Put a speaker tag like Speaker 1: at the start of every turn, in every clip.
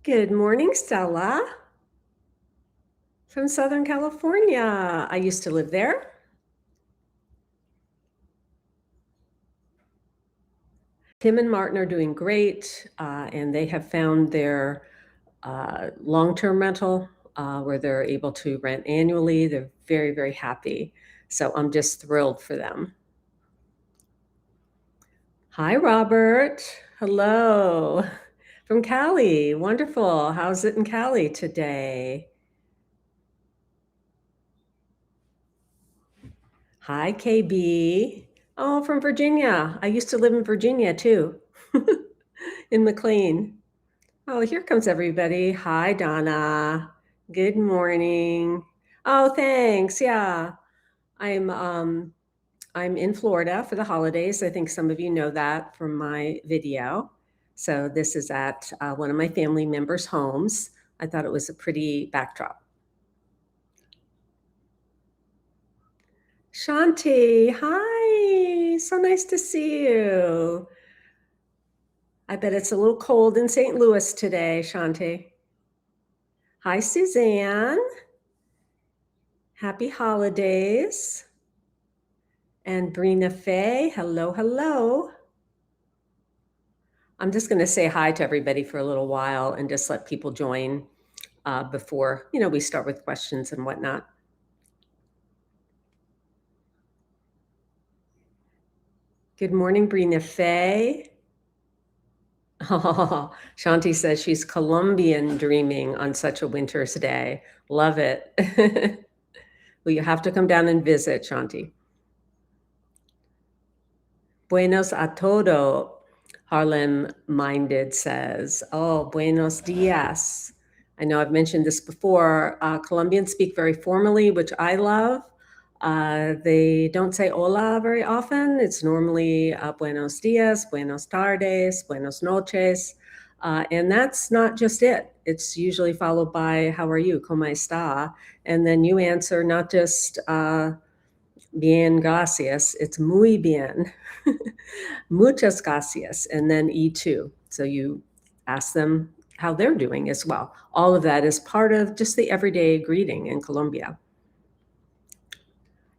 Speaker 1: Good morning, Stella, from Southern California. I used to live there. Tim and Martin are doing great, and they have found their long-term rental where they're able to rent annually. They're very, very happy. So I'm just thrilled for them. Hi, Robert. Hello. From Cali. Wonderful. How's it in Cali today? Hi, KB. Oh, from Virginia. I used to live in Virginia too, in McLean. Oh, here comes everybody. Hi, Donna. Good morning. Oh, thanks. Yeah. I'm um I'm in Florida for the holidays. I think some of you know that from my video. So this is at one of my family members' homes. I thought it was a pretty backdrop. Shanti, hi. So nice to see you. I bet it's a little cold in St. Louis today, Shanti. Hi, Suzanne. Happy holidays. And Brina Faye, hello, hello. I'm just going to say hi to everybody for a little while and just let people join before, we start with questions and whatnot. Good morning, Brina Faye. Oh, Shanti says she's Colombian dreaming on such a winter's day. Love it. Well, you have to come down and visit, Shanti. Buenos a todo, Harlem Minded says. Oh, buenos dias. I know I've mentioned this before. Colombians speak very formally, which I love. They don't say hola very often. It's normally buenos dias, buenos tardes, buenos noches. And that's not just it. It's usually followed by, how are you? ¿Cómo está? And then you answer not just bien, gracias. It's muy bien. Muchas gracias. And then E2. So you ask them how they're doing as well. All of that is part of just the everyday greeting in Colombia.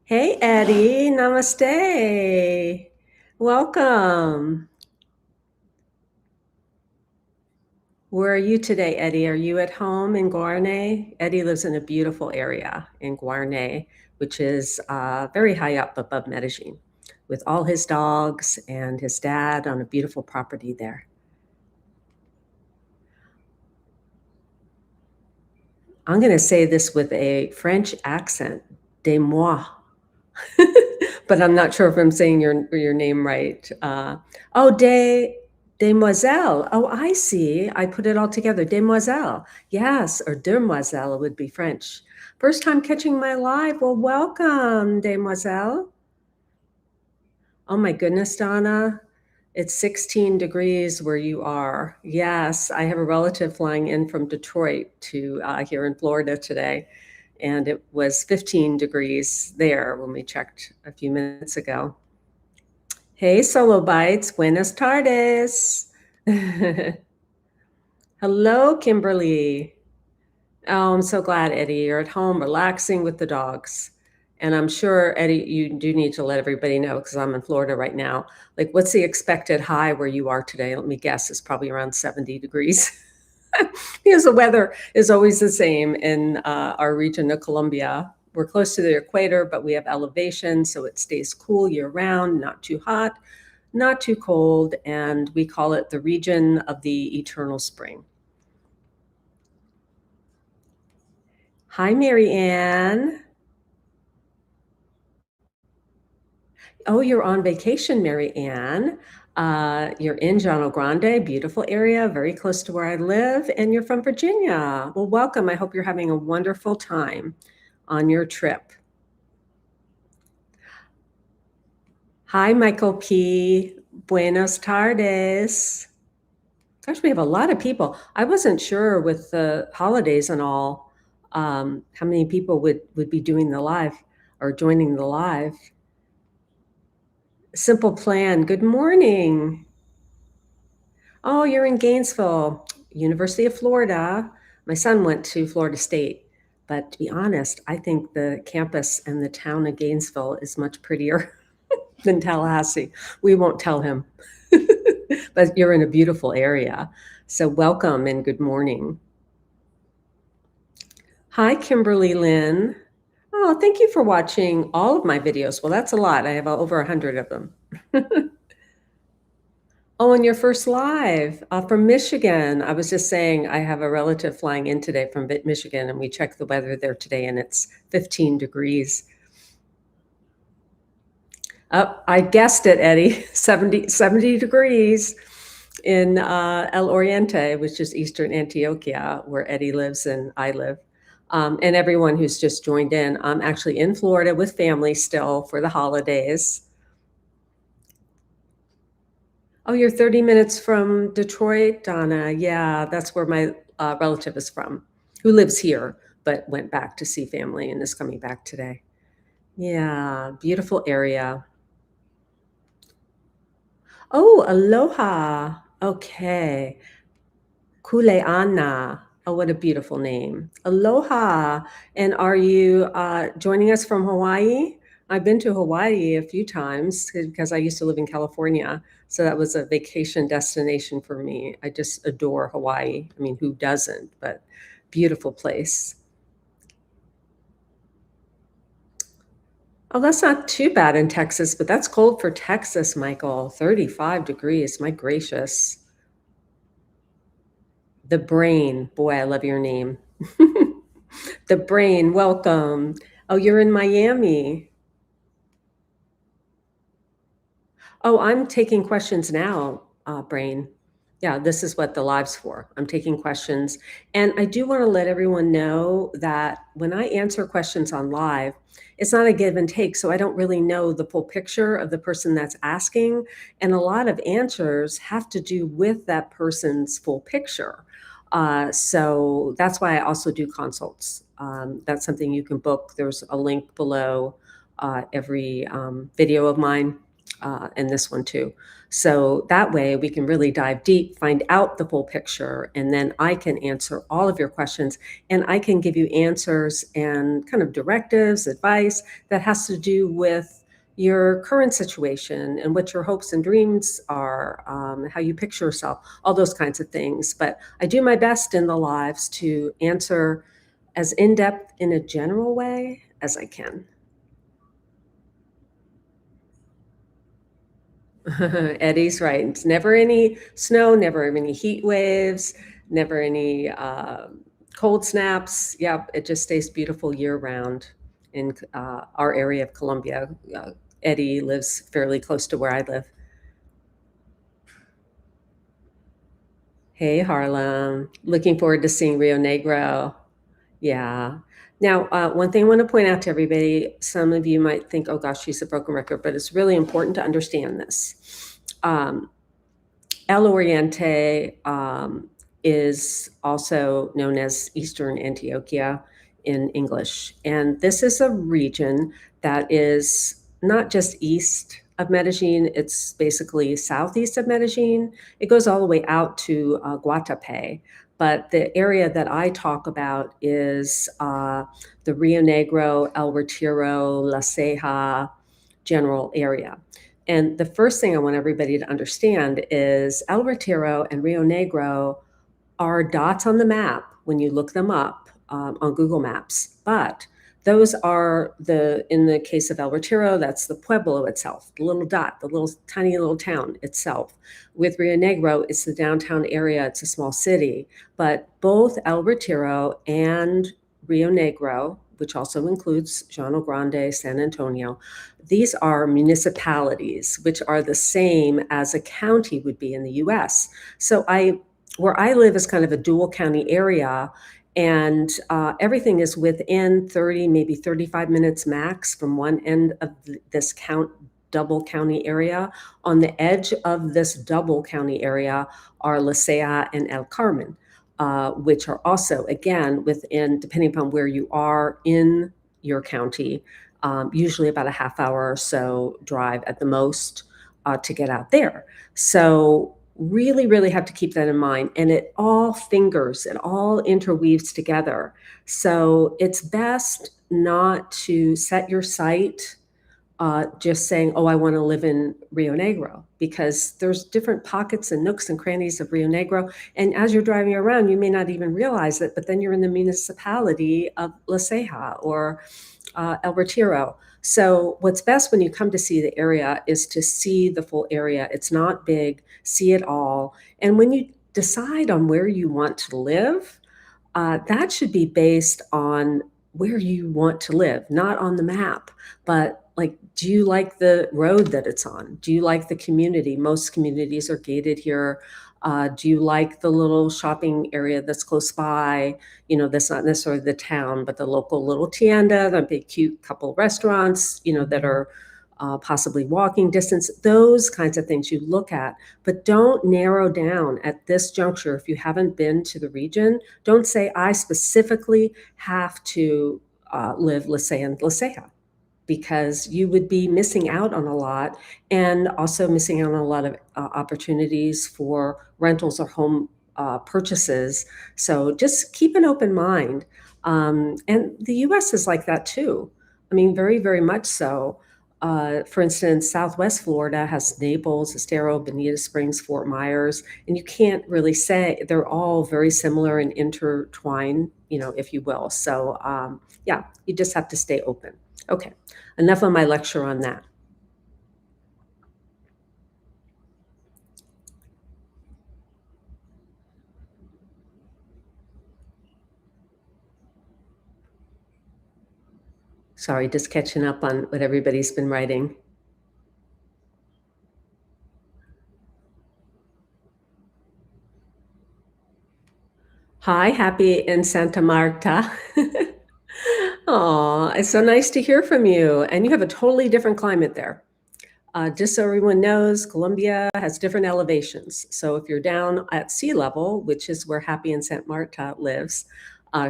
Speaker 1: Hey, Eddie. Namaste. Welcome. Where are you today, Eddie? Are you at home in Guarne? Eddie lives in a beautiful area in Guarne, which is very high up above Medellín, with all his dogs and his dad on a beautiful property there. I'm going to say this with a French accent, de moi. But I'm not sure if I'm saying your name right. Demoiselle. Oh, I see. I put it all together. Demoiselle. Yes, or demoiselle would be French. First time catching my live. Well, welcome, Demoiselle. Oh my goodness, Donna. It's 16 degrees where you are. Yes, I have a relative flying in from Detroit to here in Florida today, and it was 15 degrees there when we checked a few minutes ago. Hey, Solo Bites, buenas tardes. Hello, Kimberly. Oh, I'm so glad, Eddie, you're at home relaxing with the dogs. And I'm sure, Eddie, you do need to let everybody know, because I'm in Florida right now. Like, what's the expected high where you are today? Let me guess, it's probably around 70 degrees. Because the weather is always the same in our region of Colombia. We're close to the equator, but we have elevation, so it stays cool year round, not too hot, not too cold, and we call it the region of the eternal spring. Hi, Mary Ann. Oh, you're on vacation, Mary Ann. You're in Llano Grande, beautiful area, very close to where I live, and you're from Virginia. Well, welcome. I hope you're having a wonderful time on your trip. Hi, Michael P. Buenos tardes. Gosh, we have a lot of people. I wasn't sure with the holidays and all how many people would be doing the live or joining the live. Simple Plan, good morning. Oh, you're in Gainesville. University of Florida. My son went to Florida State, but to be honest, I think the campus and the town of Gainesville is much prettier than Tallahassee. We won't tell him, but you're in a beautiful area. So welcome and good morning. Hi, Kimberly Lynn. Oh, thank you for watching all of my videos. Well, that's a lot. I have over 100 of them. Oh, and your first live from Michigan. I was just saying I have a relative flying in today from Michigan, and we checked the weather there today, and it's 15 degrees. I guessed it, Eddie, 70 degrees in El Oriente, which is Eastern Antioquia, where Eddie lives and I live. And everyone who's just joined in, I'm actually in Florida with family still for the holidays. Oh, you're 30 minutes from Detroit, Donna. Yeah, that's where my relative is from, who lives here, but went back to see family and is coming back today. Yeah, beautiful area. Oh, aloha. Okay. Kuleana. Oh, what a beautiful name. Aloha. And are you joining us from Hawaii? I've been to Hawaii a few times because I used to live in California. So that was a vacation destination for me. I just adore Hawaii. I mean, who doesn't? But beautiful place. Oh, that's not too bad in Texas, but that's cold for Texas, Michael. 35 degrees. My gracious. The Brain. Boy, I love your name. The Brain, welcome. Oh, you're in Miami. Oh, I'm taking questions now, Brain. Yeah, this is what the live's for. I'm taking questions. And I do want to let everyone know that when I answer questions on live, it's not a give and take. So I don't really know the full picture of the person that's asking. And a lot of answers have to do with that person's full picture. So that's why I also do consults. That's something you can book. There's a link below every video of mine. And this one too. So that way we can really dive deep, find out the full picture, and then I can answer all of your questions and I can give you answers and kind of directives, advice that has to do with your current situation and what your hopes and dreams are, how you picture yourself, all those kinds of things. But I do my best in the lives to answer as in-depth in a general way as I can. Eddie's right. It's never any snow, never any heat waves, never any cold snaps. Yeah, it just stays beautiful year round in our area of Colombia. Eddie lives fairly close to where I live. Hey, Harlem. Looking forward to seeing Rio Negro. Yeah. Now, one thing I want to point out to everybody, some of you might think, oh gosh, she's a broken record, but it's really important to understand this. El Oriente is also known as Eastern Antioquia in English. And this is a region that is not just east of Medellin, it's basically southeast of Medellin. It goes all the way out to Guatapé. But the area that I talk about is the Rio Negro, El Retiro, La Ceja general area. And the first thing I want everybody to understand is El Retiro and Rio Negro are dots on the map when you look them up on Google Maps. But those are in the case of El Retiro, that's the pueblo itself, the little dot, the little tiny little town itself. With Rio Negro, it's the downtown area, it's a small city. But both El Retiro and Rio Negro, which also includes Llano Grande, San Antonio, these are municipalities, which are the same as a county would be in the US. So where I live is kind of a dual county area, and everything is within 30, maybe 35 minutes max from one end of this double county area. On the edge of this double county area are La Cea and El Carmen, which are also, again, within, depending upon where you are in your county, usually about a half hour or so drive at the most to get out there. So Really, really have to keep that in mind. And it all fingers, it all interweaves together. So it's best not to set your sight just saying, oh, I want to live in Rio Negro, because there's different pockets and nooks and crannies of Rio Negro. And as you're driving around, you may not even realize it, but then you're in the municipality of La Ceja or El Retiro. So what's best when you come to see the area is to see the full area. It's not big, see it all. And when you decide on where you want to live, that should be based on where you want to live, not on the map, but like, do you like the road that it's on? Do you like the community? Most communities are gated here. Do you like the little shopping area that's close by? You know, that's not necessarily the town, but the local little tienda, the big cute couple restaurants, you know, that are possibly walking distance, those kinds of things you look at. But don't narrow down at this juncture. If you haven't been to the region, don't say, I specifically have to live, let's say, in La Ceja, because you would be missing out on a lot, and also missing out on a lot of opportunities for rentals or home purchases. So just keep an open mind. And the US is like that too. I mean, very, very much so. For instance, Southwest Florida has Naples, Estero, Bonita Springs, Fort Myers, and you can't really say they're all very similar and intertwined, you know, if you will. So, yeah, you just have to stay open. Okay, enough of my lecture on that. Sorry, just catching up on what everybody's been writing. Hi, happy in Santa Marta. Aw, it's so nice to hear from you. And you have a totally different climate there. Just so everyone knows, Colombia has different elevations. So if you're down at sea level, which is where Happy in Santa Marta lives,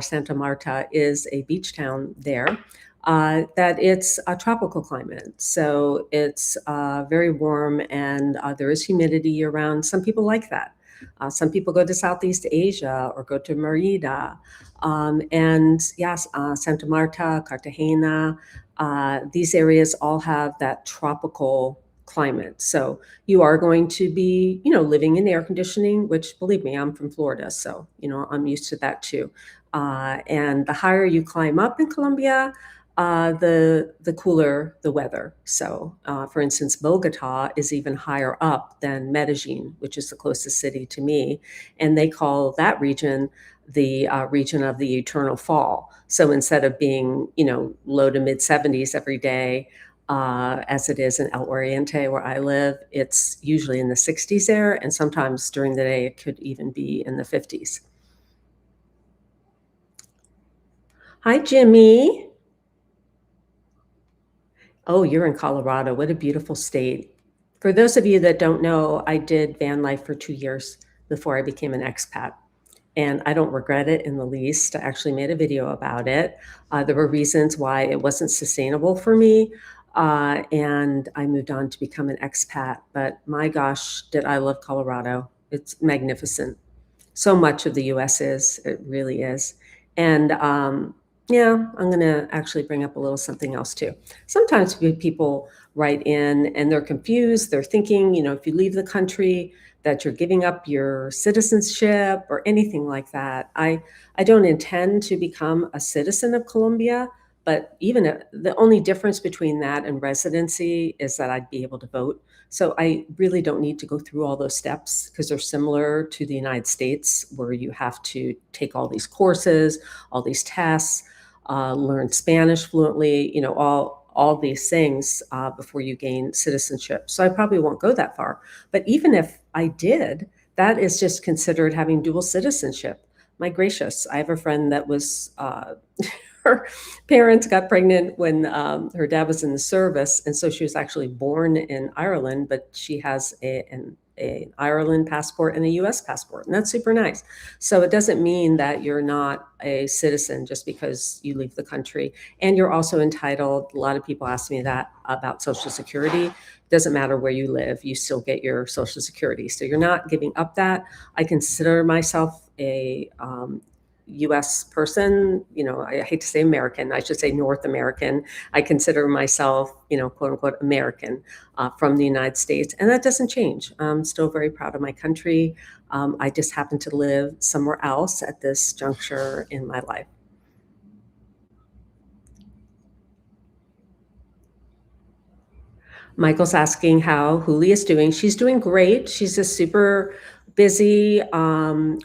Speaker 1: Santa Marta is a beach town there, that it's a tropical climate. So it's very warm, and there is humidity year round. Some people like that. Some people go to Southeast Asia or go to Merida. And yes, Santa Marta, Cartagena, these areas all have that tropical climate. So you are going to be, you know, living in air conditioning, which, believe me, I'm from Florida, so, you know, I'm used to that too. And the higher you climb up in Colombia, the cooler the weather. So, for instance, Bogota is even higher up than Medellin, which is the closest city to me, and they call that region the region of the eternal fall. So instead of being, you know, low to mid 70s every day, as it is in El Oriente where I live, it's usually in the 60s there, and sometimes during the day it could even be in the 50s. Hi, Jimmy. Oh, you're in Colorado. What a beautiful state. For those of you that don't know, I did van life for 2 years before I became an expat. And I don't regret it in the least. I actually made a video about it. There were reasons why it wasn't sustainable for me. And I moved on to become an expat. But my gosh, did I love Colorado. It's magnificent. So much of the US is, it really is. And yeah, I'm going to actually bring up a little something else too. Sometimes people write in and they're confused. They're thinking, you know, if you leave the country, that you're giving up your citizenship or anything like that. I don't intend to become a citizen of Colombia, but even the only difference between that and residency is that I'd be able to vote. So I really don't need to go through all those steps because they're similar to the United States, where you have to take all these courses, all these tests, learn Spanish fluently, you know, all these things before you gain citizenship. So I probably won't go that far. But even if I did, that is just considered having dual citizenship. My gracious, I have a friend that was her parents got pregnant when her dad was in the service, and so she was actually born in Ireland, but she has an an Ireland passport and a US passport, and that's super nice. So it doesn't mean that you're not a citizen just because you leave the country. And you're also entitled, a lot of people ask me that about Social Security. It doesn't matter where you live, you still get your Social Security. So you're not giving up that. I consider myself a US person. I hate to say American, I should say North American. I consider myself, quote unquote, American from the United States. And that doesn't change. I'm still very proud of my country. I just happen to live somewhere else at this juncture in my life. Michael's asking how Huli is doing. She's doing great. She's just super busy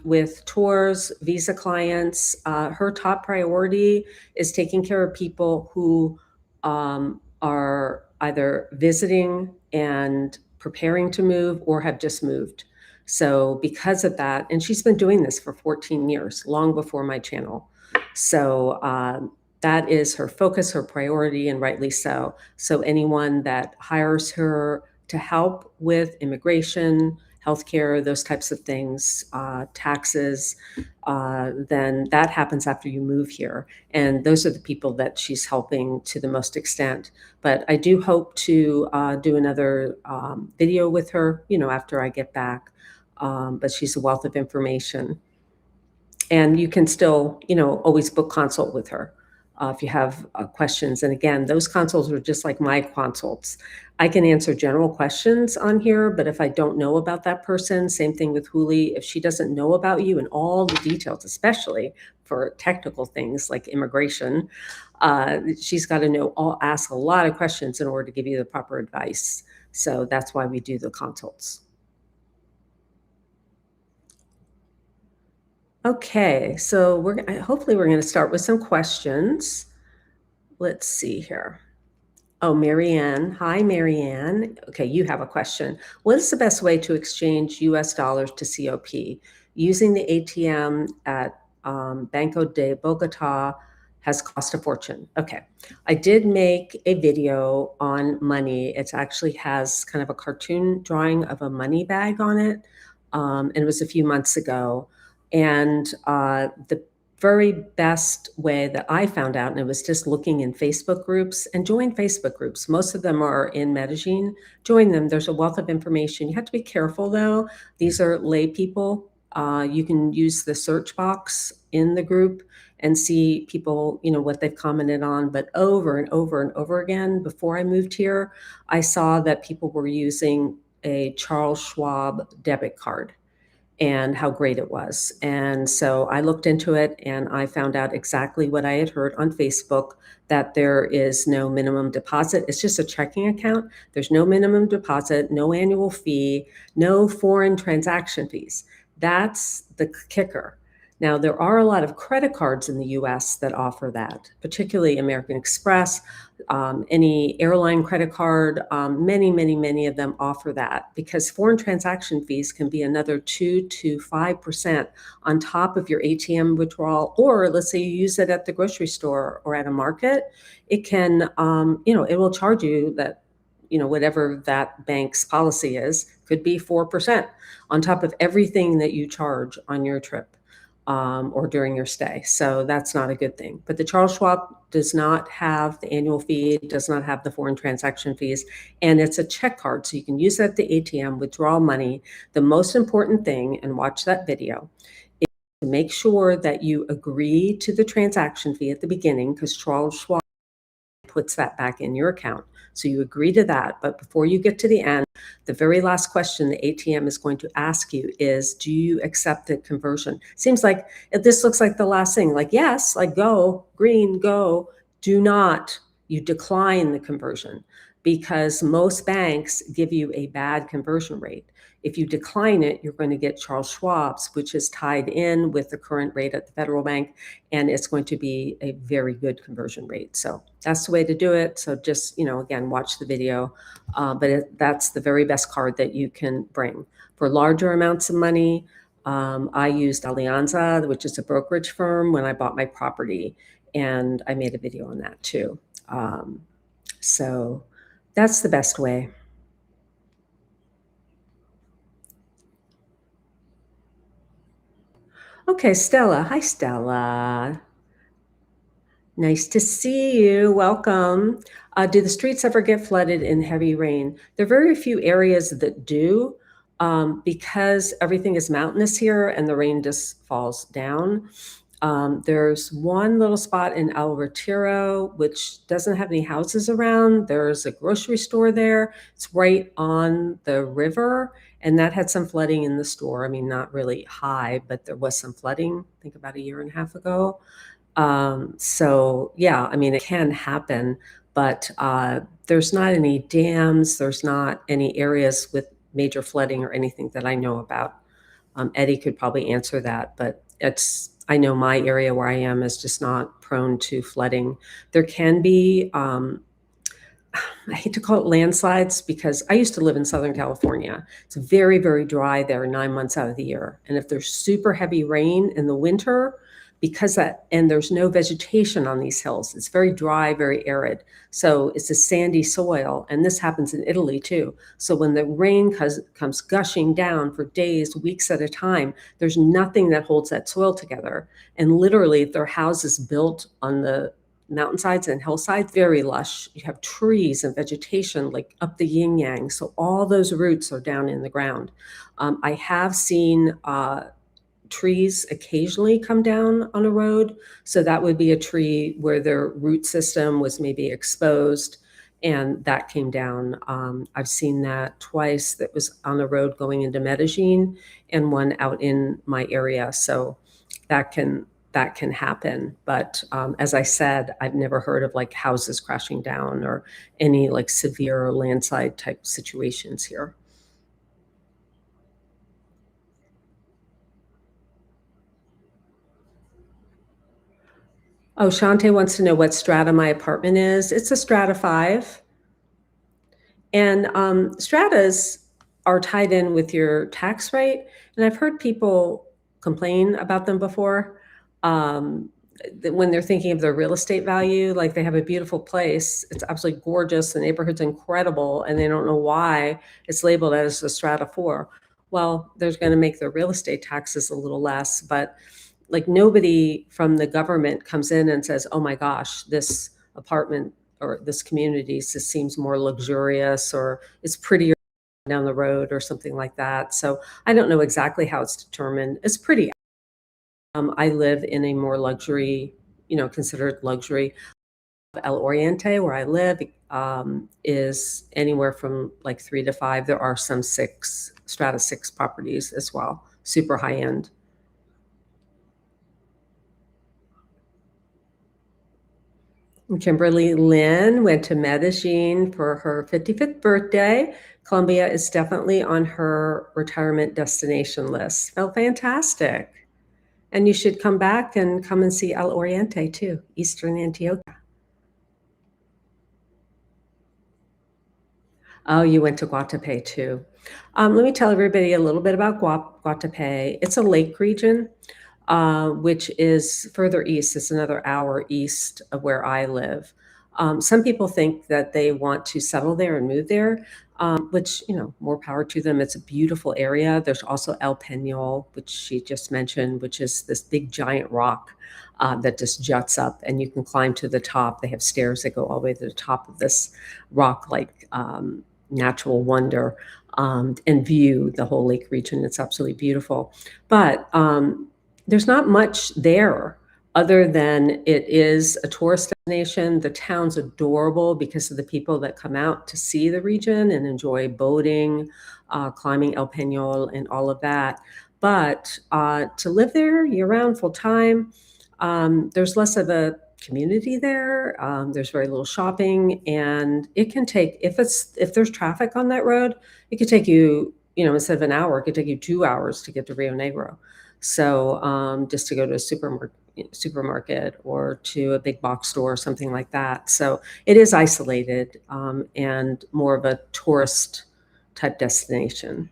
Speaker 1: with tours, visa clients. Her top priority is taking care of people who are either visiting and preparing to move or have just moved. So, because of that, and she's been doing this for 14 years, long before my channel. So, that is her focus, her priority, and rightly so. So anyone that hires her to help with immigration, healthcare, those types of things, taxes, then that happens after you move here. And those are the people that she's helping to the most extent. But I do hope to do another video with her, after I get back. But she's a wealth of information. And you can still, always book consult with her if you have questions. And again, those consults are just like my consults. I can answer general questions on here, but if I don't know about that person, same thing with Huli. If she doesn't know about you and all the details, especially for technical things like immigration, she's got to ask a lot of questions in order to give you the proper advice. So that's why we do the consults. Okay, so hopefully we're going to start with some questions. Let's see here. Oh, Marianne. Hi, Marianne. Okay, you have a question. What is the best way to exchange US dollars to COP? Using the ATM at Banco de Bogota has cost a fortune. Okay, I did make a video on money. It actually has kind of a cartoon drawing of a money bag on it, and it was a few months ago. And the very best way that I found out, and it was just looking in Facebook groups, and join Facebook groups. Most of them are in Medellín. Join them. There's a wealth of information. You have to be careful though. These are lay people. You can use the search box in the group and see people, what they've commented on. But over and over and over again, before I moved here, I saw that people were using a Charles Schwab debit card and how great it was. And so I looked into it and I found out exactly what I had heard on Facebook, that there is no minimum deposit. It's just a checking account. There's no minimum deposit, no annual fee, no foreign transaction fees. That's the kicker. Now, there are a lot of credit cards in the US that offer that, particularly American Express, any airline credit card, many of them offer that, because foreign transaction fees can be another 2 to 5% on top of your ATM withdrawal. Or let's say you use it at the grocery store or at a market, it can, it will charge you that, whatever that bank's policy is, could be 4% on top of everything that you charge on your trip. Or during your stay. So that's not a good thing. But the Charles Schwab does not have the annual fee, does not have the foreign transaction fees, and it's a check card. So you can use that at the ATM, withdraw money. The most important thing, and watch that video, is to make sure that you agree to the transaction fee at the beginning, because Charles Schwab puts that back in your account. So you agree to that. But before you get to the end, the very last question the ATM is going to ask you is, do you accept the conversion? Seems like this looks like the last thing, like, yes, like go, green, go. Do not, you decline the conversion, because most banks give you a bad conversion rate. If you decline it, you're going to get Charles Schwab's, which is tied in with the current rate at the federal bank, and it's going to be a very good conversion rate. So that's the way to do it. So just, again, watch the video. But that's the very best card that you can bring. For larger amounts of money, I used Alianza, which is a brokerage firm, when I bought my property, and I made a video on that too. So that's the best way. Okay, Stella. Hi, Stella. Nice to see you. Welcome. Do the streets ever get flooded in heavy rain? There are very few areas that do, because everything is mountainous here and the rain just falls down. There's one little spot in El Retiro, which doesn't have any houses around. There's a grocery store there. It's right on the river, and that had some flooding in the store. I mean, not really high, but there was some flooding, I think about a year and a half ago. So yeah, I mean, it can happen, but there's not any dams, there's not any areas with major flooding or anything that I know about. Eddie could probably answer that, but I know my area where I am is just not prone to flooding. There can be, I hate to call it landslides because I used to live in Southern California. It's very, very dry there 9 months out of the year. And if there's super heavy rain in the winter, and there's no vegetation on these hills, it's very dry, very arid. So it's a sandy soil. And this happens in Italy too. So when the rain comes gushing down for days, weeks at a time, there's nothing that holds that soil together. And literally, if there are houses built on the mountainsides and hillsides, very lush. You have trees and vegetation like up the yin yang. So all those roots are down in the ground. I have seen trees occasionally come down on a road. So that would be a tree where their root system was maybe exposed and that came down. I've seen that twice. That was on a road going into Medellín and one out in my area. So that can happen. But as I said, I've never heard of like houses crashing down or any like severe landslide type situations here. Oh, Shante wants to know what strata my apartment is. It's a strata 5. And stratas are tied in with your tax rate. And I've heard people complain about them before. When they're thinking of their real estate value, like they have a beautiful place, it's absolutely gorgeous, the neighborhood's incredible, and they don't know why it's labeled as a strata 4. Well, they're going to make their real estate taxes a little less, but like nobody from the government comes in and says, oh my gosh, this apartment or this community just seems more luxurious or it's prettier down the road or something like that. So I don't know exactly how it's determined. It's pretty. I live in a more luxury, considered luxury. El Oriente, where I live, is anywhere from like 3 to 5. There are some strata 6 properties as well, super high end. Kimberly Lynn went to Medellin for her 55th birthday. Colombia is definitely on her retirement destination list. Felt fantastic. And you should come back and come and see El Oriente too, Eastern Antioquia. Oh, you went to Guatapé too. Let me tell everybody a little bit about Guatapé. It's a lake region, which is further east. It's another hour east of where I live. Some people think that they want to settle there and move there, which, more power to them. It's a beautiful area. There's also El Peñol, which she just mentioned, which is this big giant rock that just juts up and you can climb to the top. They have stairs that go all the way to the top of this rock, like natural wonder, and view the whole lake region. It's absolutely beautiful. But there's not much there other than it is a tourist destination. The town's adorable because of the people that come out to see the region and enjoy boating, climbing El Peñol and all of that. But to live there year-round, full-time, there's less of a community there. There's very little shopping, and it can take, if there's traffic on that road, it could take you, instead of an hour, it could take you 2 hours to get to Rio Negro. So just to go to a supermarket or to a big box store or something like that. So it is isolated and more of a tourist type destination.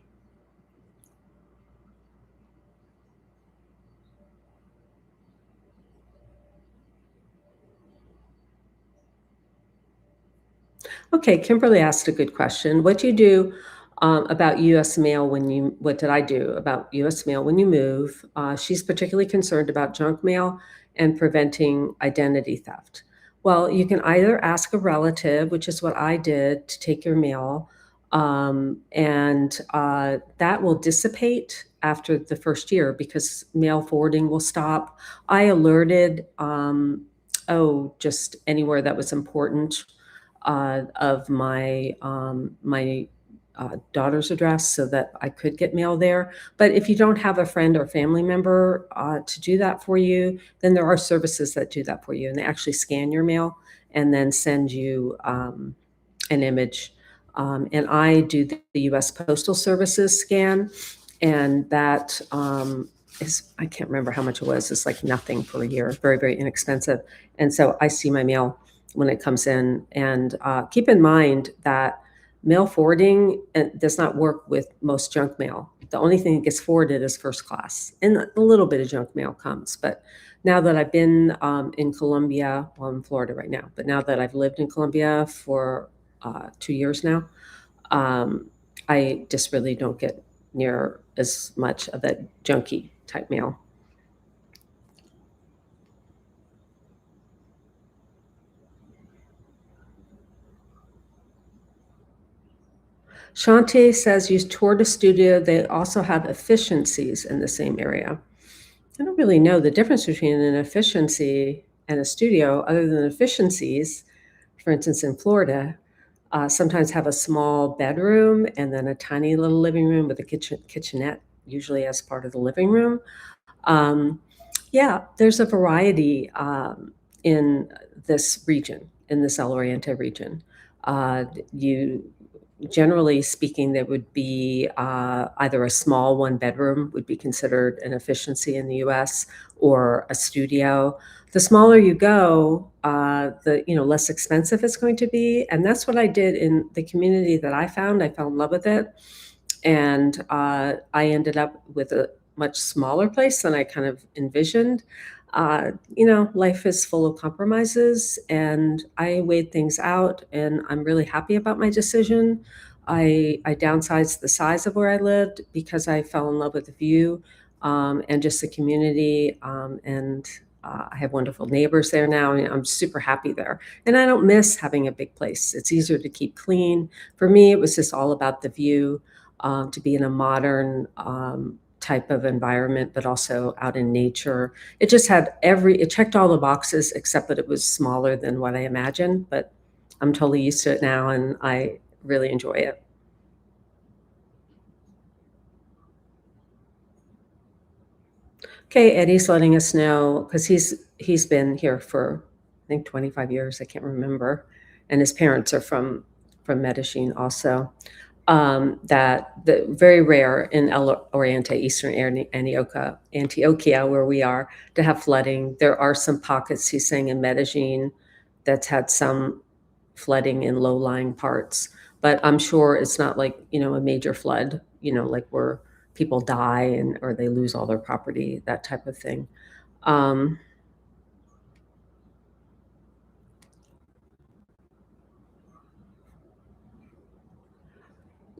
Speaker 1: Okay, Kimberly asked a good question. What do you do About U.S. mail what did I do about U.S. mail when you move? She's particularly concerned about junk mail and preventing identity theft. Well, you can either ask a relative, which is what I did, to take your mail, and that will dissipate after the first year because mail forwarding will stop. I alerted, just anywhere that was important of my daughter's address so that I could get mail there. But if you don't have a friend or family member to do that for you, then there are services that do that for you, and they actually scan your mail and then send you an image. And I do the U.S. Postal Services scan, and that I can't remember how much it was. It's like nothing for a year, very, very inexpensive. And so I see my mail when it comes in. And keep in mind that mail forwarding does not work with most junk mail. The only thing that gets forwarded is first class, and a little bit of junk mail comes. But now that I've been in Colombia, well, I'm in Florida right now, but now that I've lived in Colombia for 2 years now, I just really don't get near as much of that junky type mail. Shantae says you toured a studio. They also have efficiencies in the same area. I don't really know the difference between an efficiency and a studio, other than efficiencies, for instance, in Florida, sometimes have a small bedroom and then a tiny little living room with a kitchenette, usually as part of the living room. Yeah, there's a variety in this region, in this El Oriente region. You Generally speaking, there would be either a small one bedroom would be considered an efficiency in the U.S. or a studio. The smaller you go, the less expensive it's going to be, and that's what I did in the community that I found. I fell in love with it, and I ended up with a much smaller place than I kind of envisioned. Life is full of compromises, and I weighed things out, and I'm really happy about my decision. I downsized the size of where I lived because I fell in love with the view and just the community. And I have wonderful neighbors there now, and I'm super happy there. And I don't miss having a big place. It's easier to keep clean. For me, it was just all about the view, to be in a modern type of environment, but also out in nature. It checked all the boxes except that it was smaller than what I imagined, but I'm totally used to it now and I really enjoy it. Okay, Eddie's letting us know because he's been here for I think 25 years. I can't remember, and his parents are from Medellín also. That the very rare in El Oriente, Eastern Antioquia, where we are, to have flooding. There are some pockets, he's saying, in Medellin that's had some flooding in low-lying parts, but I'm sure it's not like, a major flood, like where people die or they lose all their property, that type of thing. Um,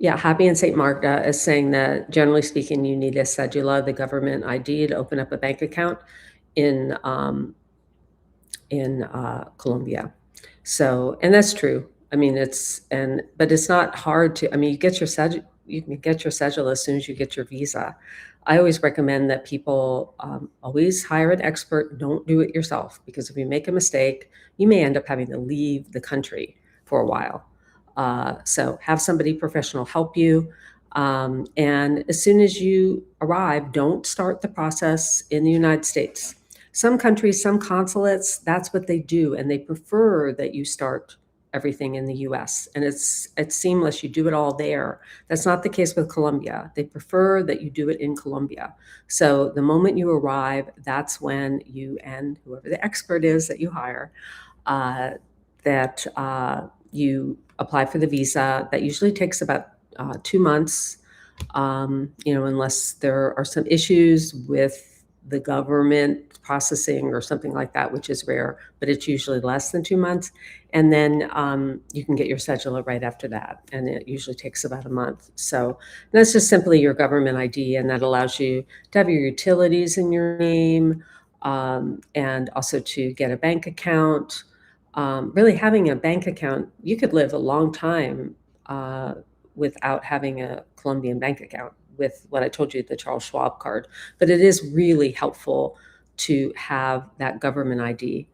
Speaker 1: Yeah, Happy in St. Marta is saying that generally speaking, you need a cedula, the government ID, to open up a bank account in Colombia. So, and that's true. I mean, but it's not hard to. I mean, you can get your cedula as soon as you get your visa. I always recommend that people always hire an expert. Don't do it yourself because if you make a mistake, you may end up having to leave the country for a while. So have somebody professional help you. And as soon as you arrive, don't start the process in the United States. Some countries, some consulates, that's what they do, and they prefer that you start everything in the US. And it's seamless. You do it all there. That's not the case with Colombia. They prefer that you do it in Colombia. So the moment you arrive, that's when you and whoever the expert is that you hire, that you apply for the visa. That usually takes about 2 months, unless there are some issues with the government processing or something like that, which is rare, but it's usually less than 2 months. And then you can get your cedula right after that, and it usually takes about a month. So that's just simply your government ID, and that allows you to have your utilities in your name, and also to get a bank account. Really, having a bank account, you could live a long time uh, without having a Colombian bank account with what I told you, the Charles Schwab card. But it is really helpful to have that government ID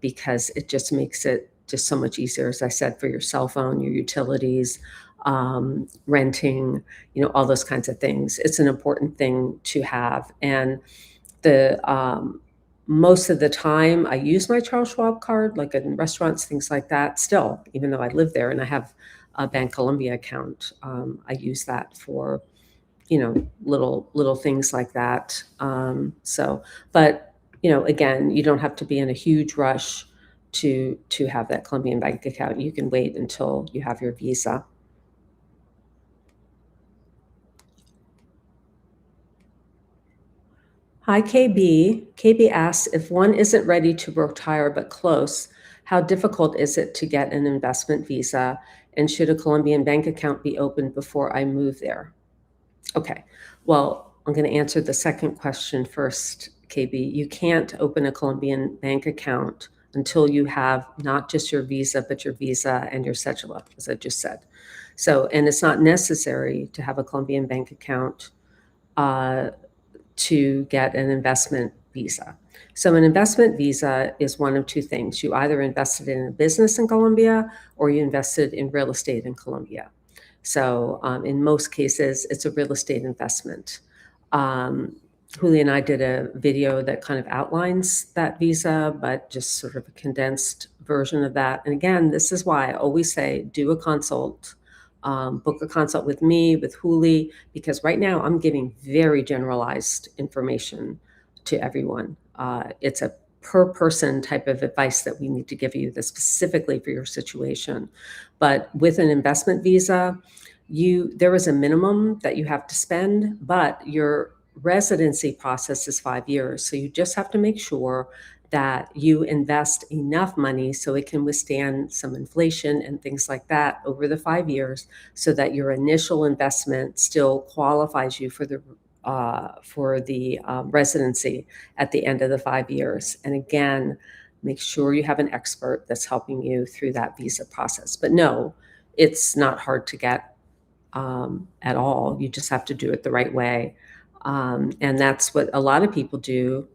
Speaker 1: because it just makes it just so much easier, as I said, for your cell phone, your utilities, renting, all those kinds of things. It's an important thing to have. And the most of the time I use my Charles Schwab card, like in restaurants, things like that, still, even though I live there and I have a Bank Colombia account. I use that for, little things like that. But again, you don't have to be in a huge rush to have that Colombian bank account. You can wait until you have your visa. Hi, KB. KB asks, if one isn't ready to retire but close, how difficult is it to get an investment visa? And should a Colombian bank account be opened before I move there? Okay, well, I'm going to answer the second question first, KB. You can't open a Colombian bank account until you have not just your visa, but your visa and your cedula, as I just said. So, and it's not necessary to have a Colombian bank account uh, to get an investment visa. So an investment visa is one of two things. You either invested in a business in Colombia or you invested in real estate in Colombia. So in most cases, it's a real estate investment. Julie and I did a video that kind of outlines that visa, but just sort of a condensed version of that. And again, this is why I always say do a consult. Book a consult with me, with Huli, because right now I'm giving very generalized information to everyone. It's a per person type of advice that we need to give you that's specifically for your situation. But with an investment visa, there is a minimum that you have to spend, but your residency process is 5 years. So you just have to make sure that you invest enough money so it can withstand some inflation and things like that over the 5 years, so that your initial investment still qualifies you for the residency at the end of the 5 years. And again, make sure you have an expert that's helping you through that visa process. But no, it's not hard to get at all. You just have to do it the right way. And that's what a lot of people do,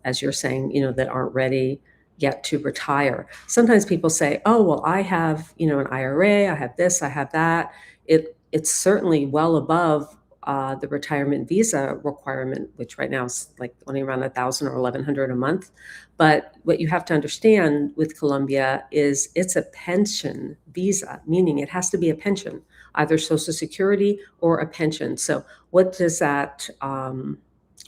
Speaker 1: as you're saying, that aren't ready yet to retire. Sometimes people say, oh, well, I have, an IRA, I have this, I have that. It's certainly well above the retirement visa requirement, which right now is like only around 1,000 or 1,100 a month. But what you have to understand with Colombia is it's a pension visa, meaning it has to be a pension, either Social Security or a pension. So what does that,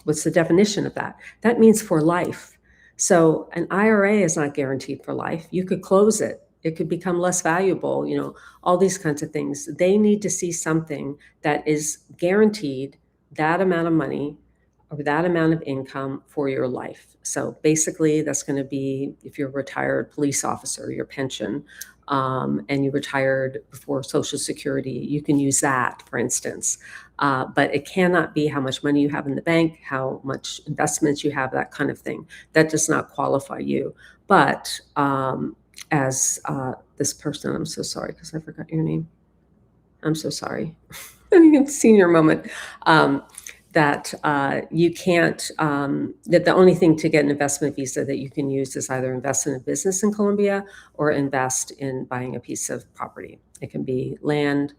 Speaker 1: what's the definition of that? That means for life. So an IRA is not guaranteed for life. You could close it. It could become less valuable, all these kinds of things. They need to see something that is guaranteed that amount of money or that amount of income for your life. So basically, that's going to be if you're a retired police officer, your pension, and you retired before Social Security, you can use that, for instance. But it cannot be how much money you have in the bank, how much investments you have, that kind of thing. That does not qualify you. But as this person, I'm so sorry because I forgot your name. I'm so sorry. Senior moment. That you can't, that the only thing to get an investment visa that you can use is either invest in a business in Colombia or invest in buying a piece of property. It can be land,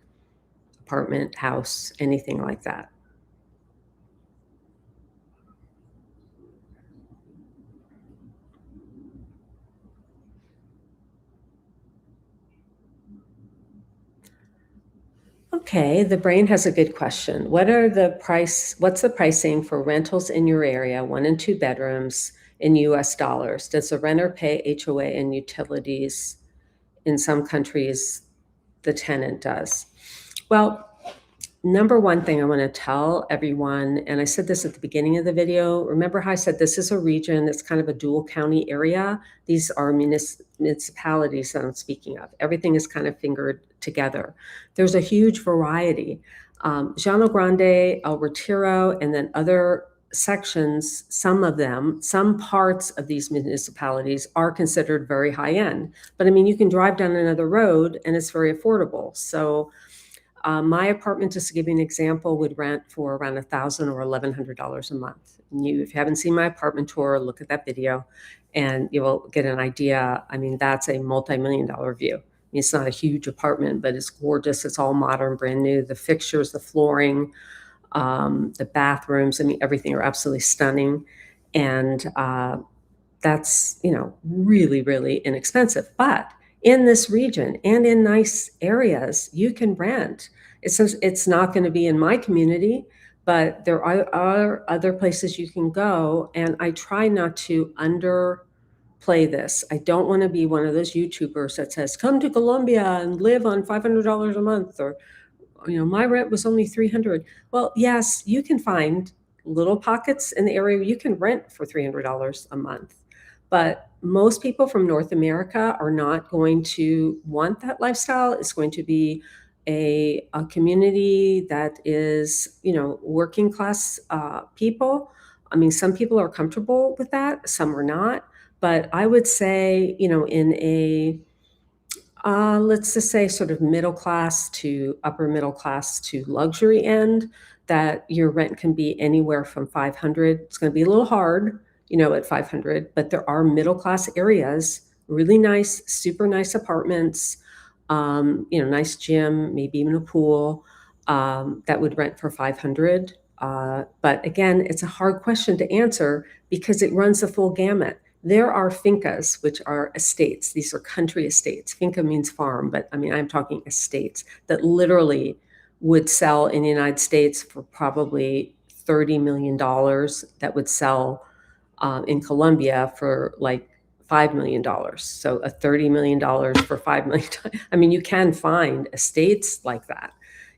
Speaker 1: apartment, house, anything like that. Okay, the brain has a good question. What's the pricing for rentals in your area, 1 and 2 bedrooms in US dollars? Does the renter pay HOA and utilities? In some countries, the tenant does. Well, number one thing I want to tell everyone, and I said this at the beginning of the video, remember how I said this is a region that's kind of a dual county area? These are municipalities that I'm speaking of. Everything is kind of fingered together. There's a huge variety. Llano Grande, El Retiro, and then other sections, some of them, some parts of these municipalities are considered very high end. But I mean, you can drive down another road and it's very affordable. So my apartment, just to give you an example, would rent for around $1,000 or $1,100 a month. And if you haven't seen my apartment tour, look at that video and you will get an idea. I mean, that's a multi-million-dollar view. I mean, it's not a huge apartment, but it's gorgeous. It's all modern, brand new. The fixtures, the flooring, the bathrooms, I mean, everything are absolutely stunning. And that's, really, really inexpensive. But in this region and in nice areas, you can rent. It's not going to be in my community, but there are other places you can go. And I try not to underplay this. I don't want to be one of those YouTubers that says, come to Colombia and live on $500 a month, or my rent was only 300. Well, yes, you can find little pockets in the area you can rent for $300 a month. But most people from North America are not going to want that lifestyle. It's going to be a community that is, working class people. I mean, some people are comfortable with that, some are not. But I would say, in a let's just say sort of middle class to upper middle class to luxury end, that your rent can be anywhere from 500. It's going to be a little hard, at 500, but there are middle class areas, really nice, super nice apartments, nice gym, maybe even a pool, that would rent for 500. But again, it's a hard question to answer because it runs the full gamut. There are fincas, which are estates. These are country estates. Finca means farm, but I mean, I'm talking estates that literally would sell in the United States for probably $30 million, that would sell in Colombia for like $5 million. So a $30 million for $5 million. I mean, you can find estates like that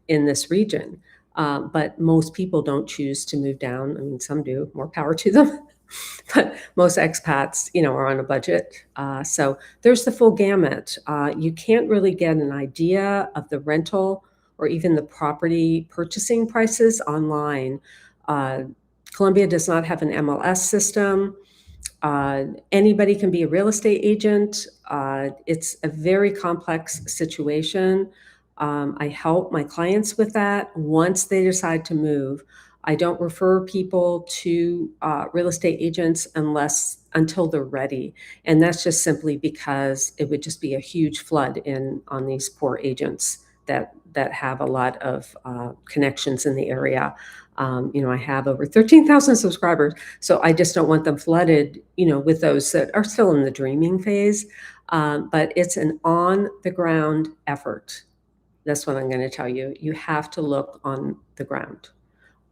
Speaker 1: in this region. But most people don't choose to move down. I mean, some do, more power to them. But most expats, are on a budget. So there's the full gamut. You can't really get an idea of the rental or even the property purchasing prices online. Colombia does not have an MLS system. Anybody can be a real estate agent. It's a very complex situation. I help my clients with that once they decide to move. I don't refer people to real estate agents until they're ready. And that's just simply because it would just be a huge flood on these poor agents that have a lot of connections in the area. I have over 13,000 subscribers, so I just don't want them flooded, with those that are still in the dreaming phase. But it's an on-the-ground effort. That's what I'm going to tell you. You have to look on the ground.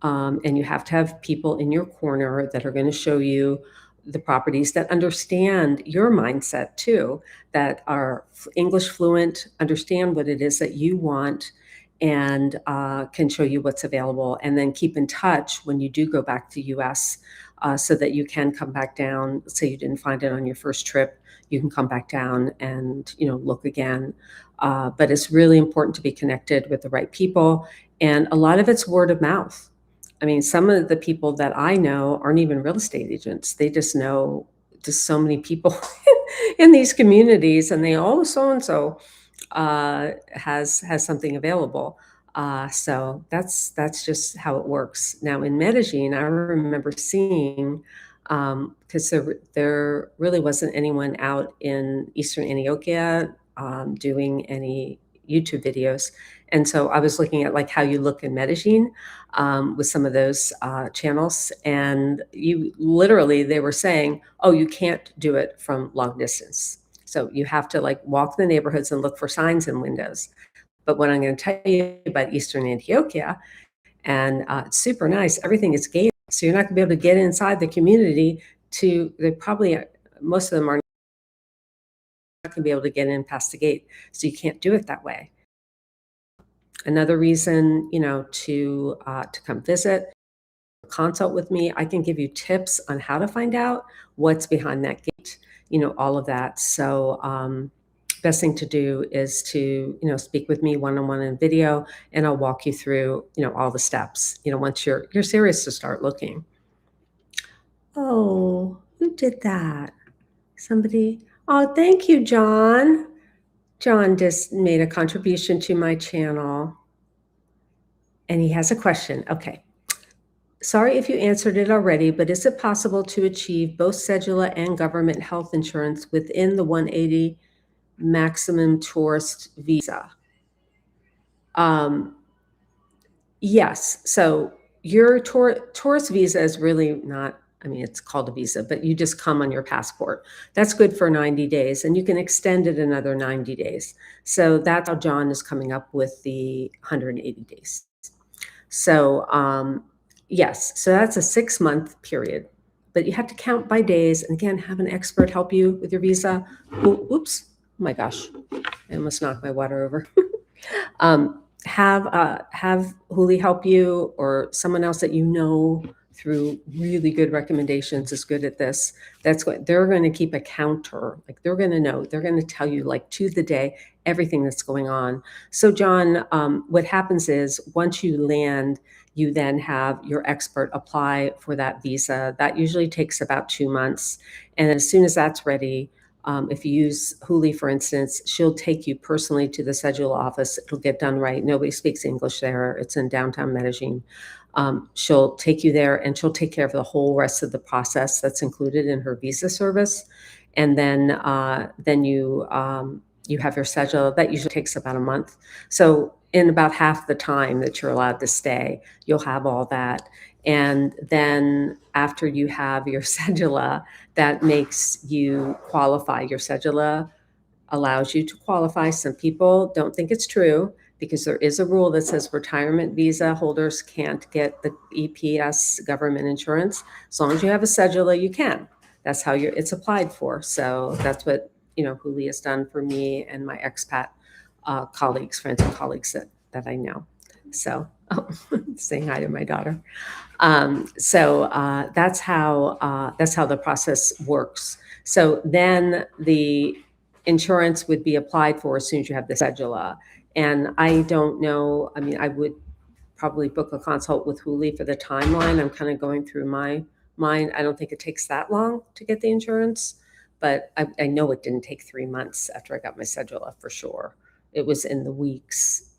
Speaker 1: And you have to have people in your corner that are going to show you the properties, that understand your mindset too, that are English fluent, understand what it is that you want, and can show you what's available. And then keep in touch when you do go back to US, so that you can come back down. Say you didn't find it on your first trip, you can come back down and look again. But it's really important to be connected with the right people. And a lot of it's word of mouth. I mean, some of the people that I know aren't even real estate agents. They just know just so many people in these communities, and they, oh, so-and-so has something available. So that's just how it works. Now in Medellin, I remember seeing, because there really wasn't anyone out in Eastern Antioquia doing any YouTube videos. And so I was looking at like how you look in Medellin, with some of those channels. And they were saying, oh, you can't do it from long distance. So you have to like walk the neighborhoods and look for signs in windows. But what I'm going to tell you about Eastern Antioquia, and it's super nice, everything is gated. So you're not going to be able to get inside the community most of them are not going to be able to get in past the gate. So you can't do it that way. Another reason, to come visit, consult with me. I can give you tips on how to find out what's behind that gate, all of that. So, best thing to do is to, speak with me one-on-one in video, and I'll walk you through, all the steps, once you're serious to start looking. Oh, who did that? Somebody. Oh, thank you, John. John just made a contribution to my channel, and he has a question. Okay. Sorry if you answered it already, but is it possible to achieve both cedula and government health insurance within the 180 maximum tourist visa? Yes. So your tourist visa is really not, I mean, it's called a visa, but you just come on your passport. That's good for 90 days, and you can extend it another 90 days. So that's how John is coming up with the 180 days. So, yes, so that's a 6-month period, but you have to count by days. And again, have an expert help you with your visa. Oops, oh my gosh, I almost knocked my water over. Have Huli help you, or someone else that you know through really good recommendations is good at this. They're going to keep a counter. Like, they're going to know. They're going to tell you, like, to the day, everything that's going on. So, John, what happens is once you land, you then have your expert apply for that visa. That usually takes about 2 months, and as soon as that's ready, if you use Huli, for instance, she'll take you personally to the cedula office. It'll get done right. Nobody speaks English there. It's in downtown Medellín. She'll take you there, and she'll take care of the whole rest of the process that's included in her visa service. And then you have your cedula. That usually takes about a month. So in about half the time that you're allowed to stay, you'll have all that. And then after you have your cedula, that makes you qualify. Your cedula allows you to qualify. Some people don't think it's true, because there is a rule that says retirement visa holders can't get the EPS government insurance. As long as you have a cedula, you can. That's how it's applied for. So that's what, Huli has done for me and my expat colleagues, friends and colleagues that I know. So, saying hi to my daughter. That's how the process works. So then the insurance would be applied for as soon as you have the cedula. And I don't know, I mean, I would probably book a consult with Huli for the timeline. I'm kind of going through my mind. I don't think it takes that long to get the insurance, but I know it didn't take 3 months after I got my cedula, for sure. It was in the weeks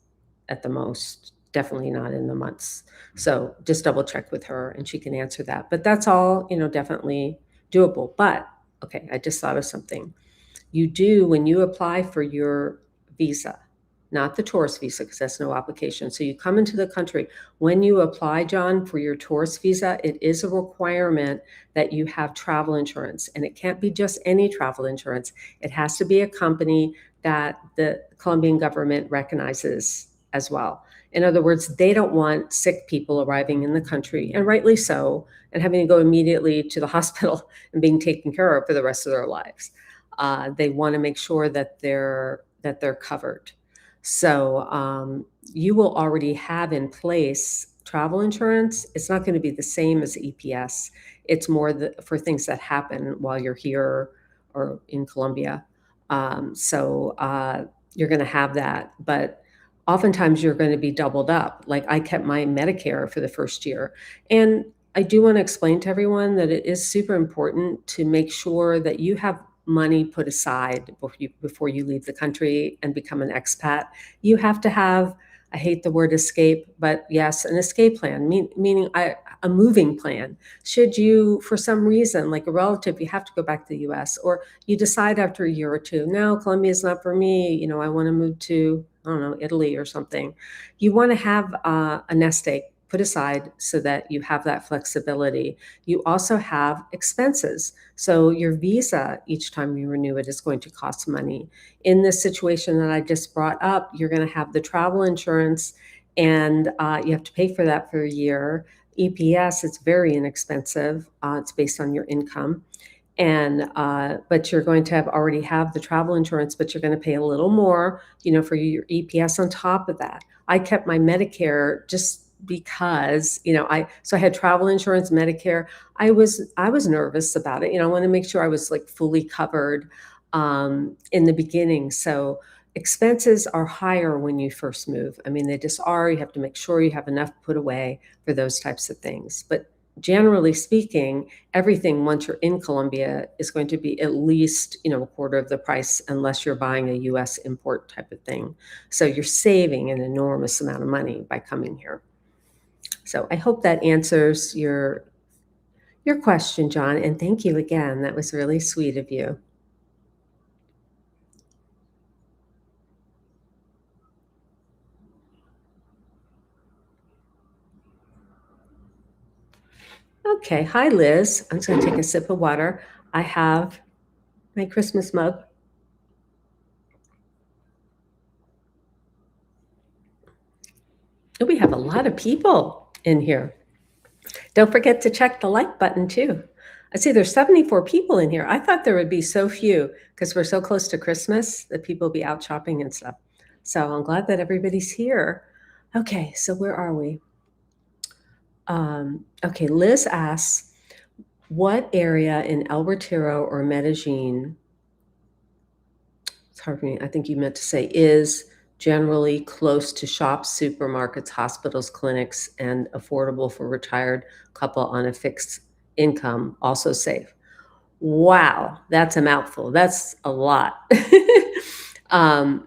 Speaker 1: at the most, definitely not in the months. So just double check with her, and she can answer that. But that's all, definitely doable. But okay, I just thought of something. You do, when you apply for your visa, not the tourist visa, because that's no application. So you come into the country. When you apply, John, for your tourist visa, it is a requirement that you have travel insurance. And it can't be just any travel insurance. It has to be a company that the Colombian government recognizes as well. In other words, they don't want sick people arriving in the country, and rightly so, and having to go immediately to the hospital and being taken care of for the rest of their lives. They want to make sure that they're covered. So you will already have in place travel insurance. It's not going to be the same as EPS. It's more for things that happen while you're here or in Colombia. You're going to have that, but oftentimes you're going to be doubled up. Like, I kept my Medicare for the first year. And I do want to explain to everyone that it is super important to make sure that you have money put aside before you leave the country and become an expat. You have to have, I hate the word escape, but yes, an escape plan, meaning a moving plan. Should you, for some reason, like a relative, you have to go back to the US, or you decide after a year or two, no, Colombia is not for me, I want to move to, I don't know, Italy or something. You want to have a nest egg put aside so that you have that flexibility. You also have expenses. So your visa, each time you renew it, is going to cost money. In this situation that I just brought up, you're going to have the travel insurance, and you have to pay for that for a year. EPS, it's very inexpensive. It's based on your income. And but you're going to already have the travel insurance, but you're going to pay a little more, for your EPS on top of that. I kept my Medicare just because, I had travel insurance, Medicare. I was nervous about it. I want to make sure I was like fully covered in the beginning. So expenses are higher when you first move. I mean, they just are. You have to make sure you have enough put away for those types of things. But generally speaking, everything once you're in Colombia is going to be at least, a quarter of the price unless you're buying a US import type of thing. So you're saving an enormous amount of money by coming here. So I hope that answers your question, John, and thank you again. That was really sweet of you. Okay, hi Liz. I'm just going to take a sip of water. I have my Christmas mug. Oh, we have a lot of people in here. Don't forget to check the like button too. I see there's 74 people in here. I thought there would be so few because we're so close to Christmas that people will be out shopping and stuff. So I'm glad that everybody's here. Okay, so where are we? Okay, Liz asks, what area in El Retiro or Medellin, it's hard for me, I think you meant to say, is generally close to shops, supermarkets, hospitals, clinics, and affordable for retired couple on a fixed income, also safe? Wow, that's a mouthful. That's a lot. um,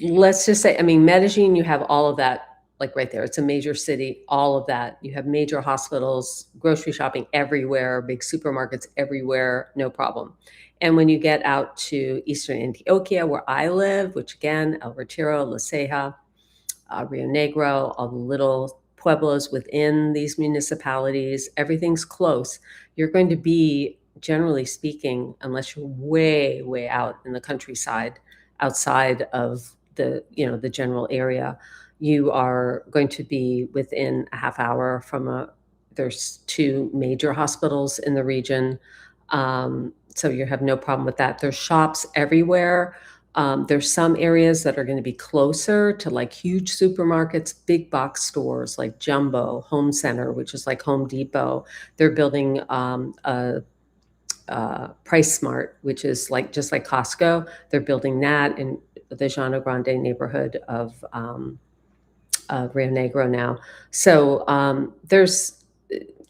Speaker 1: let's just say, I mean, Medellin, you have all of that, like right there. It's a major city, all of that. You have major hospitals, grocery shopping everywhere, big supermarkets everywhere, no problem. And when you get out to Eastern Antioquia, where I live, which again, El Retiro, La Ceja, Rio Negro, all the little pueblos within these municipalities, everything's close. You're going to be, generally speaking, unless you're way, way out in the countryside, outside of the general area, you are going to be within a half hour from there's two major hospitals in the region. So you have no problem with that. There's shops everywhere. There's some areas that are going to be closer to like huge supermarkets, big box stores like Jumbo, Home Center, which is like Home Depot. They're building Price Smart, which is like just like Costco. They're building that in the Llano Grande neighborhood of Rio Negro now. So there's,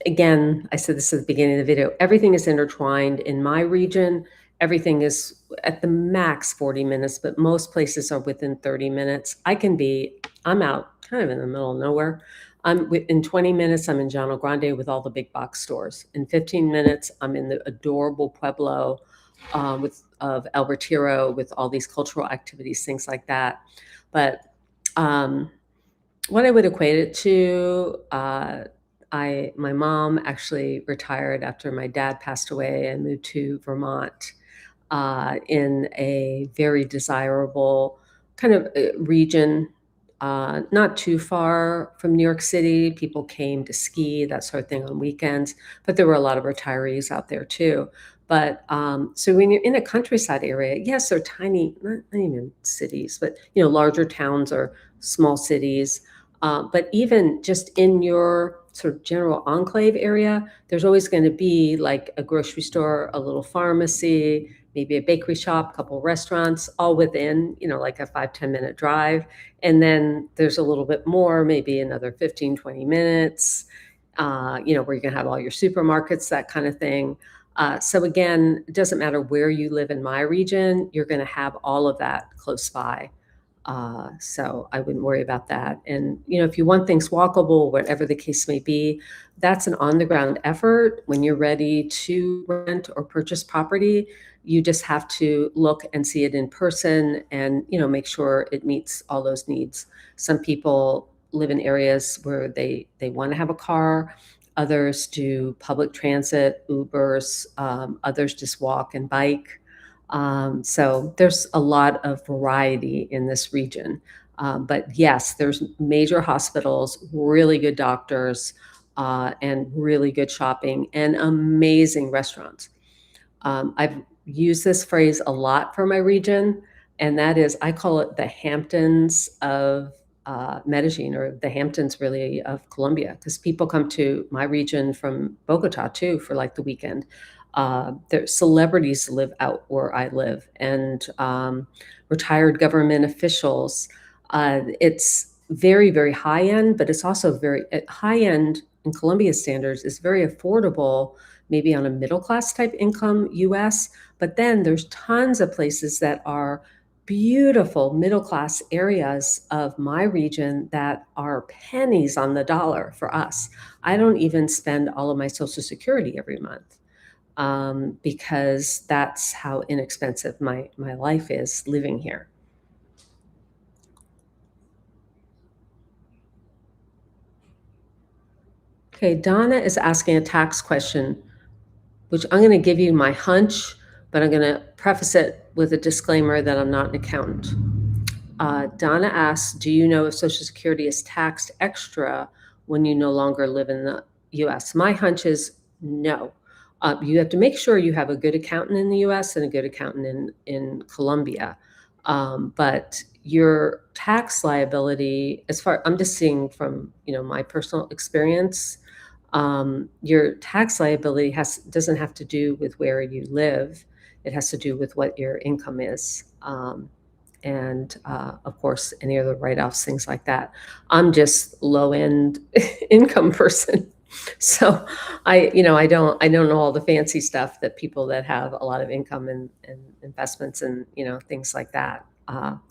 Speaker 1: again, I said this at the beginning of the video, everything is intertwined in my region. Everything is at the max 40 minutes, but most places are within 30 minutes. I'm out kind of in the middle of nowhere. In 20 minutes, I'm in Llano Grande with all the big box stores. In 15 minutes, I'm in the adorable Pueblo of El Retiro with all these cultural activities, things like that. But what I would equate it to, my mom actually retired after my dad passed away and moved to Vermont in a very desirable kind of region, not too far from New York City. People came to ski, that sort of thing on weekends, but there were a lot of retirees out there too. But so when you're in a countryside area, yes, they're tiny, not even cities, but larger towns or small cities. But even just in your sort of general enclave area, there's always going to be like a grocery store, a little pharmacy, maybe a bakery shop, a couple of restaurants, all within, like a 5-10 minute drive. And then there's a little bit more, maybe another 15-20 minutes, where you're going to have all your supermarkets, that kind of thing. So again, it doesn't matter where you live in my region, you're going to have all of that close by. So I wouldn't worry about that. And, if you want things walkable, whatever the case may be, that's an on the ground effort. When you're ready to rent or purchase property, you just have to look and see it in person and, make sure it meets all those needs. Some people live in areas where they want to have a car. Others do public transit, Ubers. Others just walk and bike. So there's a lot of variety in this region. But yes, there's major hospitals, really good doctors, and really good shopping and amazing restaurants. I've used this phrase a lot for my region, and that is, I call it the Hamptons of Medellin, or the Hamptons really of Colombia, because people come to my region from Bogota too for like the weekend. There celebrities live out where I live, and retired government officials. It's very, very high end, but it's also very high end in Colombia standards. Is very affordable, maybe on a middle class type income US, but then there's tons of places that are beautiful middle class areas of my region that are pennies on the dollar for us. I don't even spend all of my Social Security every month, because that's how inexpensive my life is living here. Okay, Donna is asking a tax question, which I'm going to give you my hunch, but I'm going to preface it with a disclaimer that I'm not an accountant. Donna asks, do you know if Social Security is taxed extra when you no longer live in the US? My hunch is no. You have to make sure you have a good accountant in the US and a good accountant in Colombia. But your tax liability, as far I'm just seeing from my personal experience, your tax liability doesn't have to do with where you live. It has to do with what your income is. And of course, any other write-offs, things like that. I'm just low-end income person. So I don't know all the fancy stuff that people that have a lot of income and investments and things like that.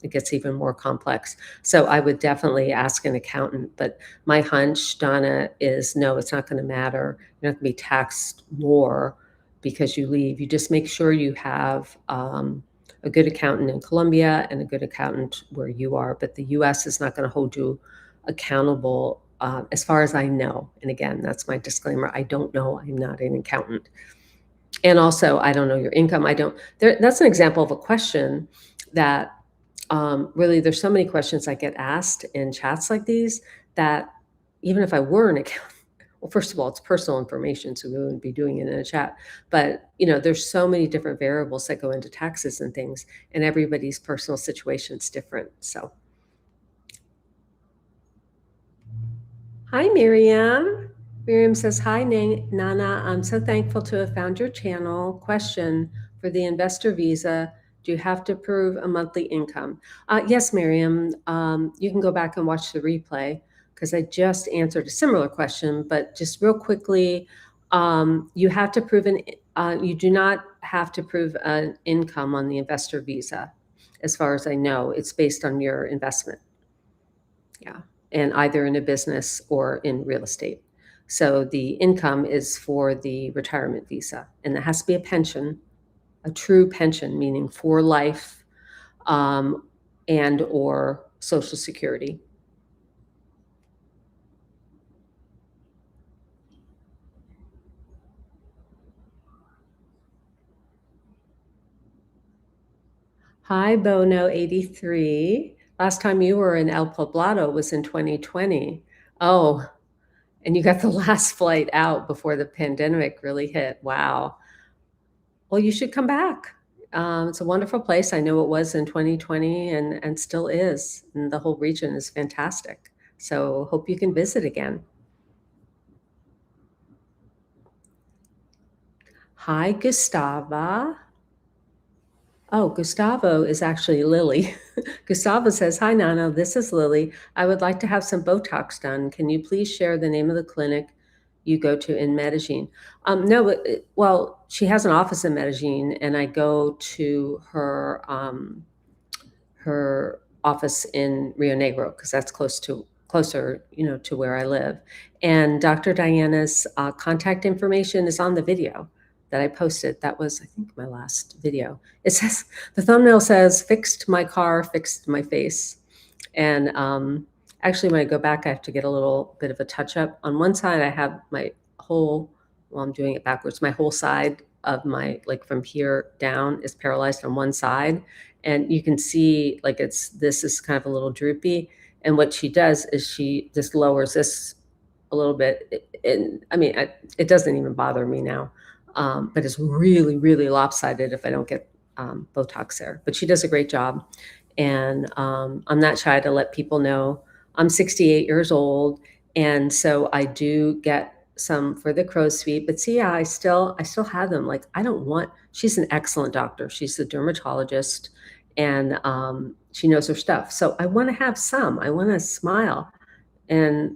Speaker 1: It gets even more complex. So I would definitely ask an accountant. But my hunch, Donna, is no, it's not going to matter. You're not going to be taxed more because you leave. You just make sure you have a good accountant in Colombia and a good accountant where you are. But the US is not going to hold you accountable, as far as I know. And again, that's my disclaimer. I don't know. I'm not an accountant. And also, I don't know your income. That's an example of a question that really, there's so many questions I get asked in chats like these that even if I were an accountant, well, first of all, it's personal information, so we wouldn't be doing it in a chat. But there's so many different variables that go into taxes and things, and everybody's personal situation is different. So, hi, Miriam. Miriam says, hi, Nana. I'm so thankful to have found your channel. Question for the investor visa. Do you have to prove a monthly income? Yes, Miriam. You can go back and watch the replay because I just answered a similar question, but just real quickly, you have to prove you do not have to prove an income on the investor visa. As far as I know, it's based on your investment. Yeah. And either in a business or in real estate. So the income is for the retirement visa, and it has to be a pension, a true pension, meaning for life, and or Social Security. Hi, Bono83. Last time you were in El Poblado was in 2020. Oh, and you got the last flight out before the pandemic really hit. Wow. Well, you should come back. It's a wonderful place. I know it was in 2020 and still is. And the whole region is fantastic. So hope you can visit again. Hi, Gustava. Oh, Gustavo is actually Lily. Gustavo says, hi, Nana, this is Lily. I would like to have some Botox done. Can you please share the name of the clinic you go to in Medellin? No, well, she has an office in Medellin, and I go to her office in Rio Negro because that's closer, to where I live. And Dr. Diana's contact information is on the video that I posted. That was, I think, my last video. It says, the thumbnail says, fixed my car, fixed my face. And actually, when I go back, I have to get a little bit of a touch up. On one side, I have my whole, well, I'm doing it backwards. My whole side of my, like from here down is paralyzed on one side. And you can see like this is kind of a little droopy. And what she does is she just lowers this a little bit. And I mean, it doesn't even bother me now, but it's really, really lopsided if I don't get Botox there. But she does a great job. And I'm not shy to let people know I'm 68 years old. And so I do get some for the crow's feet, but see, yeah, I still have them. Like, I don't want, she's an excellent doctor. She's a dermatologist, and she knows her stuff. So I want to have some, I want to smile. And,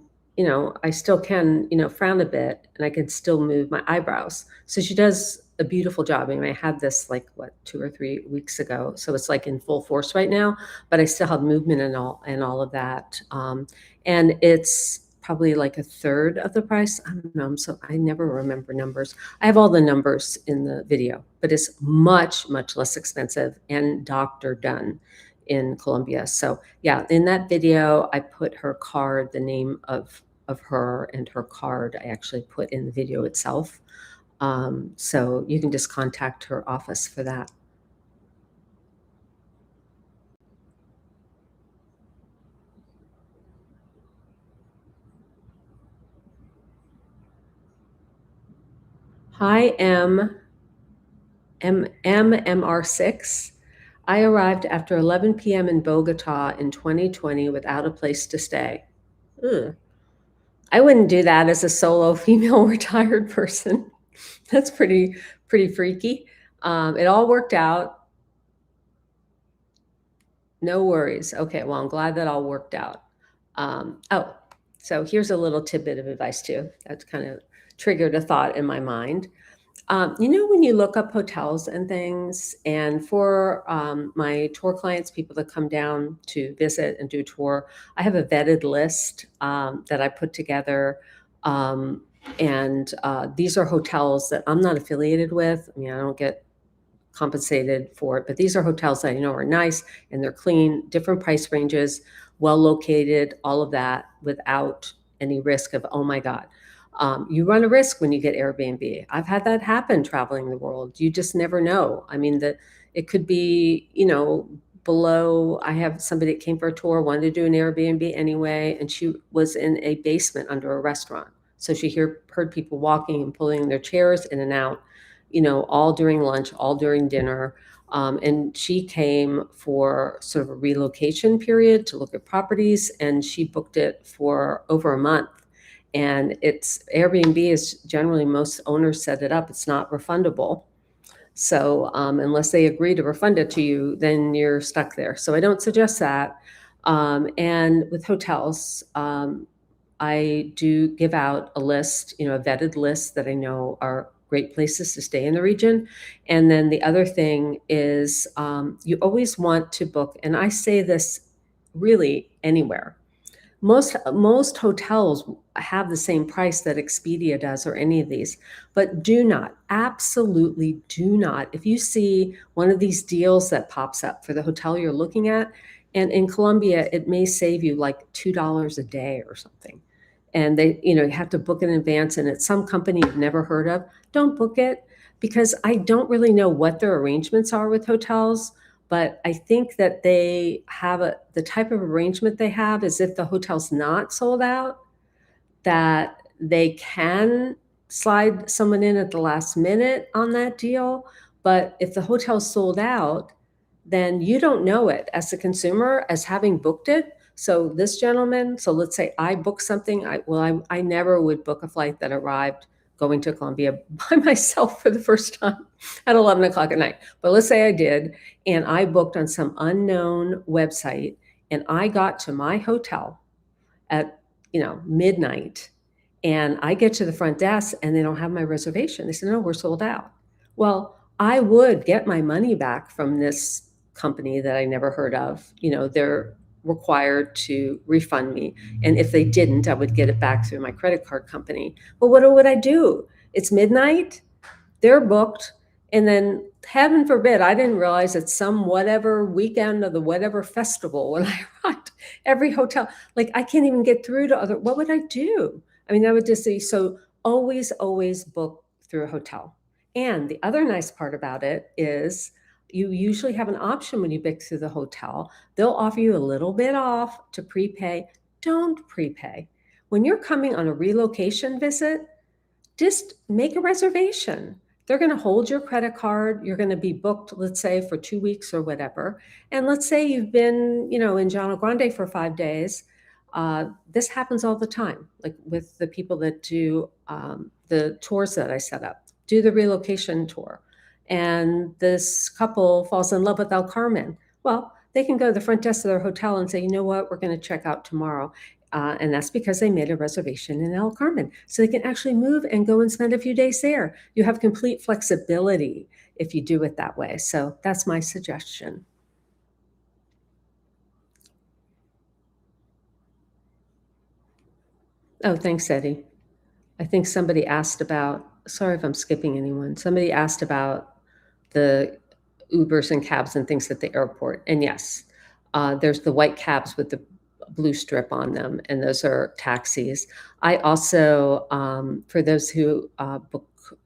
Speaker 1: I still can, frown a bit, and I can still move my eyebrows. So she does a beautiful job. I mean, I had this like what, 2 or 3 weeks ago. So it's like in full force right now, but I still have movement and all of that. And it's probably like a third of the price. I don't know. So I never remember numbers. I have all the numbers in the video, but it's much, much less expensive and doctor done in Colombia. So yeah, in that video, I put her card, the name of her, and her card I actually put in the video itself. So you can just contact her office for that. Hi, MMR6. I arrived after 11 p.m. in Bogota in 2020 without a place to stay. Ugh. I wouldn't do that as a solo female retired person. That's pretty freaky. It all worked out. No worries. Okay, well, I'm glad that all worked out. Oh, so here's a little tidbit of advice too. That's kind of triggered a thought in my mind. When you look up hotels and things, and for my tour clients, people that come down to visit and do tour, I have a vetted list that I put together. And these are hotels that I'm not affiliated with. I mean, I don't get compensated for it, but these are hotels that I know are nice and they're clean, different price ranges, well located, all of that without any risk of, oh my God. You run a risk when you get Airbnb. I've had that happen traveling the world. You just never know. I mean, it could be, below. I have somebody that came for a tour, wanted to do an Airbnb anyway, and she was in a basement under a restaurant. So she heard people walking and pulling their chairs in and out, all during lunch, all during dinner. And she came for sort of a relocation period to look at properties, and she booked it for over a month. And it's Airbnb is generally, most owners set it up. It's not refundable. So unless they agree to refund it to you, then you're stuck there. So I don't suggest that. And with hotels, I do give out a list, a vetted list that I know are great places to stay in the region. And then the other thing is you always want to book, and I say this really anywhere. Most hotels have the same price that Expedia does, or any of these, but do not, absolutely do not. If you see one of these deals that pops up for the hotel you're looking at, and in Colombia, it may save you like $2 a day or something. And they, you have to book it in advance, and it's some company you've never heard of. Don't book it, because I don't really know what their arrangements are with hotels. But I think that they have the type of arrangement they have is, if the hotel's not sold out, that they can slide someone in at the last minute on that deal. But if the hotel's sold out, then you don't know it as a consumer as having booked it. So this gentleman, so let's say I booked something. I never would book a flight that arrived going to Colombia by myself for the first time at 11 o'clock at night. But let's say I did, and I booked on some unknown website, and I got to my hotel at, midnight, and I get to the front desk and they don't have my reservation. They said, no, we're sold out. Well, I would get my money back from this company that I never heard of. They're required to refund me. And if they didn't, I would get it back through my credit card company. But what would I do? It's midnight, they're booked. And then, heaven forbid, I didn't realize that some whatever weekend of the whatever festival, when I arrived, every hotel, like, I can't even get through to other, what would I do? I mean, I would just say, so always book through a hotel. And the other nice part about it is you usually have an option when you book through the hotel. They'll offer you a little bit off to prepay. Don't prepay. when you're coming on a relocation visit, just make a reservation. They're going to hold your credit card. You're going to be booked, let's say, for 2 weeks or whatever. And let's say you've been, in John Grande for 5 days. This happens all the time, like with the people that do the tours that I set up, do the relocation tour. And this couple falls in love with El Carmen. Well, they can go to the front desk of their hotel and say, you know what, we're going to check out tomorrow. And that's because they made a reservation in El Carmen. So they can actually move and go and spend a few days there. You have complete flexibility if you do it that way. So that's my suggestion. Oh, thanks, Eddie. I think somebody asked about, sorry if I'm skipping anyone, somebody asked about the Ubers and cabs and things at the airport. And yes, there's the white cabs with the blue strip on them, and those are taxis. I also, for those who book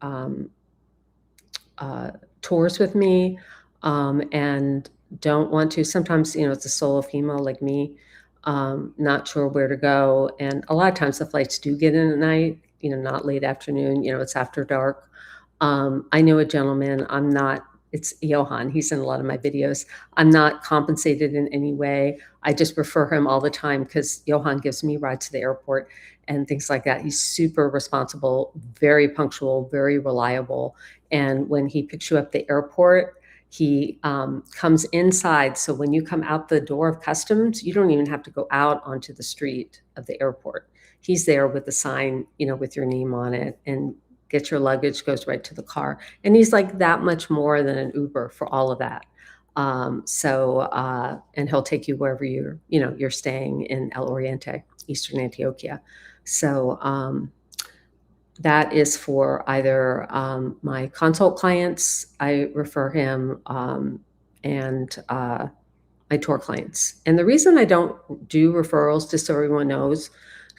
Speaker 1: tours with me and don't want to, sometimes, it's a solo female like me, not sure where to go. And a lot of times the flights do get in at night, not late afternoon, it's after dark. I know a gentleman, it's Johan. He's in a lot of my videos. I'm not compensated in any way. I just refer him all the time because Johan gives me rides to the airport and things like that. He's super responsible, very punctual, very reliable. And when he picks you up at the airport, he comes inside. So when you come out the door of customs, you don't even have to go out onto the street of the airport. He's there with the sign, with your name on it, and get your luggage, goes right to the car. And he's like that much more than an Uber for all of that. And he'll take you wherever you're staying in El Oriente, Eastern Antioquia. So that is for either my consult clients, I refer him, and my tour clients. And the reason I don't do referrals, just so everyone knows,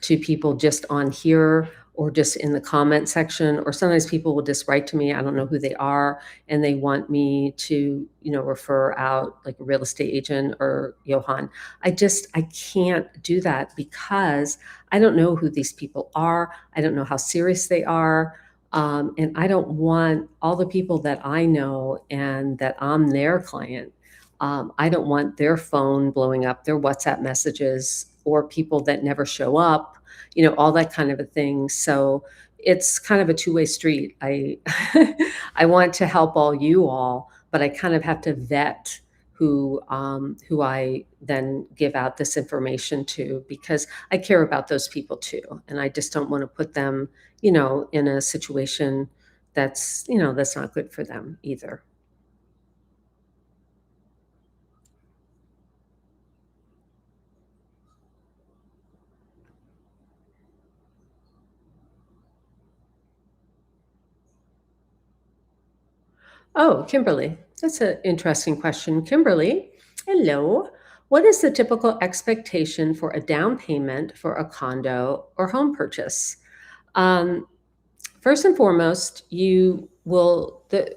Speaker 1: to people just on here or just in the comment section, or sometimes people will just write to me, I don't know who they are, and they want me to, refer out like a real estate agent or Johan. I can't do that because I don't know who these people are. I don't know how serious they are. And I don't want all the people that I know and that I'm their client. I don't want their phone blowing up, their WhatsApp messages, or people that never show up, all that kind of a thing. So it's kind of a two-way street. I I want to help you all, but I kind of have to vet who I then give out this information to, because I care about those people too. And I just don't want to put them, in a situation that's not good for them either. Oh, Kimberly, that's an interesting question. Kimberly, hello. What is the typical expectation for a down payment for a condo or home purchase? Um, First and foremost, the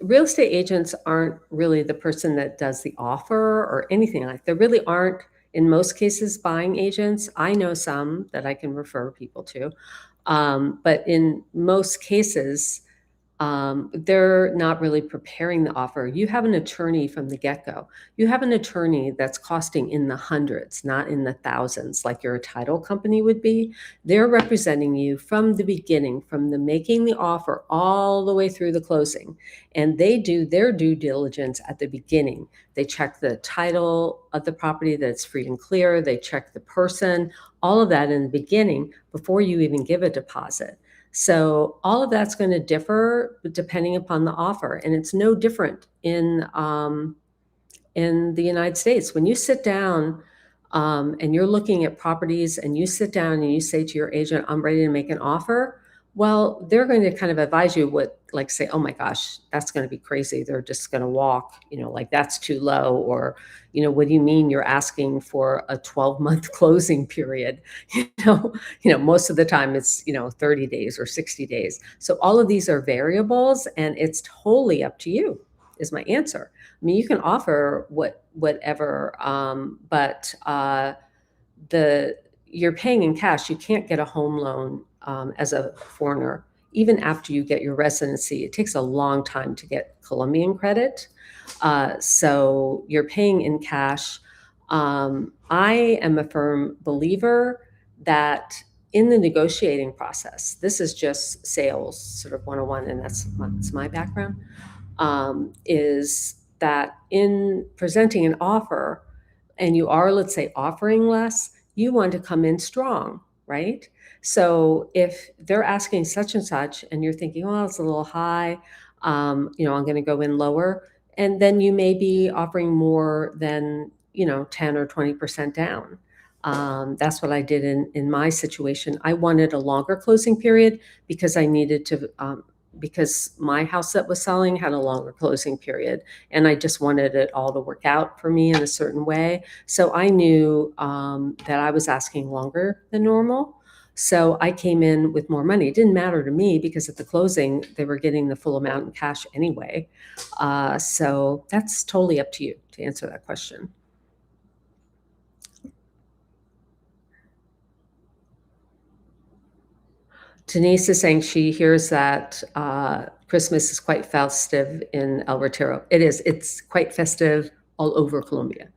Speaker 1: real estate agents aren't really the person that does the offer or anything like that. There really aren't, in most cases, buying agents. I know some that I can refer people to. But in most cases, they're not really preparing the offer. You have an attorney from the get-go. You have an attorney that's costing in the hundreds, not in the thousands, like your title company would be. They're representing you from the beginning, from the making the offer all the way through the closing. And they do their due diligence at the beginning. They check the title of the property, that it's free and clear. They check the person, all of that in the beginning before you even give a deposit. So all of that's going to differ depending upon the offer, and it's no different in the United States. When you sit down and you're looking at properties, and you sit down and you say to your agent, "I'm ready to make an offer," well, they're going to kind of advise you say, "Oh my gosh, that's going to be crazy. They're just going to walk, like that's too low," or, "What do you mean you're asking for a 12-month closing period?" Most of the time it's, 30 days or 60 days. So all of these are variables, and it's totally up to you, is my answer. I mean, you can offer whatever, but the you're paying in cash. You can't get a home loan as a foreigner. Even after you get your residency, it takes a long time to get Colombian credit. So you're paying in cash. I am a firm believer that in the negotiating process, this is just sales sort of 101, and that's my background, is that in presenting an offer, and you are, let's say, offering less, you want to come in strong, right? So if they're asking such and such, and you're thinking, well, it's a little high, I'm going to go in lower, and then you may be offering more than 10 or 20% down. That's what I did in my situation. I wanted a longer closing period because I needed to. Because my house that was selling had a longer closing period, and I just wanted it all to work out for me in a certain way. So I knew that I was asking longer than normal. So I came in with more money. It didn't matter to me because at the closing, they were getting the full amount in cash anyway. So that's totally up to you to answer that question. Denise is saying she hears that Christmas is quite festive in El Retiro. It is. It's quite festive all over Colombia.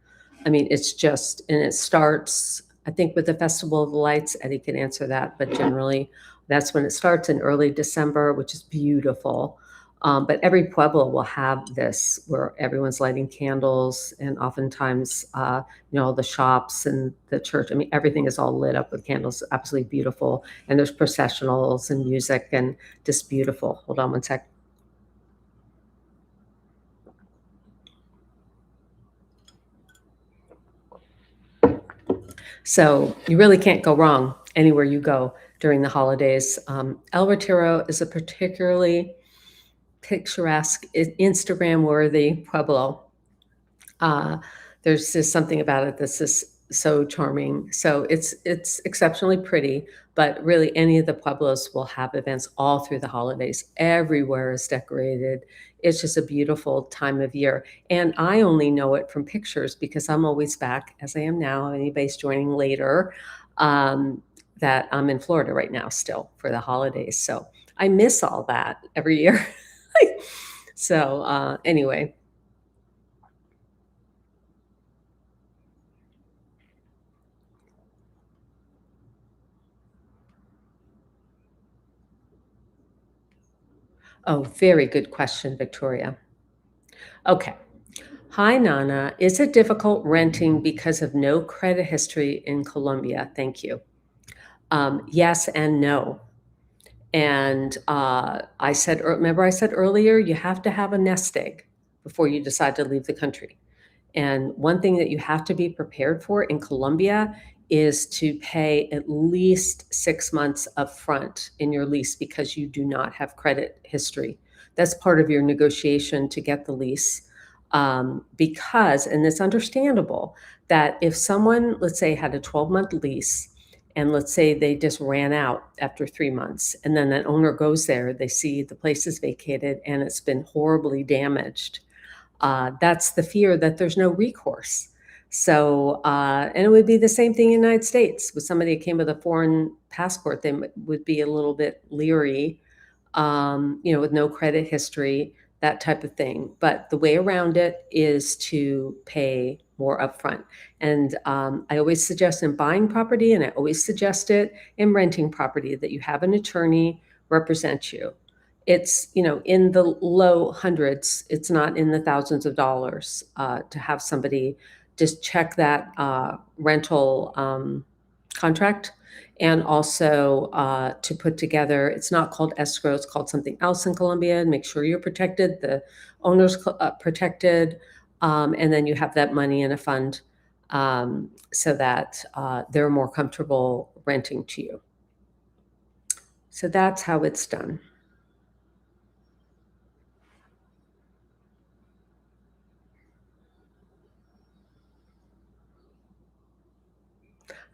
Speaker 1: I mean, it's just, and it starts, I think, with the Festival of the Lights. Eddie can answer that, but generally, that's when it starts in early December, which is beautiful. But every pueblo will have this where everyone's lighting candles, and oftentimes, the shops and the church. I mean, everything is all lit up with candles. Absolutely beautiful. And there's processionals and music and just beautiful. Hold on one sec. So you really can't go wrong anywhere you go during the holidays. El Retiro is a particularly picturesque, Instagram-worthy pueblo. There's just something about it that's just so charming. So it's exceptionally pretty, but really any of the pueblos will have events all through the holidays. Everywhere is decorated. It's just a beautiful time of year. And I only know it from pictures because I'm always back, as I am now. Anybody's joining later, that I'm in Florida right now still for the holidays. So I miss all that every year. So anyway. Oh, very good question, Victoria. Okay. Hi, Nana. Is it difficult renting because of no credit history in Colombia? Thank you. Yes and no. And remember I said earlier, you have to have a nest egg before you decide to leave the country. And one thing that you have to be prepared for in Colombia is to pay at least 6 months upfront in your lease because you do not have credit history. That's part of your negotiation to get the lease. Because, and it's understandable, that if someone, let's say, had a 12-month lease, and let's say they just ran out after 3 months, and then an owner goes there, they see the place is vacated and it's been horribly damaged. That's the fear that there's no recourse. So, and it would be the same thing in the United States with somebody that came with a foreign passport. They would be a little bit leery, with no credit history, that type of thing. But the way around it is to pay more upfront. And I always suggest in buying property, and I always suggest it in renting property, that you have an attorney represent you. It's, in the low hundreds, it's not in the thousands of dollars to have somebody just check that rental contract, and also to put together, it's not called escrow, it's called something else in Colombia, and make sure you're protected, the owner's protected, and then you have that money in a fund so that they're more comfortable renting to you. So that's how it's done.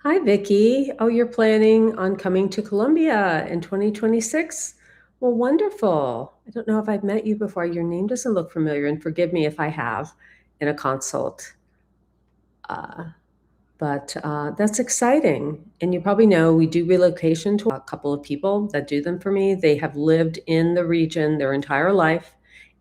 Speaker 1: Hi, Vicky. Oh, you're planning on coming to Colombia in 2026? Well, wonderful. I don't know if I've met you before. Your name doesn't look familiar, and forgive me if I have in a consult. Uh, But that's exciting. And you probably know we do relocation to a couple of people that do them for me. They have lived in the region their entire life,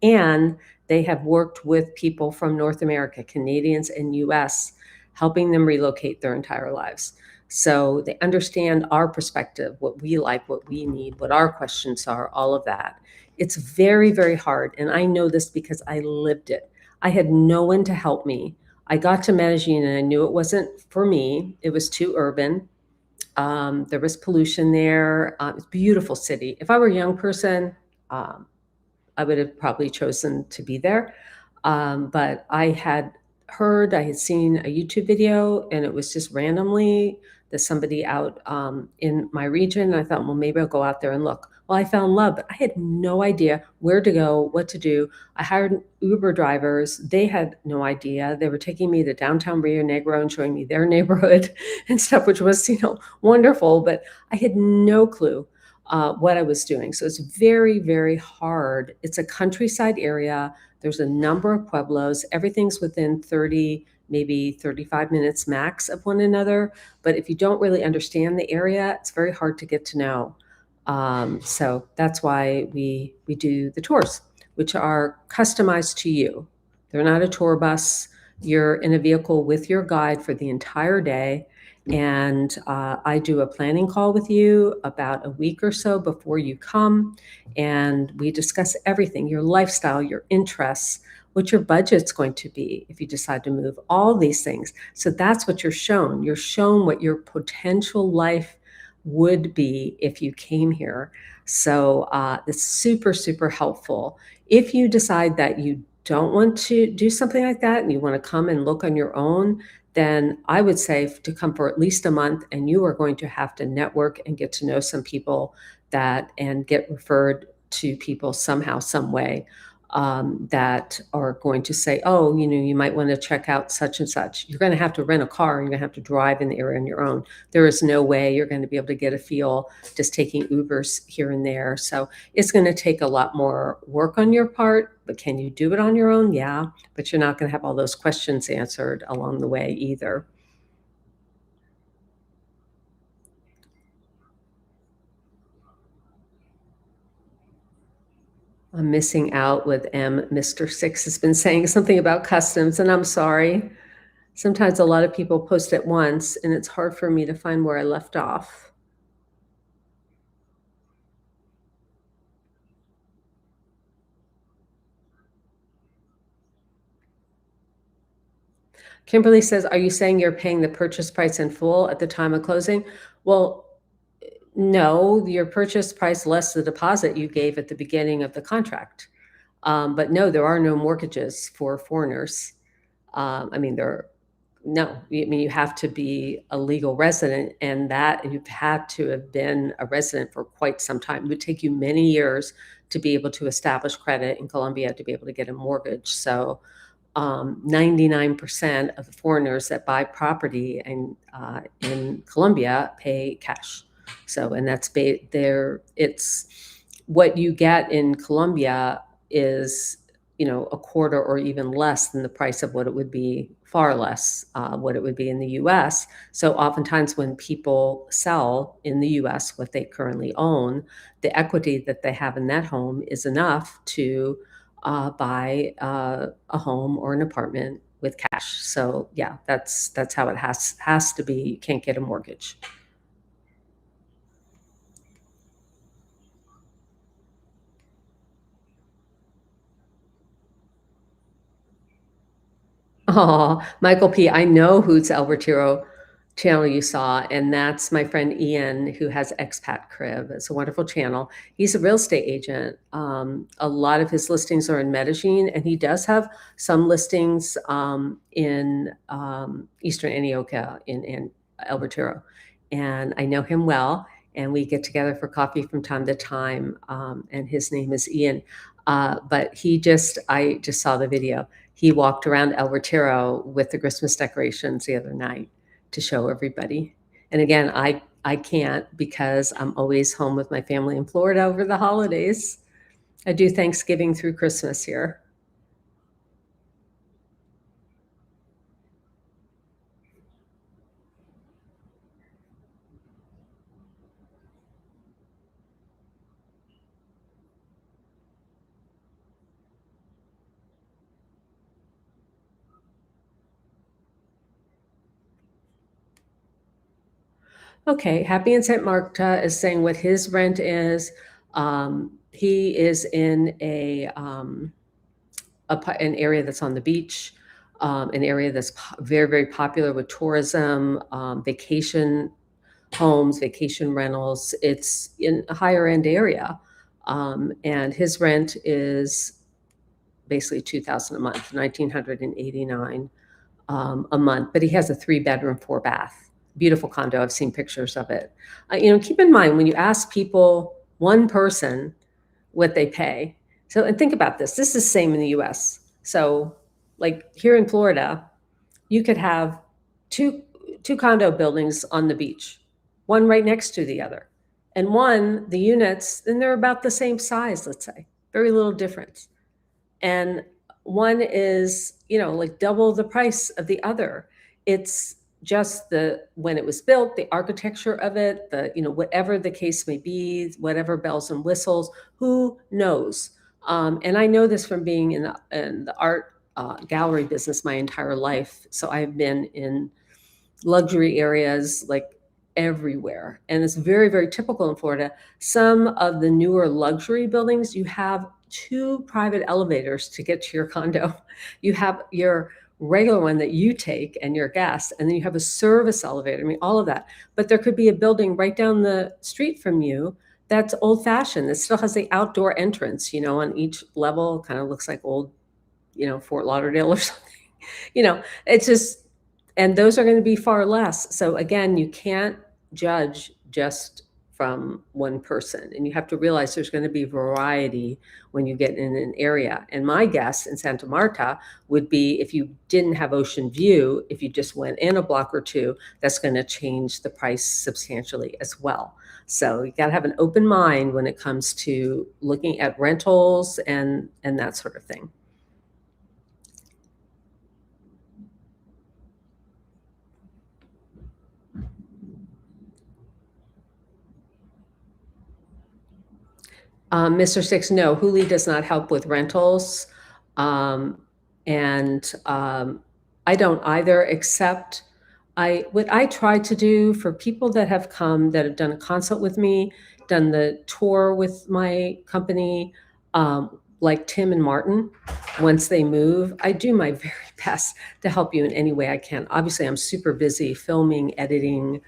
Speaker 1: and they have worked with people from North America, Canadians and US, helping them relocate their entire lives. So they understand our perspective, what we like, what we need, what our questions are, all of that. It's very, very hard. And I know this because I lived it. I had no one to help me. I got to Medellin and I knew it wasn't for me. It was too urban. There was pollution there. It's a beautiful city. If I were a young person, um, I would have probably chosen to be there. But I had I had seen a YouTube video, and it was just randomly that somebody out in my region. And I thought, well, maybe I'll go out there and look. Well, I found love, but I had no idea where to go, what to do. I hired Uber drivers. They had no idea. They were taking me to downtown Rio Negro and showing me their neighborhood and stuff, which was, wonderful. But I had no clue what I was doing. So it's very, very hard. It's a countryside area. There's a number of pueblos. Everything's within 30, maybe 35 minutes max of one another. But if you don't really understand the area, it's very hard to get to know. So that's why we do the tours, which are customized to you. They're not a tour bus. You're in a vehicle with your guide for the entire day. And I do a planning call with you about a week or so before you come. And we discuss everything, your lifestyle, your interests, what your budget's going to be if you decide to move, all these things. So that's what you're shown. You're shown what your potential life would be if you came here. So it's super, super helpful. If you decide that you don't want to do something like that and you want to come and look on your own, then I would say to come for at least a month, and you are going to have to network and get to know some people and get referred to people somehow, some way, that are going to say, oh, you might want to check out such and such. You're going to have to rent a car. You're going to have to drive in the area on your own. There is no way you're going to be able to get a feel just taking Ubers here and there. So it's going to take a lot more work on your part, but can you do it on your own? Yeah, but you're not going to have all those questions answered along the way either. I'm missing out with M. Mr. Six has been saying something about customs, and I'm sorry. Sometimes a lot of people post at once, and it's hard for me to find where I left off. Kimberly says, are you saying you're paying the purchase price in full at the time of closing? Well, no, your purchase price less the deposit you gave at the beginning of the contract. But no, there are no mortgages for foreigners. I mean, you have to be a legal resident, and that you've had to have been a resident for quite some time. It would take you many years to be able to establish credit in Colombia to be able to get a mortgage. So 99% of the foreigners that buy property in Colombia pay cash. So, and that's there. It's what you get in Colombia is, a quarter or even less than the price of what it would be, far less what it would be in the U.S. So, oftentimes when people sell in the U.S. what they currently own, the equity that they have in that home is enough to buy a home or an apartment with cash. So yeah, that's how it has to be. You can't get a mortgage. Oh, Michael P. I know whose El Retiro channel you saw, and that's my friend Ian, who has Expat Crib. It's a wonderful channel. He's a real estate agent. A lot of his listings are in Medellin, and he does have some listings in Eastern Antioquia in El Retiro. And I know him well, and we get together for coffee from time to time. And his name is Ian. But I just saw the video. He walked around El Retiro with the Christmas decorations the other night to show everybody. And again, I can't because I'm always home with my family in Florida over the holidays. I do Thanksgiving through Christmas here. Okay, Happy in St. Marta is saying what his rent is. He is in an area that's on the beach, an area that's very, very popular with tourism, vacation homes, vacation rentals. It's in a higher end area. And his rent is basically 2,000 a month, 1,989 a month, but he has a 3-bedroom, 4-bath, beautiful condo. I've seen pictures of it. Keep in mind when you ask people, one person, what they pay. So, and think about this. This is the same in the U.S. So, like here in Florida, you could have two two condo buildings on the beach, one right next to the other, and the units, and they're about the same size. Let's say, very little difference, and one is, like double the price of the other. It's just when it was built, the architecture of it, whatever the case may be, whatever bells and whistles, who knows? And I know this from being in the art gallery business my entire life. So I've been in luxury areas like everywhere. And it's very, very typical in Florida. Some of the newer luxury buildings, you have 2 private elevators to get to your condo. You have your regular one that you take and your guests, and then you have a service elevator. I mean, all of that. But there could be a building right down the street from you that's old fashioned. It still has the outdoor entrance, on each level, kind of looks like old, Fort Lauderdale or something. It's just, and those are going to be far less. So again, you can't judge just from one person, and you have to realize there's going to be variety when you get in an area. And my guess in Santa Marta would be, if you didn't have ocean view, if you just went in a block or two, that's going to change the price substantially as well. So you got to have an open mind when it comes to looking at rentals and that sort of thing. Mr. Six, no, Huli does not help with rentals. And I don't either, except what I try to do for people that have come, that have done a consult with me, done the tour with my company, like Tim and Martin, once they move, I do my very best to help you in any way I can. Obviously, I'm super busy filming, editing,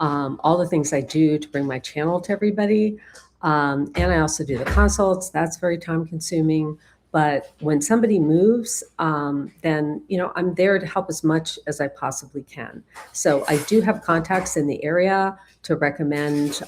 Speaker 1: all the things I do to bring my channel to everybody. And I also do the consults. That's very time consuming. But when somebody moves, then, I'm there to help as much as I possibly can. So I do have contacts in the area to recommend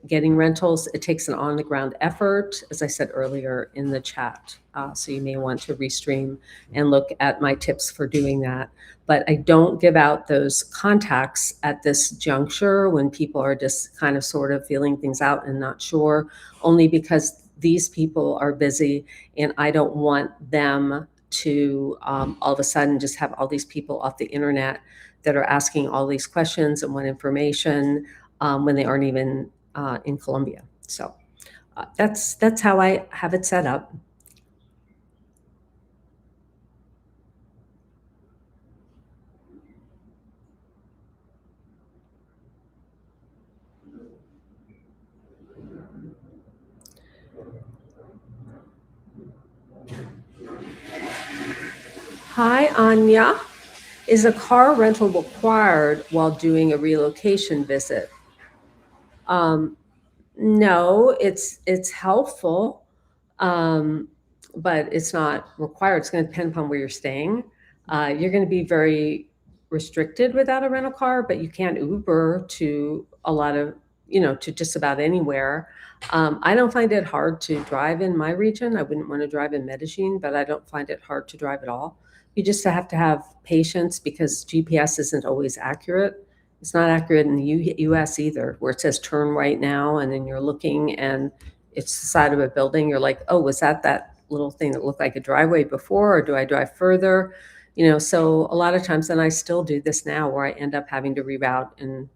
Speaker 1: getting rentals. It takes an on the ground effort, as I said earlier in the chat. So you may want to restream and look at my tips for doing that. But I don't give out those contacts at this juncture when people are just kind of sort of feeling things out and not sure, only because these people are busy and I don't want them to all of a sudden just have all these people off the internet that are asking all these questions and want information when they aren't even in Colombia. So that's how I have it set up. Hi, Anya. Is a car rental required while doing a relocation visit? Um, no, it's helpful, um, but it's not required. It's going to depend upon where you're staying. You're going to be very restricted without a rental car, but you can Uber to a lot of, to just about anywhere. I don't find it hard to drive in my region. I wouldn't want to drive in Medellín, but I don't find it hard to drive at all. You just have to have patience because GPS isn't always accurate. It's not accurate in the US either, where it says turn right now, and then you're looking and it's the side of a building. You're like, oh, was that little thing that looked like a driveway before, or do I drive further? So a lot of times, and I still do this now, where I end up having to reroute and,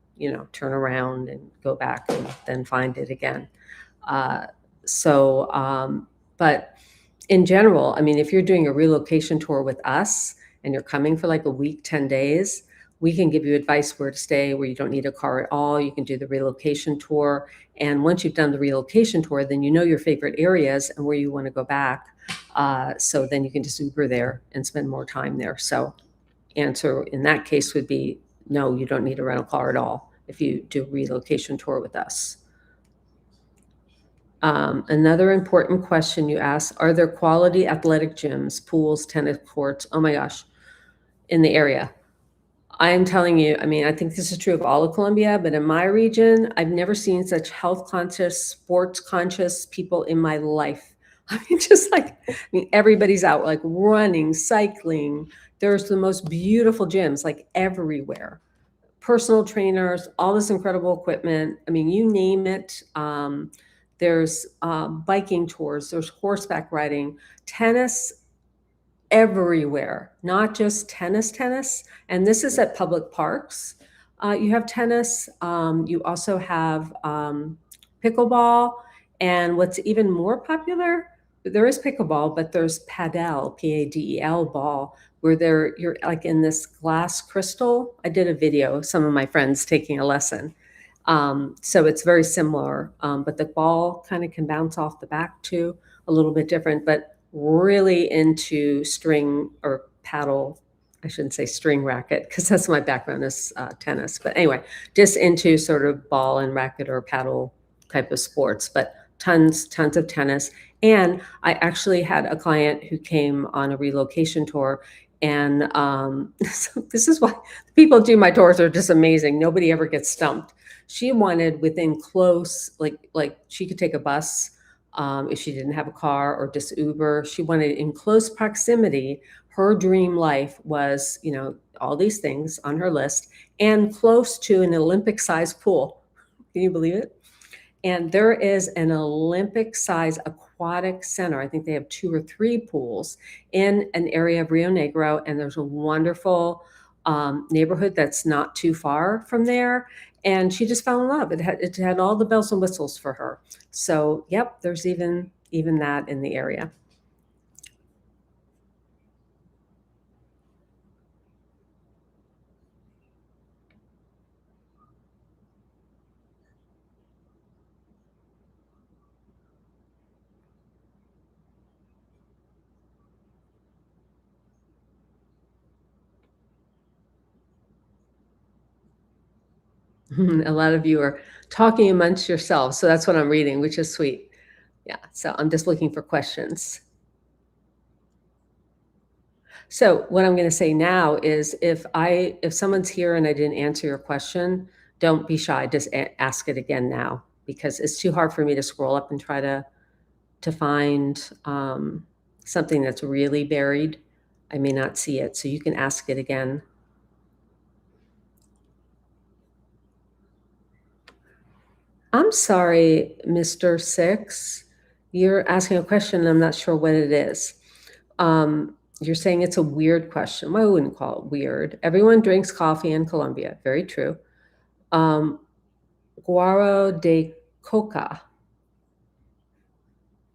Speaker 1: turn around and go back and then find it again. Uh, so, but in general, I mean, if you're doing a relocation tour with us and you're coming for like a week, 10 days, we can give you advice where to stay, where you don't need a car at all. You can do the relocation tour. And once you've done the relocation tour, then you know your favorite areas and where you want to go back. So then you can just Uber there and spend more time there. So answer in that case would be no, you don't need a rental car at all if you do a relocation tour with us. Another important question you asked, are there quality athletic gyms, pools, tennis courts? Oh my gosh, in the area. I am telling you, I mean, I think this is true of all of Colombia, but in my region, I've never seen such health conscious, sports conscious people in my life. I mean, just like, I mean, everybody's out like running, cycling. There's the most beautiful gyms like everywhere. Personal trainers, all this incredible equipment. I mean, you name it. There's biking tours, there's horseback riding, tennis everywhere, not just tennis. And this is at public parks. You have tennis. You also have pickleball. And what's even more popular, there is pickleball, but there's padel, P-A-D-E-L ball, where you're like in this glass crystal. I did a video of some of my friends taking a lesson. So it's very similar, but the ball kind of can bounce off the back too, a little bit different, but really into string or paddle. I shouldn't say string racket because that's my background is tennis. But anyway, just into sort of ball and racket or paddle type of sports, but tons of tennis. And I actually had a client who came on a relocation tour. And so this is why people do my tours are just amazing. Nobody ever gets stumped. She wanted within close, like she could take a bus if she didn't have a car or just Uber. She wanted in close proximity. Her dream life was, you know, all these things on her list and close to an Olympic-sized pool. Can you believe it? And there is an Olympic-sized aquatic center. I think they have 2 or 3 pools in an area of Rio Negro, and there's a wonderful neighborhood that's not too far from there. And she just fell in love. It had all the bells and whistles for her. So, yep, there's even that in the area. A lot of you are talking amongst yourselves, so that's what I'm reading, which is sweet. Yeah, so I'm just looking for questions. So what I'm going to say now is if someone's here and I didn't answer your question, don't be shy. Just ask it again now because it's too hard for me to scroll up and try to find something that's really buried. I may not see it, so you can ask it again. I'm sorry, Mr. Six. You're asking a question and I'm not sure what it is. You're saying it's a weird question. Well, I wouldn't call it weird. Everyone drinks coffee in Colombia. Very true. Guaro de coca.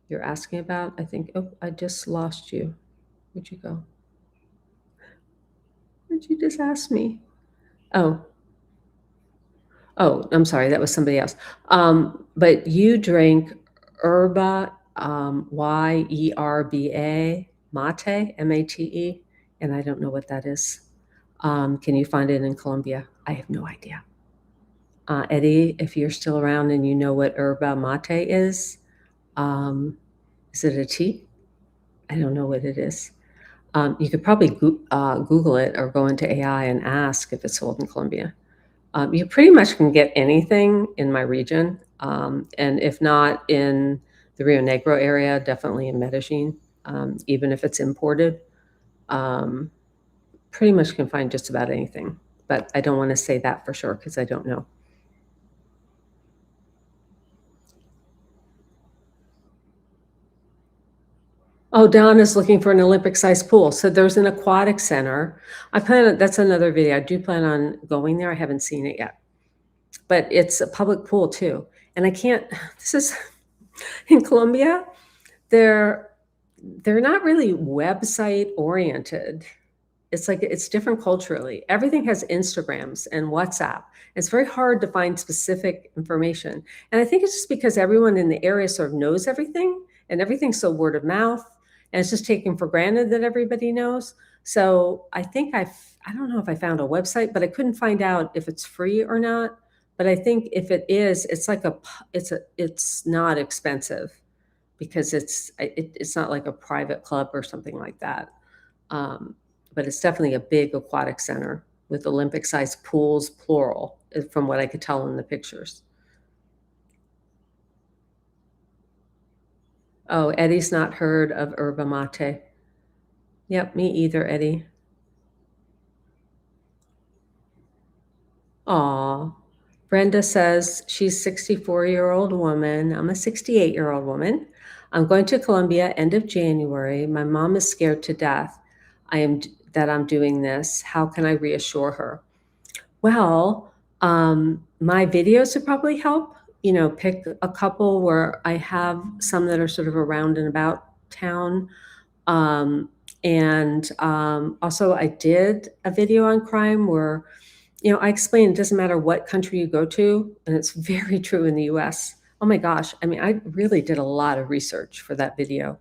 Speaker 1: You're asking about, I think, oh, I just lost you. Where'd you go? Did you just ask me? Oh, I'm sorry. That was somebody else. But you drink yerba, Y-E-R-B-A, mate, M-A-T-E, and I don't know what that is. Can you find it in Colombia? I have no idea. Eddie, if you're still around and you know what yerba mate is it a tea? I don't know what it is. You could probably Google it or go into AI and ask if it's sold in Colombia. You pretty much can get anything in my region. And if not in the Rio Negro area, definitely in Medellín, even if it's imported. Pretty much can find just about anything. But I don't want to say that for sure because I don't know. Oh, Don is looking for an Olympic-sized pool. So there's an aquatic center. That's another video. I do plan on going there. I haven't seen it yet. But it's a public pool too. And this is in Colombia, they're not really website oriented. it's like it's different culturally. Everything has Instagrams and WhatsApp. It's very hard to find specific information. And I think it's just because everyone in the area sort of knows everything, and everything's so word of mouth, and it's just taken for granted that everybody knows. So I think I don't know if I found a website, but I couldn't find out if it's free or not. But I think if it is, it's like it's not expensive because it's not like a private club or something like that. Um, but it's definitely a big aquatic center with Olympic-sized pools, plural, from what I could tell in the pictures. Oh, Eddie's not heard of yerba mate. Yep, me either, Eddie. Aw. Brenda says she's 64-year-old woman. I'm a 68-year-old woman. I'm going to Colombia end of January. My mom is scared to death. I am that I'm doing this. How can I reassure her? Well, my videos would probably help. Pick a couple where I have some that are sort of around and about town. And Also, I did a video on crime where I explain it doesn't matter what country you go to, and it's very true in the US. Oh my gosh, I mean, I really did a lot of research for that video.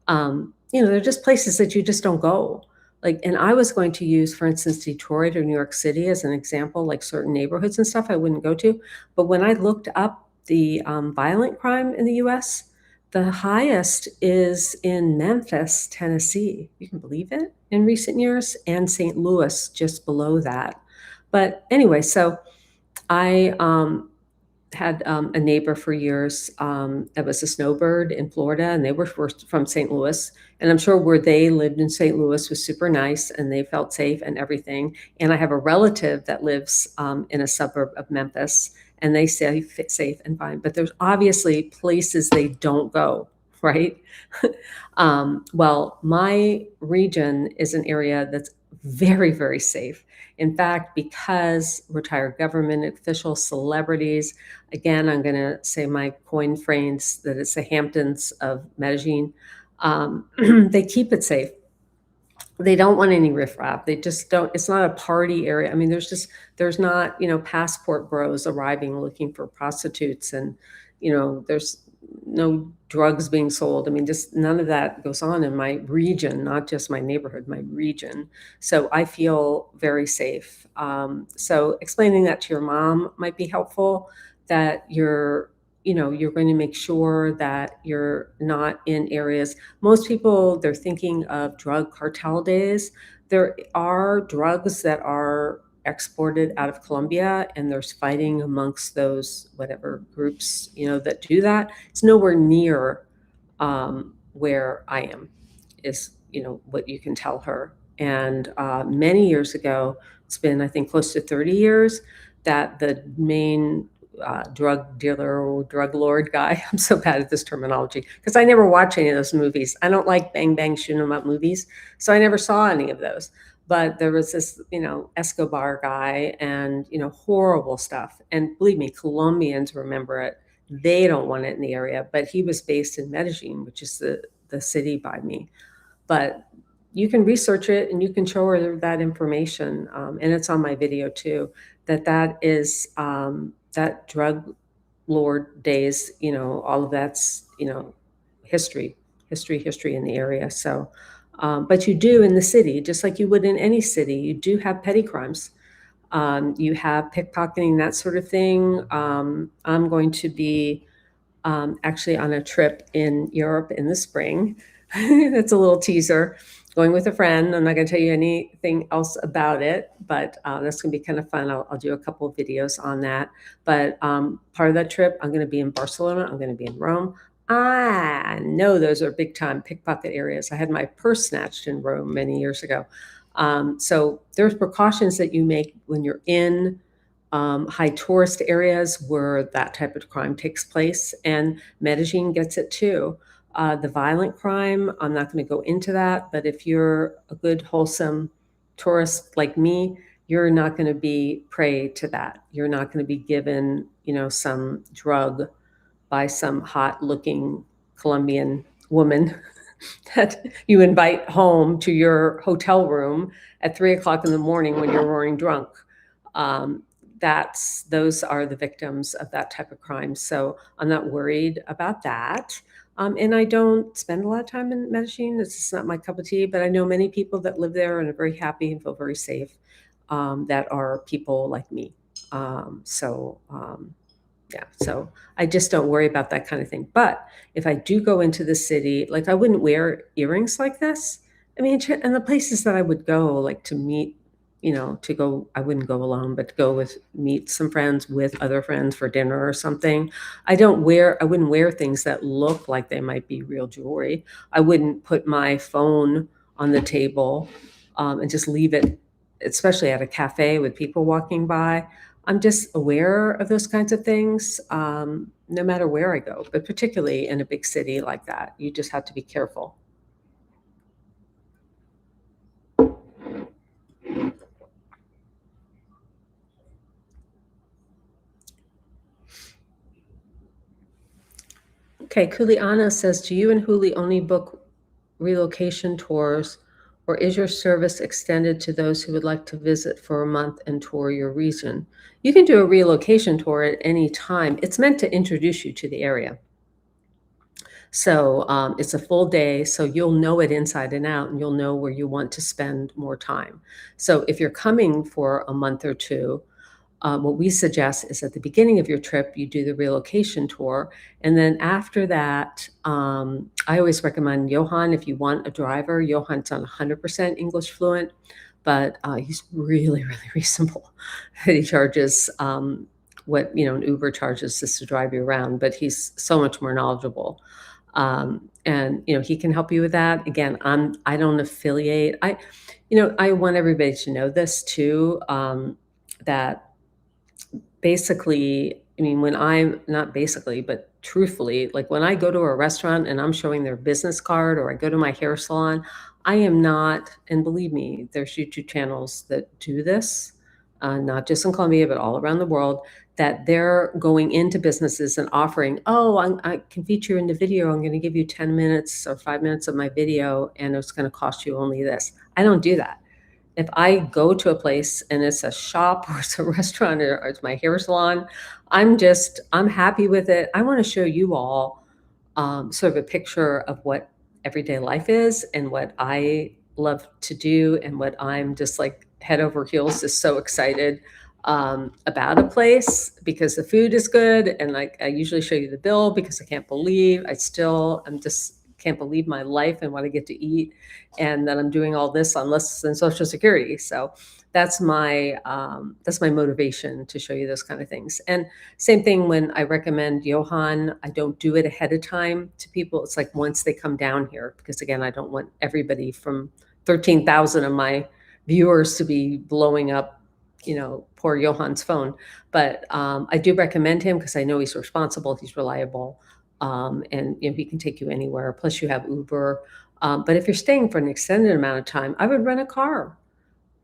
Speaker 1: They're just places that you just don't go. Like, and I was going to use, for instance, Detroit or New York City as an example, like certain neighborhoods and stuff I wouldn't go to. But when I looked up the violent crime in the US, the highest is in Memphis, Tennessee. You can believe it in recent years, and St. Louis just below that. But anyway, so I had a neighbor for years that was a snowbird in Florida, and they were from St. Louis. And I'm sure where they lived in St. Louis was super nice, and they felt safe and everything. And I have a relative that lives in a suburb of Memphis, and they say safe and fine. But there's obviously places they don't go, right? Well, my region is an area that's very, very safe. In fact, because retired government officials, celebrities, again, I'm going to say my coin phrase that it's the Hamptons of Medellin, they keep it safe. They don't want any riffraff. They just don't. It's not a party area. I mean, there's not passport bros arriving looking for prostitutes, and there's no drugs being sold. I mean, just none of that goes on in my region, not just my neighborhood, my region. So I feel very safe. So explaining that to your mom might be helpful. That you're going to make sure that you're not in areas. Most people, they're thinking of drug cartel days. There are drugs that are exported out of Colombia, and there's fighting amongst those whatever groups that do that. It's nowhere near where I am, is what you can tell her. And many years ago, it's been I think close to 30 years, that the main drug dealer or drug lord guy. I'm so bad at this terminology because I never watch any of those movies. I don't like bang bang shoot 'em up movies, so I never saw any of those. But there was this, Escobar guy, and horrible stuff. And believe me, Colombians remember it. They don't want it in the area. But he was based in Medellin, which is the city by me. But you can research it and you can show her that information, and it's on my video too. That is that drug lord days. All of that's history in the area. So, but you do in the city, just like you would in any city. You do have petty crimes. You have pickpocketing, that sort of thing. I'm going to be actually on a trip in Europe in the spring. That's a little teaser. Going with a friend. I'm not going to tell you anything else about it, but that's going to be kind of fun. I'll do a couple of videos on that. But part of that trip, I'm going to be in Barcelona. I'm going to be in Rome. I know those are big time pickpocket areas. I had my purse snatched in Rome many years ago. So there's precautions that you make when you're in high tourist areas where that type of crime takes place, and Medellin gets it too. The violent crime, I'm not going to go into that, but if you're a good, wholesome tourist like me, you're not going to be prey to that. You're not going to be given, some drug by some hot looking Colombian woman that you invite home to your hotel room at 3 o'clock in the morning when you're roaring drunk. Um, those are the victims of that type of crime. So I'm not worried about that. And I don't spend a lot of time in Medellin. It's just not my cup of tea, but I know many people that live there and are very happy and feel very safe, that are people like me. Yeah, so I just don't worry about that kind of thing. But if I do go into the city, like I wouldn't wear earrings like this. I mean, and the places that I would go, like to meet, to go, I wouldn't go alone, but to go meet some friends with other friends for dinner or something. I wouldn't wear things that look like they might be real jewelry. I wouldn't put my phone on the table, and just leave it, especially at a cafe with people walking by. I'm just aware of those kinds of things, no matter where I go, but particularly in a big city like that, you just have to be careful. Okay, Kuliana says, do you and Huli only book relocation tours, or is your service extended to those who would like to visit for a month and tour your region? You can do a relocation tour at any time. It's meant to introduce you to the area. So it's a full day, so you'll know it inside and out, and you'll know where you want to spend more time. So if you're coming for a month or two, what we suggest is at the beginning of your trip, you do the relocation tour. And then after that, I always recommend Johan if you want a driver. Johan's not 100% English fluent, but he's really, really reasonable. He charges what an Uber charges just to drive you around, but he's so much more knowledgeable. And he can help you with that. Again, I don't affiliate. I want everybody to know this too, that basically, I mean, when I'm not basically, but truthfully, like when I go to a restaurant and I'm showing their business card, or I go to my hair salon, I am not, and believe me, there's YouTube channels that do this, not just in Colombia, but all around the world, that they're going into businesses and offering, oh, I can feature in the video. I'm going to give you 10 minutes or 5 minutes of my video, and it's going to cost you only this. I don't do that. If I go to a place and it's a shop or it's a restaurant or it's my hair salon, I'm happy with it. I want to show you all sort of a picture of what everyday life is and what I love to do, and what I'm just like head over heels, just so excited about a place because the food is good. And like I usually show you the bill because I'm just can't believe my life and what I get to eat, and that I'm doing all this on less than Social Security. So that's my motivation to show you those kind of things. And same thing when I recommend Johan, I don't do it ahead of time to people. It's like once they come down here, because again, I don't want everybody from 13,000 of my viewers to be blowing up, poor Johan's phone. But I do recommend him because I know he's responsible, he's reliable, and he can take you anywhere. Plus, you have Uber. But if you're staying for an extended amount of time, I would rent a car.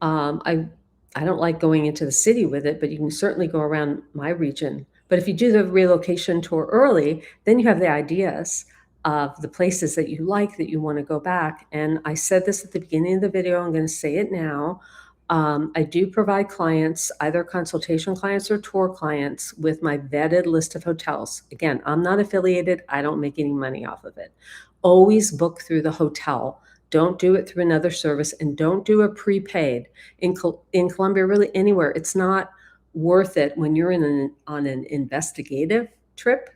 Speaker 1: I don't like going into the city with it, but you can certainly go around my region. But if you do the relocation tour early, then you have the ideas of the places that you like, that you want to go back. And I said this at the beginning of the video, I'm going to say it now. I do provide clients, either consultation clients or tour clients, with my vetted list of hotels. Again, I'm not affiliated. I don't make any money off of it. Always book through the hotel. Don't do it through another service, and don't do a prepaid. In Colombia, really anywhere, it's not worth it when you're on an investigative trip.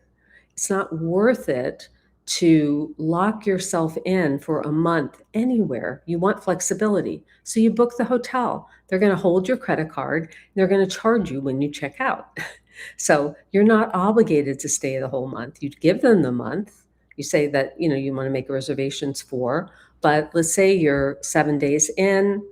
Speaker 1: It's not worth it to lock yourself in for a month anywhere. You want flexibility. So you book the hotel. They're going to hold your credit card. They're going to charge you when you check out. So you're not obligated to stay the whole month. You give them the month. You say that, you want to make reservations for, but let's say you're 7 days in,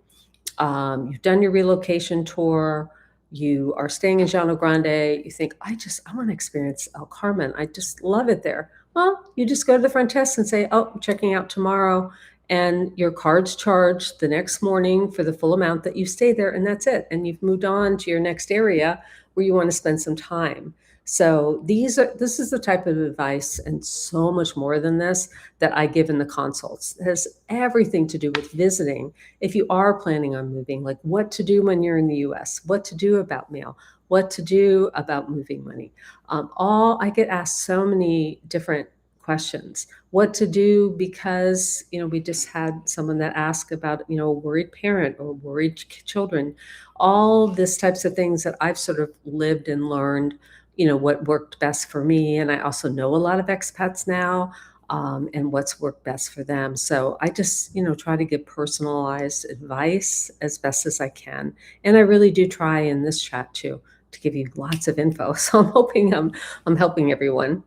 Speaker 1: you've done your relocation tour, you are staying in Llano Grande, you think, I want to experience El Carmen. I just love it there. Well, you just go to the front desk and say, oh, I'm checking out tomorrow. And your card's charged the next morning for the full amount that you stay there, and that's it. And you've moved on to your next area where you want to spend some time. So this is the type of advice and so much more than this that I give in the consults. It has everything to do with visiting. If you are planning on moving, like what to do when you're in the US, what to do about mail, what to do about moving money. All I get asked so many different questions. What to do because, we just had someone that asked about, a worried parent or worried children. All this types of things that I've sort of lived and learned, what worked best for me. And I also know a lot of expats now, and what's worked best for them. So I just, try to give personalized advice as best as I can. And I really do try in this chat too to give you lots of info. So I'm hoping I'm helping everyone.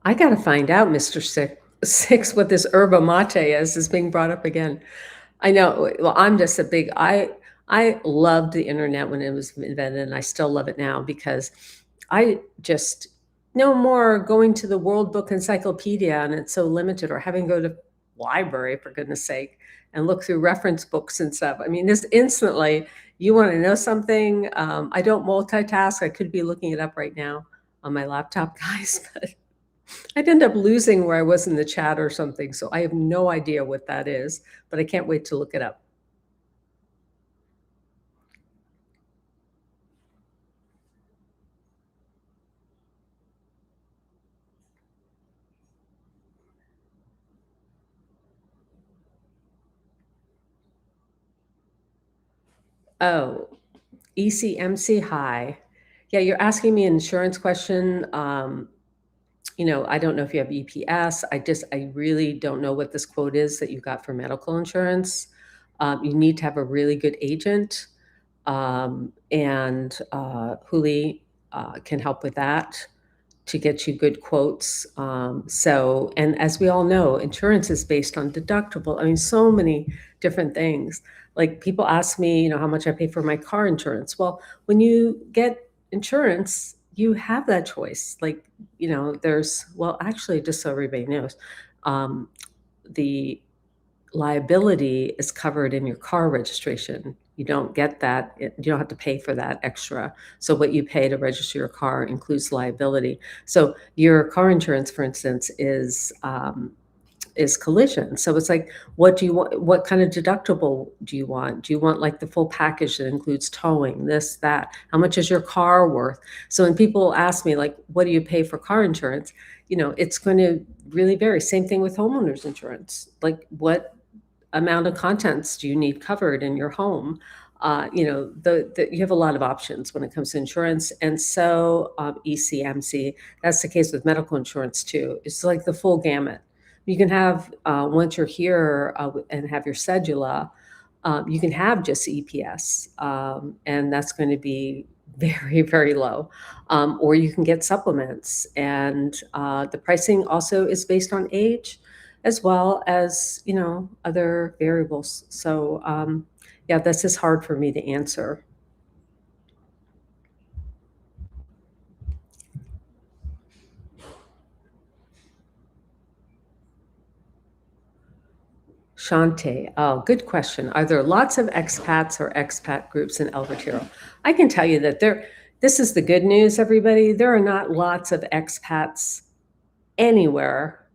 Speaker 1: I gotta find out, Mr. Six, what this yerba mate is being brought up again. I know. Well, I'm just a big I loved the internet when it was invented, and I still love it now because I just no more going to the World Book Encyclopedia, and it's so limited, or having to go to library, for goodness sake, and look through reference books and stuff. I mean, just instantly, you wanna know something, I don't multitask, I could be looking it up right now on my laptop, guys, but I'd end up losing where I was in the chat or something, so I have no idea what that is, but I can't wait to look it up. Oh, ECMC, hi. Yeah, you're asking me an insurance question. I don't know if you have EPS. I really don't know what this quote is that you got for medical insurance. You need to have a really good agent, and Huli can help with that to get you good quotes. And as we all know, insurance is based on deductible. I mean, so many different things. Like people ask me, how much I pay for my car insurance. Well, when you get insurance, you have that choice. Like, well, actually, just so everybody knows, um, the liability is covered in your car registration. You don't get that, you don't have to pay for that extra. So what you pay to register your car includes liability. So your car insurance, for instance, is collision. So it's like, what do you want? What kind of deductible do you want? Do you want like the full package that includes towing, this, that? How much is your car worth? So when people ask me, like, what do you pay for car insurance? It's going to really vary. Same thing with homeowners insurance. Like, what amount of contents do you need covered in your home? You have a lot of options when it comes to insurance. And so ECMC, that's the case with medical insurance too. It's like the full gamut. You can have, once you're here and have your cedula, you can have just EPS, and that's going to be very, very low. Or you can get supplements. And the pricing also is based on age as well as, other variables. So, yeah, this is hard for me to answer. Shante, oh, good question. Are there lots of expats or expat groups in El Retiro? I can tell you that this is the good news, everybody. There are not lots of expats anywhere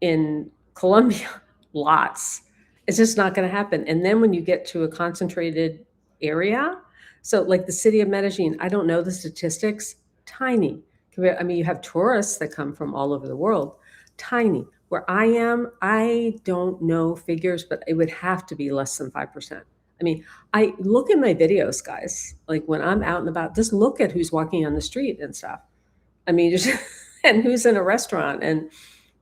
Speaker 1: in Colombia. Lots. It's just not going to happen. And then when you get to a concentrated area, so like the city of Medellin, I don't know the statistics, tiny. I mean, you have tourists that come from all over the world, tiny. Where I am, I don't know figures, but it would have to be less than 5%. I mean, I look at my videos, guys, like when I'm out and about, just look at who's walking on the street and stuff. I mean, just and who's in a restaurant. And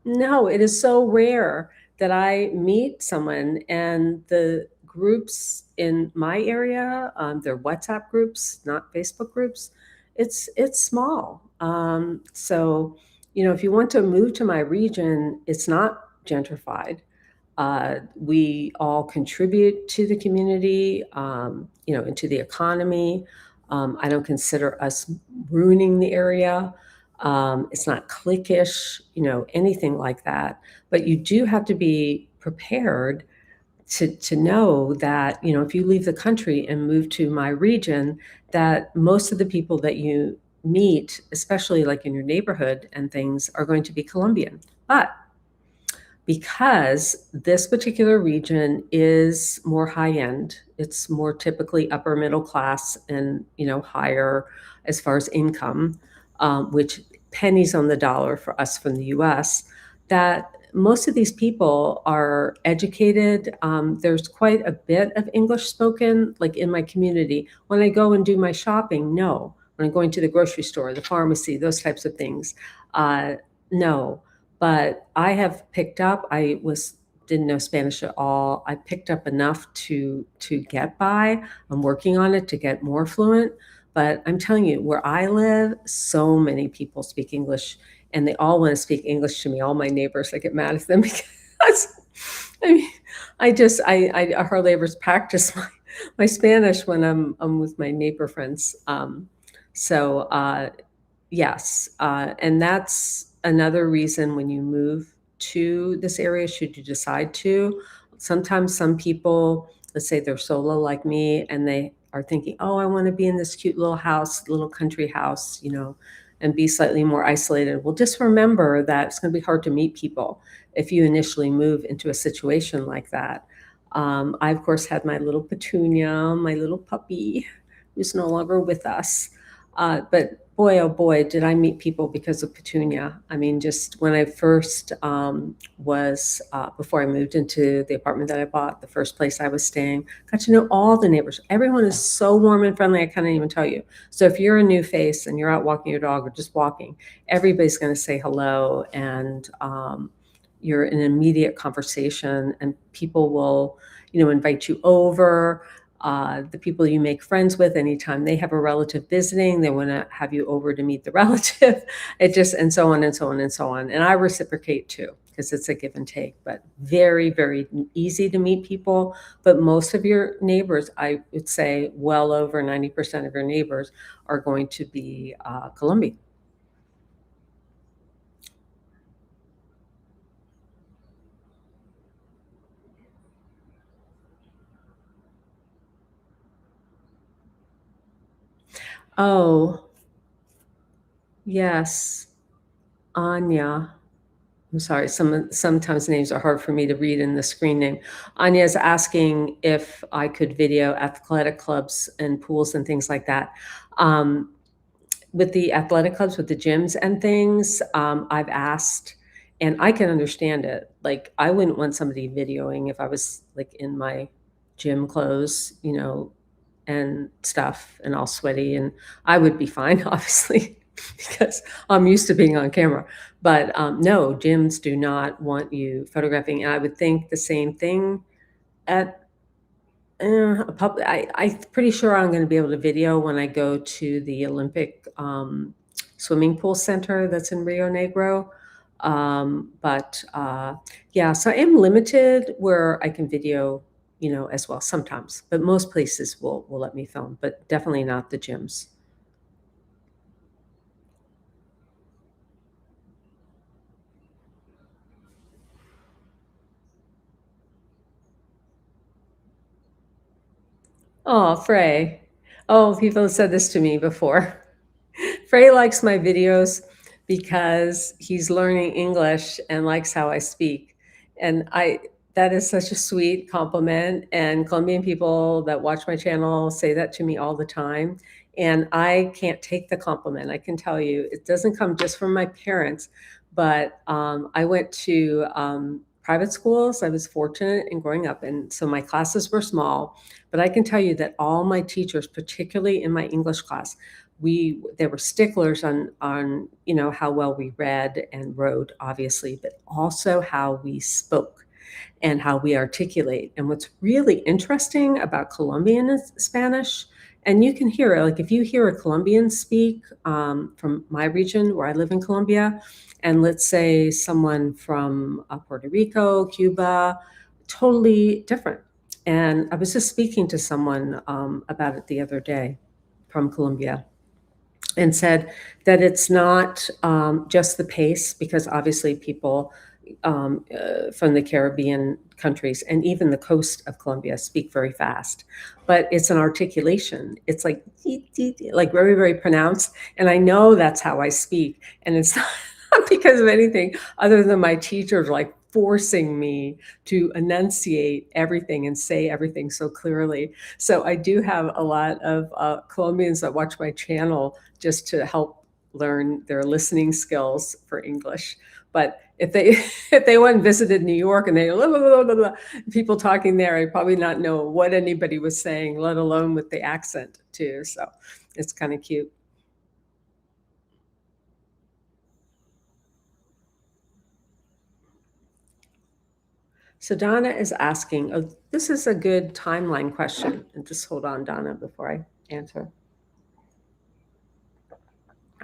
Speaker 1: no, it is so rare that I meet someone and the groups in my area, they're WhatsApp groups, not Facebook groups. It's small. So, if you want to move to my region, it's not gentrified. We all contribute to the community, and to the economy. I don't consider us ruining the area. It's not cliquish, anything like that. But you do have to be prepared to know that, if you leave the country and move to my region, that most of the people that you meet, especially like in your neighborhood and things, are going to be Colombian. But because this particular region is more high end, it's more typically upper middle class and higher as far as income, which pennies on the dollar for us from the U.S. That most of these people are educated. There's quite a bit of English spoken, like in my community. When I go and do my shopping, no. When I'm going to the grocery store, the pharmacy, those types of things, no. But I have picked up, didn't know Spanish at all. I picked up enough to get by. I'm working on it to get more fluent. But I'm telling you, where I live, so many people speak English, and they all want to speak English to me. All my neighbors, I get mad at them because I mean, I hardly ever practice my Spanish when I'm with my neighbor friends. Yes, and that's another reason when you move to this area, should you decide to. Sometimes some people, let's say they're solo like me, and they are thinking, oh, I want to be in this cute little house, little country house, and be slightly more isolated. Well, just remember that it's going to be hard to meet people if you initially move into a situation like that. I, of course, had my little Petunia, my little puppy, who's no longer with us. But boy, oh boy, did I meet people because of Petunia. I mean, just when I first before I moved into the apartment that I bought, the first place I was staying, got to know all the neighbors. Everyone is so warm and friendly, I can't even tell you. So if you're a new face and you're out walking your dog or just walking, everybody's going to say hello, and you're in an immediate conversation, and people will, invite you over. The people you make friends with, anytime they have a relative visiting, they want to have you over to meet the relative. And so on and so on and so on. And I reciprocate too, because it's a give and take, but very, very easy to meet people. But most of your neighbors, I would say well over 90% of your neighbors are going to be Colombian. Oh, yes. Anya. I'm sorry, sometimes names are hard for me to read in the screen name. Anya is asking if I could video athletic clubs and pools and things like that. With the athletic clubs, with the gyms and things, I've asked, and I can understand it. Like, I wouldn't want somebody videoing if I was like in my gym clothes, and stuff, and all sweaty, and I would be fine, obviously, because I'm used to being on camera. But no, gyms do not want you photographing. And I would think the same thing at a public. I'm pretty sure I'm going to be able to video when I go to the Olympic swimming pool center that's in Rio Negro. But yeah, so I am limited where I can video, as well sometimes. But most places will let me film, but definitely not the gyms. Oh, Frey. Oh, people have said this to me before. Frey likes my videos because he's learning English and likes how I speak. And that is such a sweet compliment. And Colombian people that watch my channel say that to me all the time. And I can't take the compliment. I can tell you, it doesn't come just from my parents, but I went to private schools. I was fortunate in growing up. And so my classes were small, but I can tell you that all my teachers, particularly in my English class, they were sticklers on how well we read and wrote, obviously, but also how we spoke and how we articulate. And what's really interesting about Colombian Spanish, and you can hear it, like if you hear a Colombian speak from my region where I live in Colombia, and let's say someone from Puerto Rico, Cuba, totally different. And I was just speaking to someone about it the other day from Colombia, and said that it's not just the pace, because obviously people from the Caribbean countries, and even the coast of Colombia speak very fast. But it's an articulation. It's like like very, very pronounced. And I know that's how I speak. And it's not because of anything other than my teachers like forcing me to enunciate everything and say everything so clearly. So I do have a lot of Colombians that watch my channel just to help learn their listening skills for English. But if they if they went and visited New York and they blah, blah, blah, blah, blah, people talking there, I'd probably not know what anybody was saying, let alone with the accent too. So it's kind of cute. So Donna is asking, oh, this is a good timeline question. And just hold on, Donna, before I answer.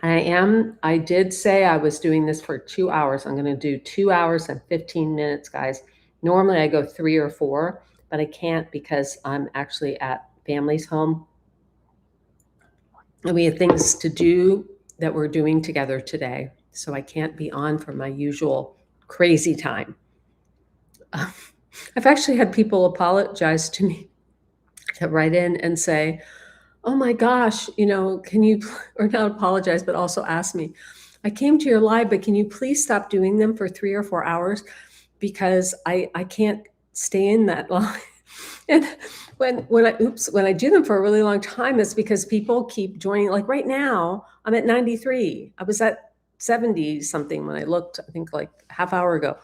Speaker 1: I did say I was doing this for 2 hours. I'm going to do 2 hours and 15 minutes, guys. Normally I go 3 or 4, but I can't because I'm actually at family's home. And we have things to do that we're doing together today. So I can't be on for my usual crazy time. I've actually had people apologize to me to write in and say, oh my gosh, can you, or not apologize, but also ask me, I came to your live, but can you please stop doing them for 3 or 4 hours? Because I can't stay in that long. And when I do them for a really long time, it's because people keep joining. Like right now, I'm at 93. I was at 70 something when I looked, I think like half hour ago.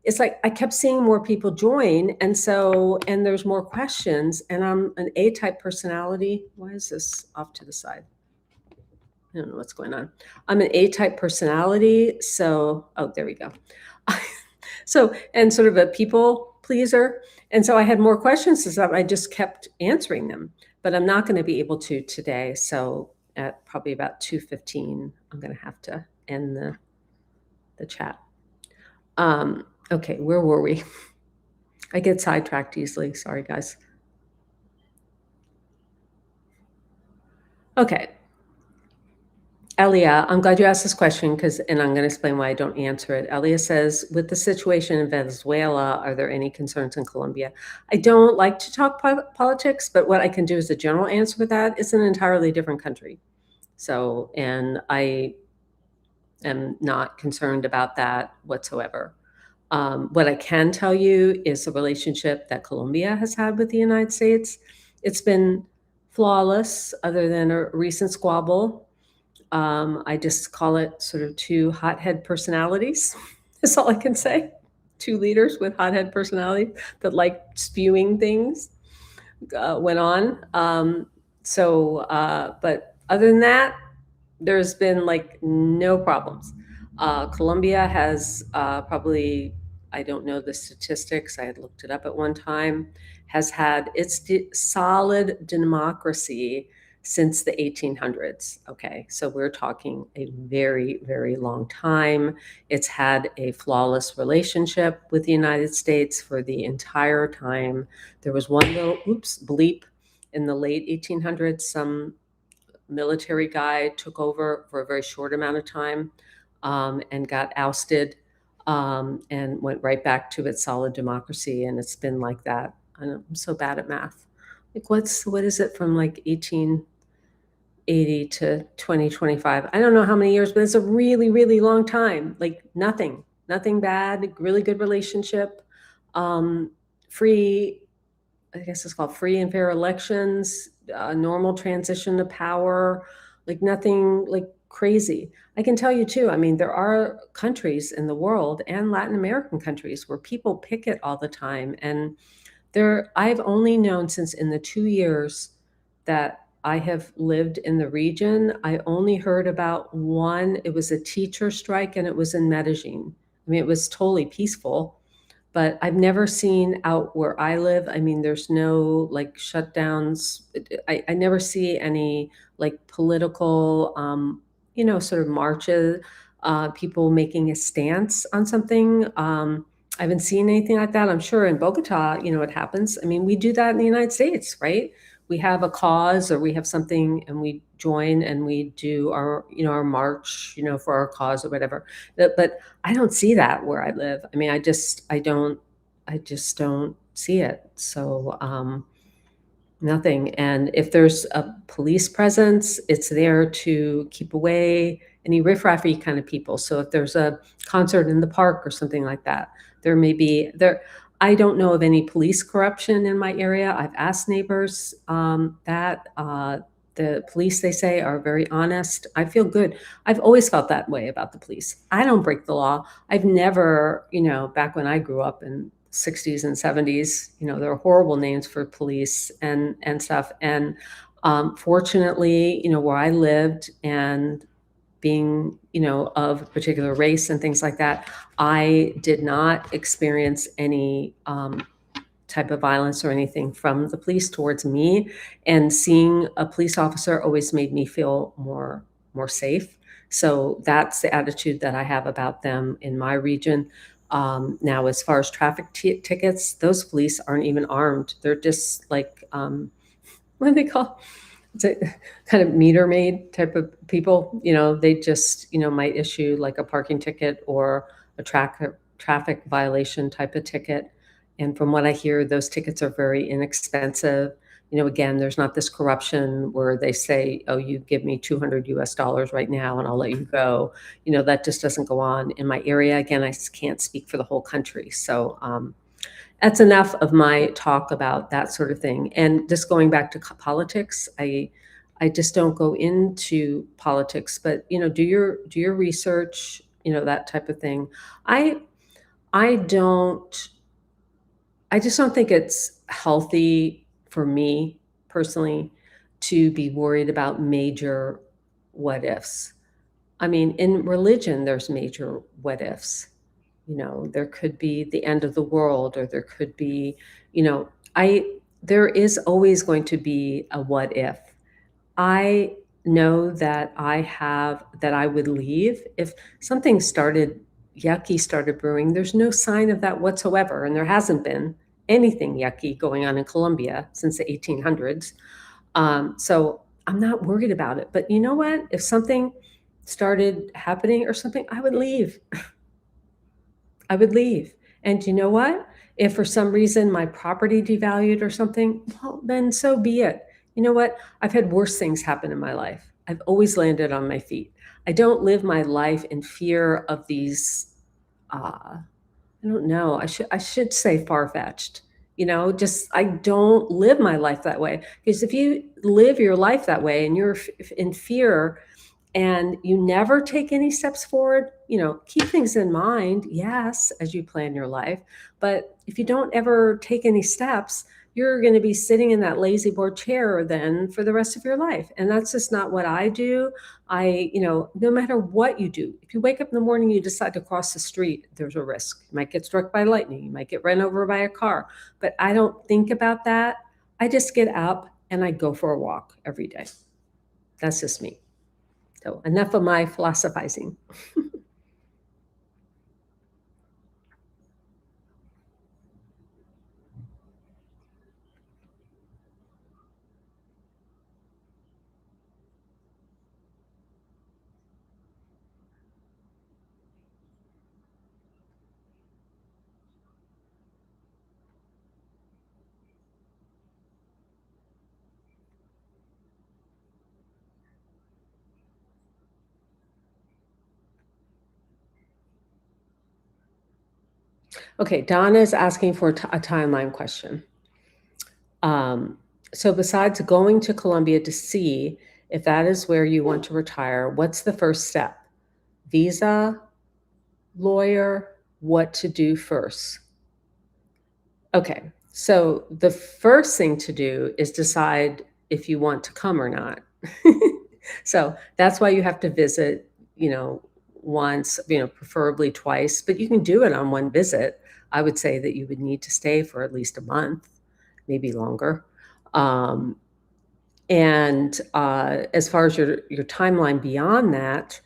Speaker 1: It's like I kept seeing more people join, and there's more questions, and I'm an A-type personality. Why is this off to the side? I don't know what's going on. I'm an A-type personality, so there we go. So, and sort of a people pleaser, and so I had more questions, so I just kept answering them, but I'm not going to be able to today. So at probably about 2:15, I'm going to have to end the chat. Okay, where were we? I get sidetracked easily. Sorry, guys. Okay. Elia, I'm glad you asked this question and I'm going to explain why I don't answer it. Elia says, with the situation in Venezuela, are there any concerns in Colombia? I don't like to talk politics, but what I can do as a general answer for that, it's an entirely different country. So, and I am not concerned about that whatsoever. What I can tell you is the relationship that Colombia has had with the United States. It's been flawless, other than a recent squabble. I just call it sort of two hothead personalities. That's all I can say. Two leaders with hothead personalities that like spewing things went on. But other than that, there's been like no problems. Colombia has probably, I don't know the statistics, I had looked it up at one time, has had its solid democracy since the 1800s. Okay, so we're talking a very, very long time. It's had a flawless relationship with the United States for the entire time. There was one little bleep in the late 1800s. Some military guy took over for a very short amount of time and got ousted and went right back to its solid democracy. And it's been like that. I'm so bad at math. Like what is it from like 1880 to 2025? I don't know how many years, but it's a really, really long time. Like nothing bad, really good relationship, free, I guess it's called free and fair elections, normal transition to power, like nothing like crazy. I can tell you too, I mean, there are countries in the world and Latin American countries where people picket all the time. And I've only known since in the 2 years that I have lived in the region, I only heard about one. It was a teacher strike and it was in Medellin. I mean, it was totally peaceful. But I've never seen out where I live. I mean, there's no like shutdowns. I never see any like political, sort of marches, people making a stance on something. I haven't seen anything like that. I'm sure in Bogota, it happens. I mean, we do that in the United States, right? we have a cause or we have something and we join and we do our, our march, for our cause or whatever. But I don't see that where I live. I mean, I just don't see it. So, nothing. And if there's a police presence, it's there to keep away any riffraffy kind of people. So if there's a concert in the park or something like that, there may be there. I don't know of any police corruption in my area. I've asked neighbors that. The police, they say, are very honest. I feel good. I've always felt that way about the police. I don't break the law. I've never, back when I grew up in 60s and 70s, there were horrible names for police and stuff. And fortunately, where I lived and being, of a particular race and things like that, I did not experience any type of violence or anything from the police towards me. And seeing a police officer always made me feel more safe. So that's the attitude that I have about them in my region. Now, as far as traffic tickets, those police aren't even armed. They're just like, what do they call? It's a kind of meter maid type of people. They just, might issue like a parking ticket or a traffic violation type of ticket. And from what I hear, those tickets are very inexpensive. Again, there's not this corruption where they say, oh, you give me $200 right now and I'll let you go. That just doesn't go on in my area. Again, I can't speak for the whole country. So that's enough of my talk about that sort of thing. And just going back to politics, I just don't go into politics, but do your research, that type of thing. I don't I just don't think it's healthy for me personally to be worried about major what ifs. I mean, in religion, there's major what ifs. There could be the end of the world, or there could be, there is always going to be a what if. I know that that I would leave if something yucky started brewing. There's no sign of that whatsoever. And there hasn't been anything yucky going on in Colombia since the 1800s. So I'm not worried about it. But you know what? If something started happening or something, I would leave. I would leave. And you know what? If for some reason my property devalued or something, well, then so be it. You know what? I've had worse things happen in my life. I've always landed on my feet. I don't live my life in fear of these, I don't know, I should say far-fetched. Just I don't live my life that way. Because if you live your life that way and you're in fear, and you never take any steps forward, keep things in mind, yes, as you plan your life. But if you don't ever take any steps, you're going to be sitting in that lazy boy chair then for the rest of your life. And that's just not what I do. No matter what you do, if you wake up in the morning, you decide to cross the street, there's a risk. You might get struck by lightning. You might get run over by a car. But I don't think about that. I just get up and I go for a walk every day. That's just me. So enough of my philosophizing. Okay, Donna is asking for a timeline question. So besides going to Colombia to see if that is where you want to retire, what's the first step? Visa, lawyer, what to do first? Okay, so the first thing to do is decide if you want to come or not. So that's why you have to visit, once, preferably twice, but you can do it on one visit. I would say that you would need to stay for at least a month, maybe longer. And as far as your timeline beyond that,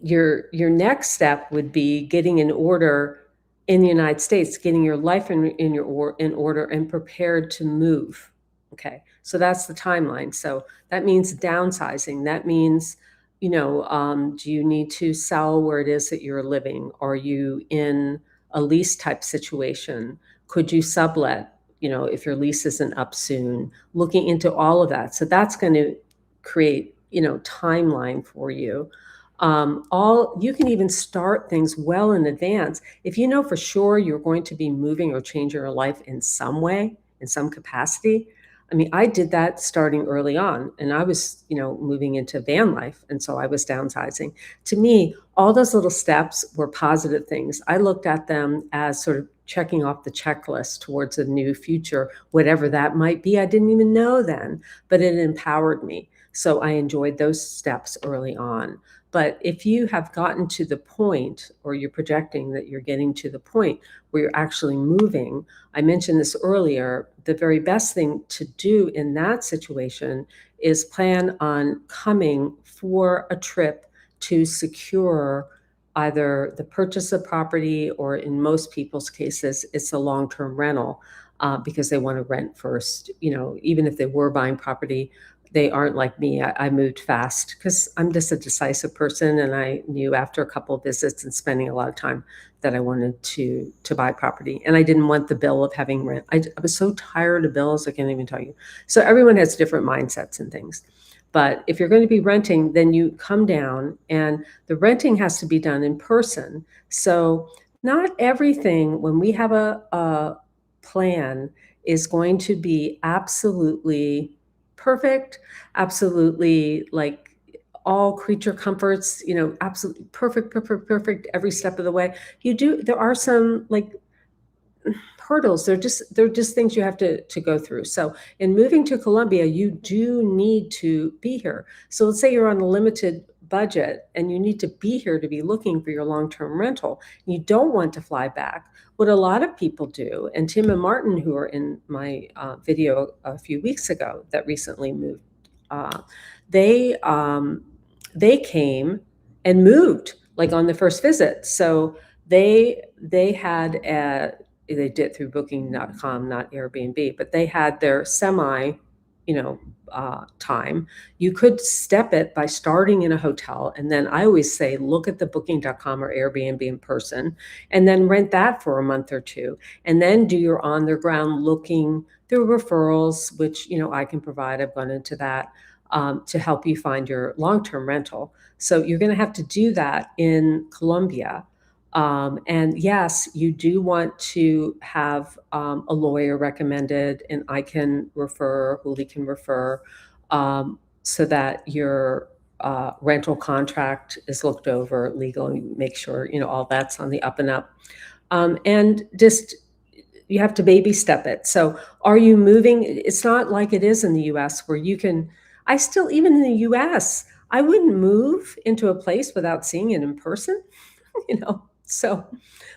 Speaker 1: your next step would be getting in order in the United States, getting your life in order and prepared to move. Okay, so that's the timeline. So that means downsizing. That means, do you need to sell where it is that you're living? Are you in a lease type situation? Could you sublet, if your lease isn't up soon? Looking into all of that. So that's going to create, timeline for you. All you can even start things well in advance. If you know for sure you're going to be moving or changing your life in some way, in some capacity. I mean, I did that starting early on, and I was, moving into van life, and so I was downsizing. To me, all those little steps were positive things. I looked at them as sort of checking off the checklist towards a new future, whatever that might be. I didn't even know then, but it empowered me. So I enjoyed those steps early on. But if you have gotten to the point, or you're projecting that you're getting to the point where you're actually moving, I mentioned this earlier, the very best thing to do in that situation is plan on coming for a trip to secure either the purchase of property, or in most people's cases, it's a long-term rental, because they want to rent first. Even if they were buying property, they aren't like me. I moved fast because I'm just a decisive person, and I knew after a couple of visits and spending a lot of time that I wanted to buy property, and I didn't want the bill of having rent. I was so tired of bills, I can't even tell you. So everyone has different mindsets and things. But if you're going to be renting, then you come down, and the renting has to be done in person. So not everything, when we have a plan, is going to be absolutely perfect, absolutely like all creature comforts, absolutely perfect, perfect, perfect every step of the way. There are some like hurdles. They're just things you have to go through. So in moving to Colombia, you do need to be here. So let's say you're on a limited budget and you need to be here to be looking for your long-term rental. You don't want to fly back. What a lot of people do, and Tim and Martin, who are in my video a few weeks ago that recently moved, uh, they they came and moved like on the first visit. So they had they did it through booking.com, not Airbnb, but they had their semi, time. You could step it by starting in a hotel. And then I always say, look at the booking.com or Airbnb in person, and then rent that for a month or two. And then do your on the ground looking through referrals, which, I can provide. I've gone into that, to help you find your long-term rental. So you're going to have to do that in Colombia. And yes, you do want to have a lawyer recommended, and I can refer, Huli can refer, so that your rental contract is looked over legally, make sure, all that's on the up and up. And just, you have to baby step it. So are you moving? It's not like it is in the US where you can, even in the US, I wouldn't move into a place without seeing it in person. So,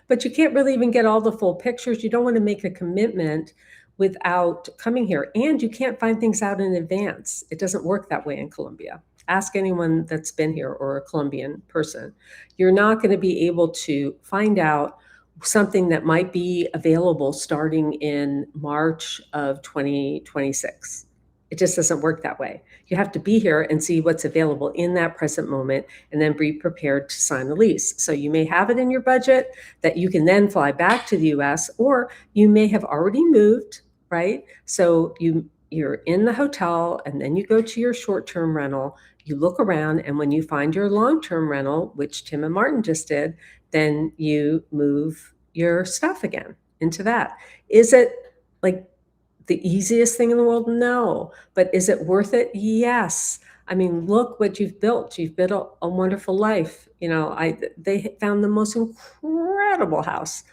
Speaker 1: but you can't really even get all the full pictures. You don't want to make a commitment without coming here, and you can't find things out in advance. It doesn't work that way in Colombia. Ask anyone that's been here or a Colombian person. You're not going to be able to find out something that might be available starting in March of 2026. It just doesn't work that way. You have to be here and see what's available in that present moment, and then be prepared to sign the lease. So you may have it in your budget that you can then fly back to the US, or you may have already moved, right? So you're in the hotel, and then you go to your short-term rental, you look around, and when you find your long-term rental, which Tim and Martin just did, then you move your stuff again into that. Is it like the easiest thing in the world? No. But is it worth it? Yes. I mean, look what you've built. You've built a wonderful life. They found the most incredible house.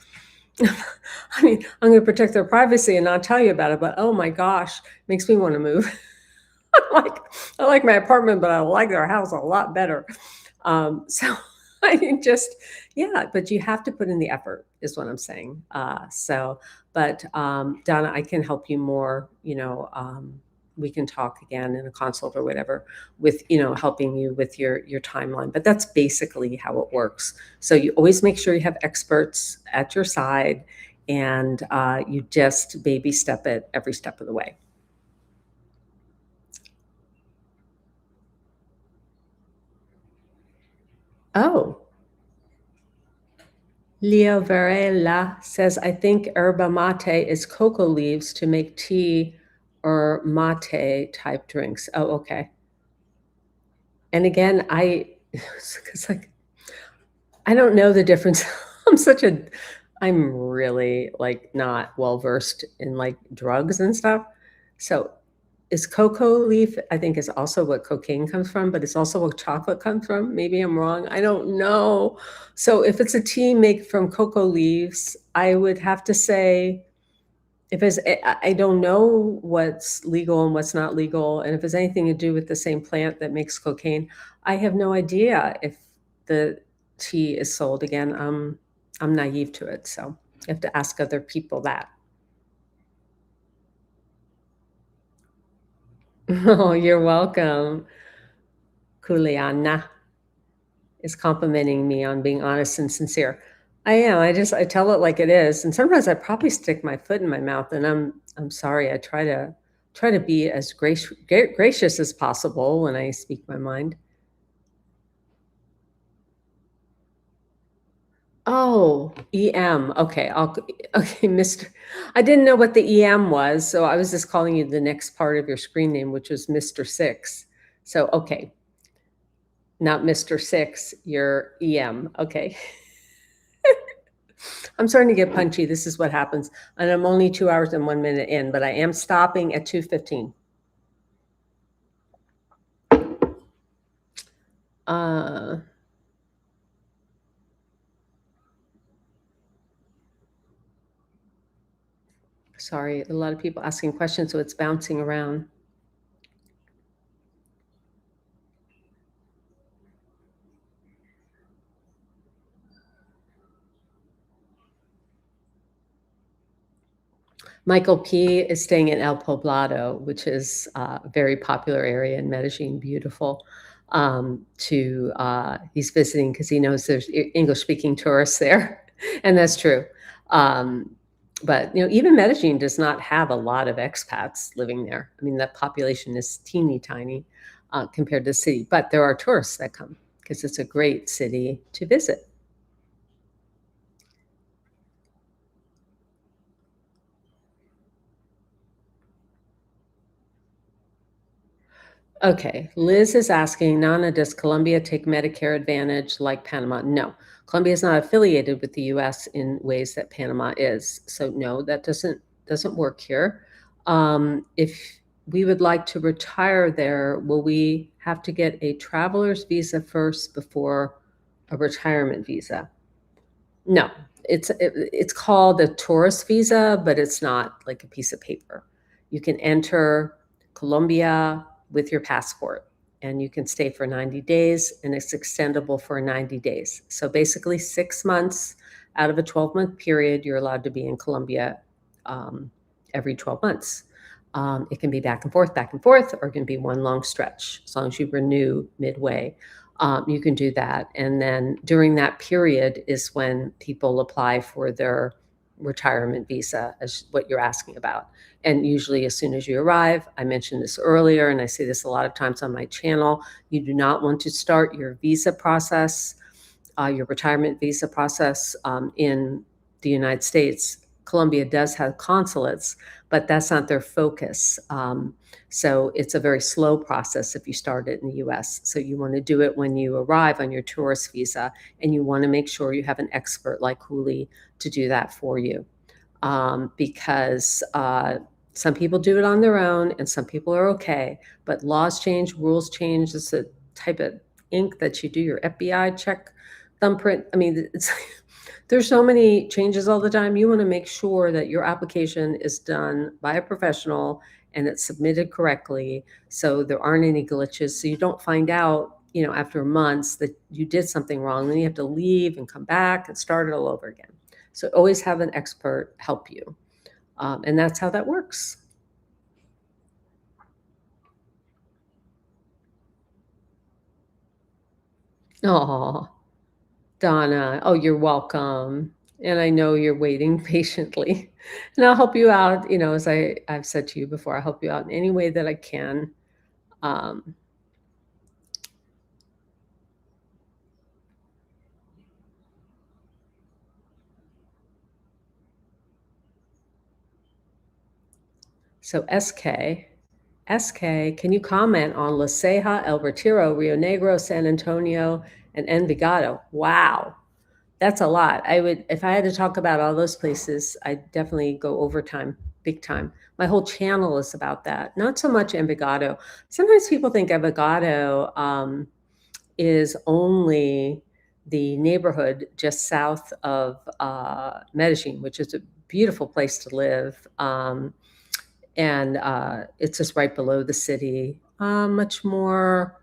Speaker 1: I mean, I'm going to protect their privacy and not tell you about it, but oh my gosh, makes me want to move. I like my apartment, but I like their house a lot better. So I mean, yeah, but you have to put in the effort, is what I'm saying. But Donna, I can help you more. We can talk again in a consult or whatever with, helping you with your timeline. But that's basically how it works. So you always make sure you have experts at your side, and you just baby step it every step of the way. Oh, Leo Varela says, I think yerba mate is cocoa leaves to make tea or mate type drinks. Oh, okay. And again, it's like, I don't know the difference. I'm really like not well versed in like drugs and stuff. So is cocoa leaf, I think, is also what cocaine comes from, but it's also what chocolate comes from. Maybe I'm wrong. I don't know. So if it's a tea made from cocoa leaves, I would have to say, if it's, I don't know what's legal and what's not legal. And if it's anything to do with the same plant that makes cocaine, I have no idea if the tea is sold. Again, I'm naive to it. So you have to ask other people that. Oh, you're welcome. Kuliana is complimenting me on being honest and sincere. I am. I tell it like it is. And sometimes I probably stick my foot in my mouth and I'm sorry. I try to be as gracious as possible when I speak my mind. Oh, EM. Okay. Okay, Mr. I didn't know what the EM was, so I was just calling you the next part of your screen name, which was Mr. Six. So, okay, not Mr. Six, you're EM. Okay. I'm starting to get punchy. This is what happens. And I'm only 2 hours and 1 minute in, but I am stopping at 2:15. Uh, sorry, a lot of people asking questions, so it's bouncing around. Michael P. is staying in El Poblado, which is a very popular area in Medellin, beautiful. He's visiting because he knows there's English-speaking tourists there, and that's true. But even Medellin does not have a lot of expats living there. I mean, the population is teeny tiny compared to the city, but there are tourists that come because it's a great city to visit. Okay, Liz is asking, Nana, does Colombia take Medicare Advantage like Panama? No, Colombia is not affiliated with the U.S. in ways that Panama is. So no, that doesn't work here. If we would like to retire there, will we have to get a traveler's visa first before a retirement visa? No, it's called a tourist visa, but it's not like a piece of paper. You can enter Colombia with your passport and you can stay for 90 days and it's extendable for 90 days. So basically 6 months out of a 12-month period, you're allowed to be in Colombia every 12 months. It can be back and forth, or it can be one long stretch as long as you renew midway. You can do that. And then during that period is when people apply for their retirement visa, as what you're asking about. And usually, as soon as you arrive, I mentioned this earlier, and I say this a lot of times on my channel, you do not want to start your visa process, your retirement visa process in the United States. Colombia does have consulates, but that's not their focus. So it's a very slow process if you start it in the US. So you want to do it when you arrive on your tourist visa, and you want to make sure you have an expert like Huli to do that for you. Because some people do it on their own and some people are okay, but laws change, rules change. It's a type of ink that you do your FBI check thumbprint. I mean, there's so many changes all the time. You want to make sure that your application is done by a professional and it's submitted correctly, so there aren't any glitches, so you don't find out after months that you did something wrong, then you have to leave and come back and start it all over again. So always have an expert help you, and that's how that works. Oh, Donna, oh, you're welcome. And I know you're waiting patiently. And I'll help you out, as I've said to you before, I'll help you out in any way that I can. Um, So SK, can you comment on La Ceja, El Retiro, Rio Negro, San Antonio, and Envigado? Wow, that's a lot. If I had to talk about all those places, I'd definitely go overtime, big time. My whole channel is about that. Not so much Envigado. Sometimes people think Envigado is only the neighborhood just south of Medellín, which is a beautiful place to live. And it's just right below the city. Much more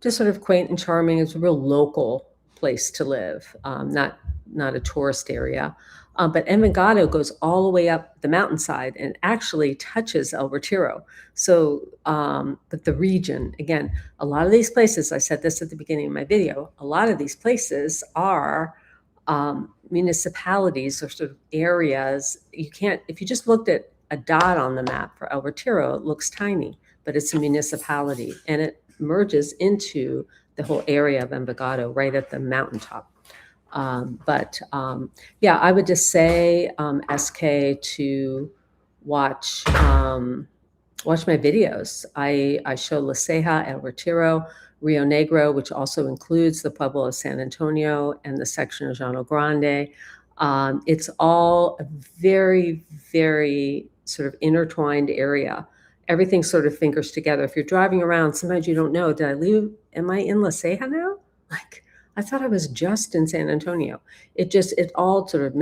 Speaker 1: just sort of quaint and charming. It's a real local place to live, not a tourist area. But Envigado goes all the way up the mountainside and actually touches El Retiro. So, but the region, again, a lot of these places, I said this at the beginning of my video, a lot of these places are municipalities or sort of areas. You can't, if you just looked at a dot on the map for El Retiro, it looks tiny, but it's a municipality and it merges into the whole area of Envigado right at the mountaintop. Yeah, I would just say, SK, to watch watch my videos. I show La Ceja, El Retiro, Rio Negro, which also includes the Pueblo of San Antonio and the section of Llano Grande. It's all a very, very sort of intertwined area. Everything sort of fingers together. If you're driving around, sometimes you don't know, did I leave? Am I in La Ceja now? Like, I thought I was just in San Antonio. It all sort of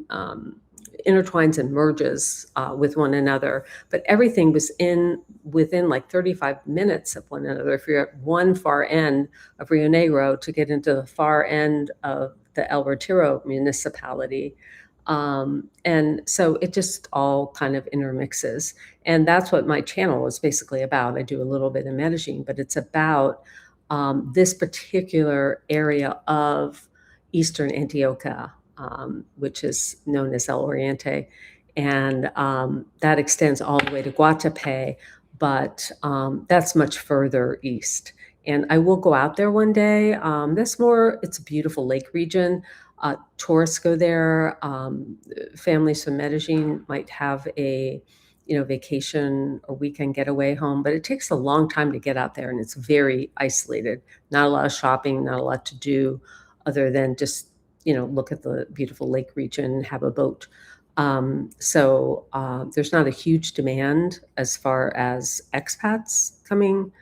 Speaker 1: um, intertwines and merges with one another, but everything was within like 35 minutes of one another. If you're at one far end of Rio Negro to get into the far end of the El Retiro municipality. And so it just all kind of intermixes. And that's what my channel is basically about. I do a little bit in Medellin, but it's about this particular area of Eastern Antioquia, which is known as El Oriente. And that extends all the way to Guatapé, but that's much further east. And I will go out there one day. It's a beautiful lake region. Tourists go there. Families from Medellin might have a vacation or weekend getaway home, but it takes a long time to get out there and it's very isolated. Not a lot of shopping, not a lot to do other than just, look at the beautiful lake region, have a boat. There's not a huge demand as far as expats coming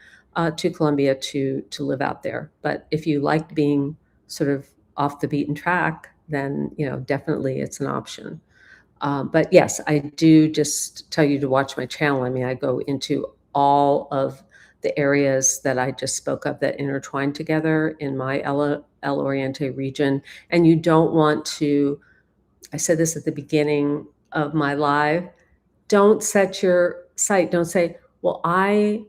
Speaker 1: to Colombia to live out there. But if you like being sort of off the beaten track, then definitely it's an option. But yes, I do just tell you to watch my channel. I mean, I go into all of the areas that I just spoke of that intertwine together in my El Oriente region. And you don't want to, I said this at the beginning of my live, don't set your sight, don't say, well, I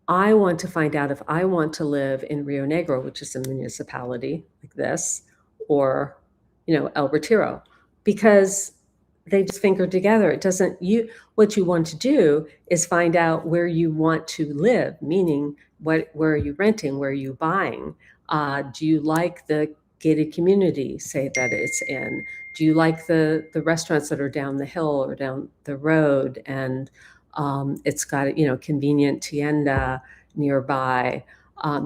Speaker 1: want to find out if I want to live in Rio Negro, which is a municipality like this, or, El Retiro, because they just finger together. It doesn't, what you want to do is find out where you want to live, meaning where are you renting, where are you buying? Do you like the gated community, say that it's in? Do you like the restaurants that are down the hill or down the road? And it's got convenient tienda nearby,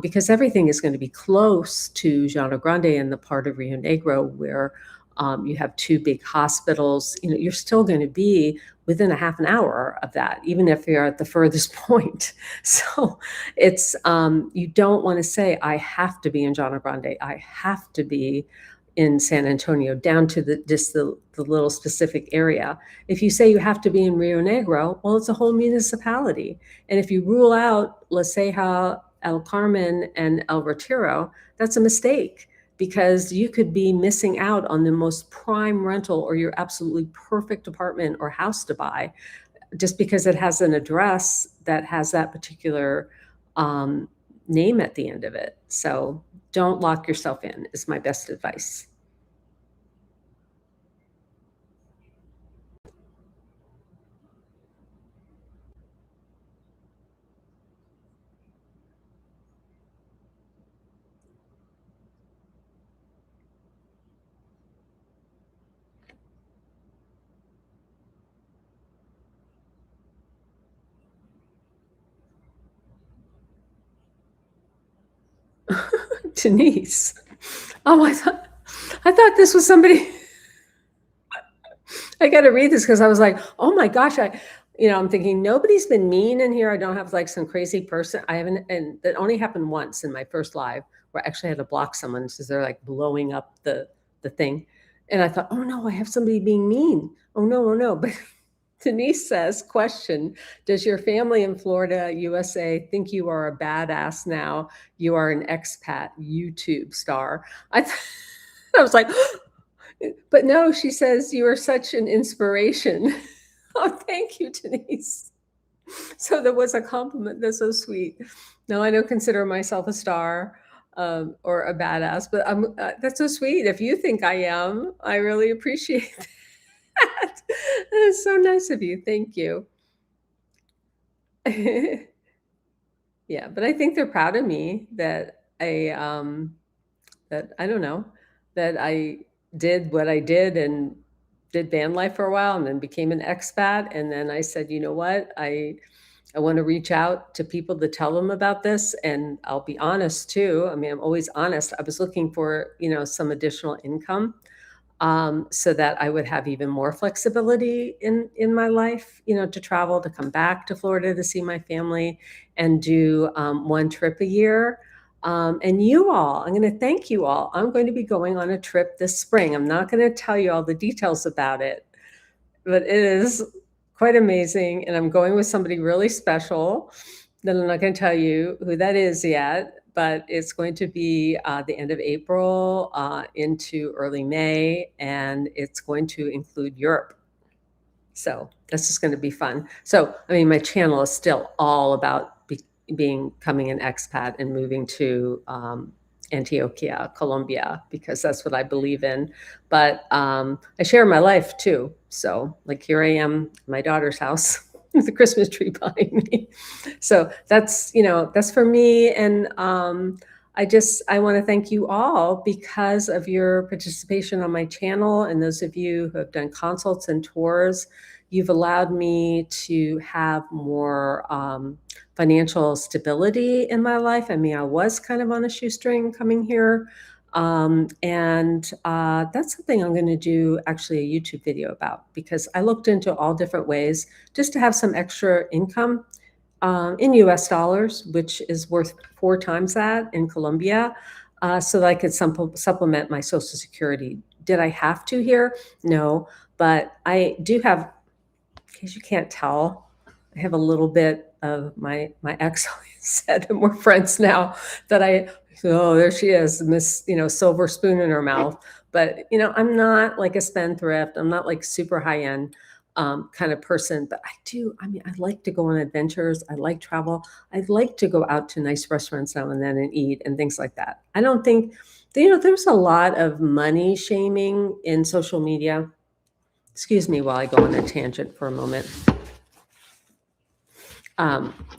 Speaker 1: because everything is going to be close to Llano Grande and the part of Rio Negro where you have two big hospitals. You're still going to be within a half an hour of that, even if you're at the furthest point. So it's you don't want to say, I have to be in Llano Grande, I have to be in San Antonio, down to the little specific area. If you say you have to be in Rio Negro, well, it's a whole municipality. And if you rule out La Ceja, El Carmen, and El Retiro, that's a mistake, because you could be missing out on the most prime rental or your absolutely perfect apartment or house to buy just because it has an address that has that particular name at the end of it. So don't lock yourself in, is my best advice. Denise. Oh, I thought this was somebody. I got to read this because I was like, oh my gosh, I'm thinking nobody's been mean in here. I don't have like some crazy person. I haven't, and that only happened once in my first live where I actually had to block someone because they're like blowing up the thing. And I thought, oh no, I have somebody being mean. Oh no, oh no. But Denise says, question, does your family in Florida, USA think you are a badass now? You are an expat YouTube star. I was like, but no, she says, you are such an inspiration. Oh, thank you, Denise. So that was a compliment. That's so sweet. No, I don't consider myself a star or a badass, but that's so sweet. If you think I am, I really appreciate that. That is so nice of you. Thank you. Yeah, but I think they're proud of me that I don't know, that I did what I did and did van life for a while and then became an expat. And then I said, you know what? I want to reach out to people to tell them about this. And I'll be honest too. I mean, I'm always honest. I was looking for, some additional income so that I would have even more flexibility in my life, to travel, to come back to Florida to see my family and do one trip a year. And you all, I'm going to thank you all. I'm going to be going on a trip this spring. I'm not going to tell you all the details about it, but it is quite amazing. And I'm going with somebody really special that I'm not going to tell you who that is yet, but it's going to be the end of April into early May, and it's going to include Europe. So that's just going to be fun. So, I mean, my channel is still all about becoming an expat and moving to Antioquia, Colombia, because that's what I believe in. But I share my life too. So like here I am, my daughter's house with the Christmas tree behind me. So that's for me. And I want to thank you all because of your participation on my channel and those of you who have done consults and tours. You've allowed me to have more financial stability in my life. I mean, I was kind of on a shoestring coming here. And that's something I'm going to do actually a YouTube video about because I looked into all different ways just to have some extra income in US dollars, which is worth 4 times that in Colombia, so that I could supplement my Social Security. Did I have to here? No, but I do have, in case you can't tell, I have a little bit of my ex said, and we're friends now, that oh, there she is, Miss, silver spoon in her mouth. But, I'm not like a spendthrift. I'm not like super high end kind of person, but I like to go on adventures. I like travel. I'd like to go out to nice restaurants now and then and eat and things like that. I don't think, there's a lot of money shaming in social media. Excuse me while I go on a tangent for a moment.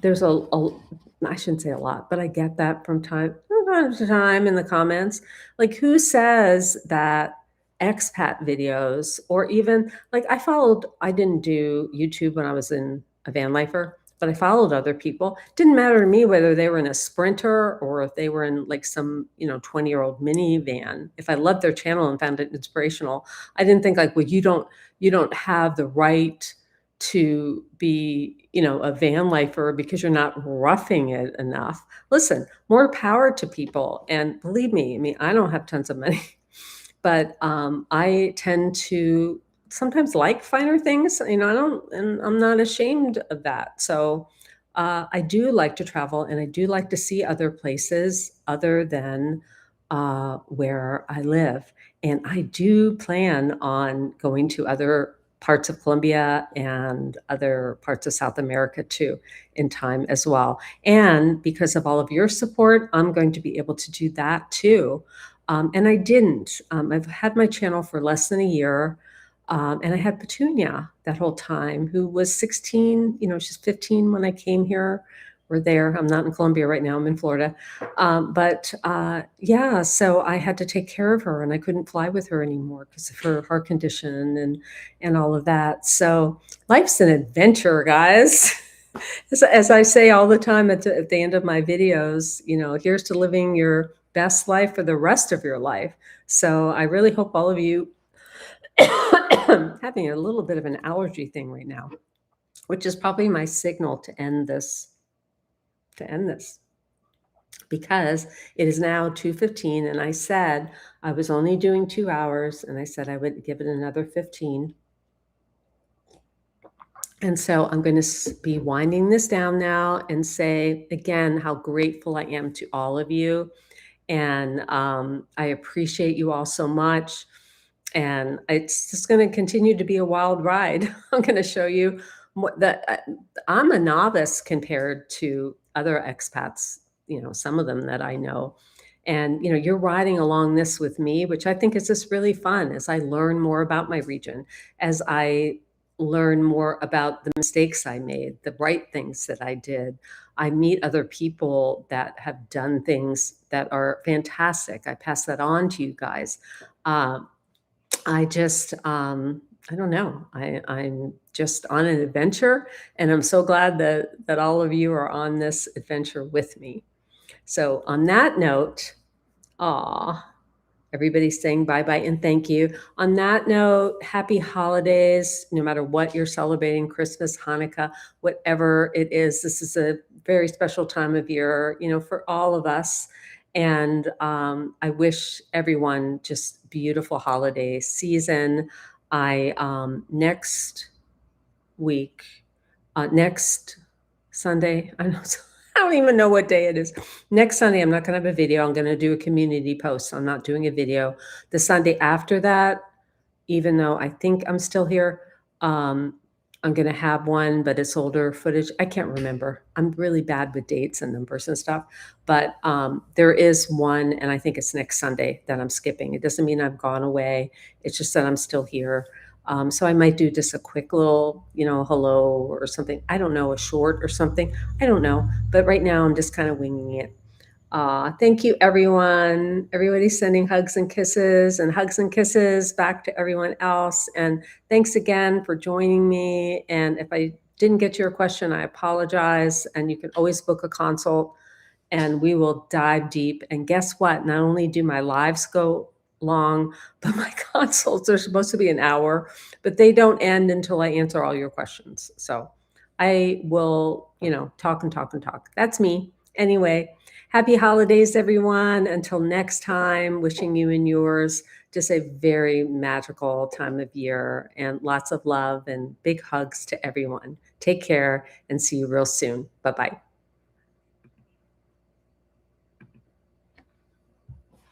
Speaker 1: There's I shouldn't say a lot, but I get that from time to time in the comments. Like, who says that expat videos, or even like I didn't do YouTube when I was in a van lifer, but I followed other people. Didn't matter to me whether they were in a Sprinter or if they were in like some 20-year-old minivan. If I loved their channel and found it inspirational, I didn't think like, well, you don't have the right to be a van lifer because you're not roughing it enough. Listen, more power to people. And believe me, I mean, I don't have tons of money, but I tend to sometimes like finer things. And I'm not ashamed of that. So I do like to travel, and I do like to see other places other than where I live. And I do plan on going to other parts of Colombia and other parts of South America too in time as well. And because of all of your support, I'm going to be able to do that too. And I didn't. I've had my channel for less than a year. And I had Petunia that whole time, who was 16, she's 15 when I came here. We're there. I'm not in Colombia right now. I'm in Florida. Yeah, so I had to take care of her, and I couldn't fly with her anymore because of her heart condition and all of that. So life's an adventure, guys. As I say all the time at the end of my videos, here's to living your best life for the rest of your life. So I really hope all of you having a little bit of an allergy thing right now, which is probably my signal to end this because it is now 2:15 and I said I was only doing 2 hours and I said I would give it another 15. And so I'm going to be winding this down now and say again how grateful I am to all of you. And I appreciate you all so much. And it's just going to continue to be a wild ride. I'm going to show you that I'm a novice compared to other expats, some of them that I know. And, you're riding along this with me, which I think is just really fun as I learn more about my region, as I learn more about the mistakes I made, the right things that I did. I meet other people that have done things that are fantastic. I pass that on to you guys. I just, I don't know. I'm just on an adventure, and I'm so glad that all of you are on this adventure with me. So on that note, everybody's saying bye-bye and thank you. On that note, happy holidays, no matter what you're celebrating, Christmas, Hanukkah, whatever it is. This is a very special time of year, for all of us. And I wish everyone just beautiful holiday season. Next week, next Sunday, I don't even know what day it is. Next Sunday, I'm not going to have a video. I'm going to do a community post. So I'm not doing a video. The Sunday after that, even though I think I'm still here, I'm going to have one, but it's older footage. I can't remember. I'm really bad with dates and numbers and stuff. But there is one, and I think it's next Sunday that I'm skipping. It doesn't mean I've gone away. It's just that I'm still here. So I might do just a quick little, hello or something. I don't know, a short or something. I don't know. But right now I'm just kind of winging it. Thank you, everyone. Everybody's sending hugs and kisses back to everyone else. And thanks again for joining me. And if I didn't get to your question, I apologize. And you can always book a consult and we will dive deep. And guess what? Not only do my lives go long, but my consults are supposed to be an hour, but they don't end until I answer all your questions. So I will, talk and talk and talk. That's me. Anyway, happy holidays, everyone. Until next time, wishing you and yours just a very magical time of year and lots of love and big hugs to everyone. Take care and see you real soon. Bye-bye.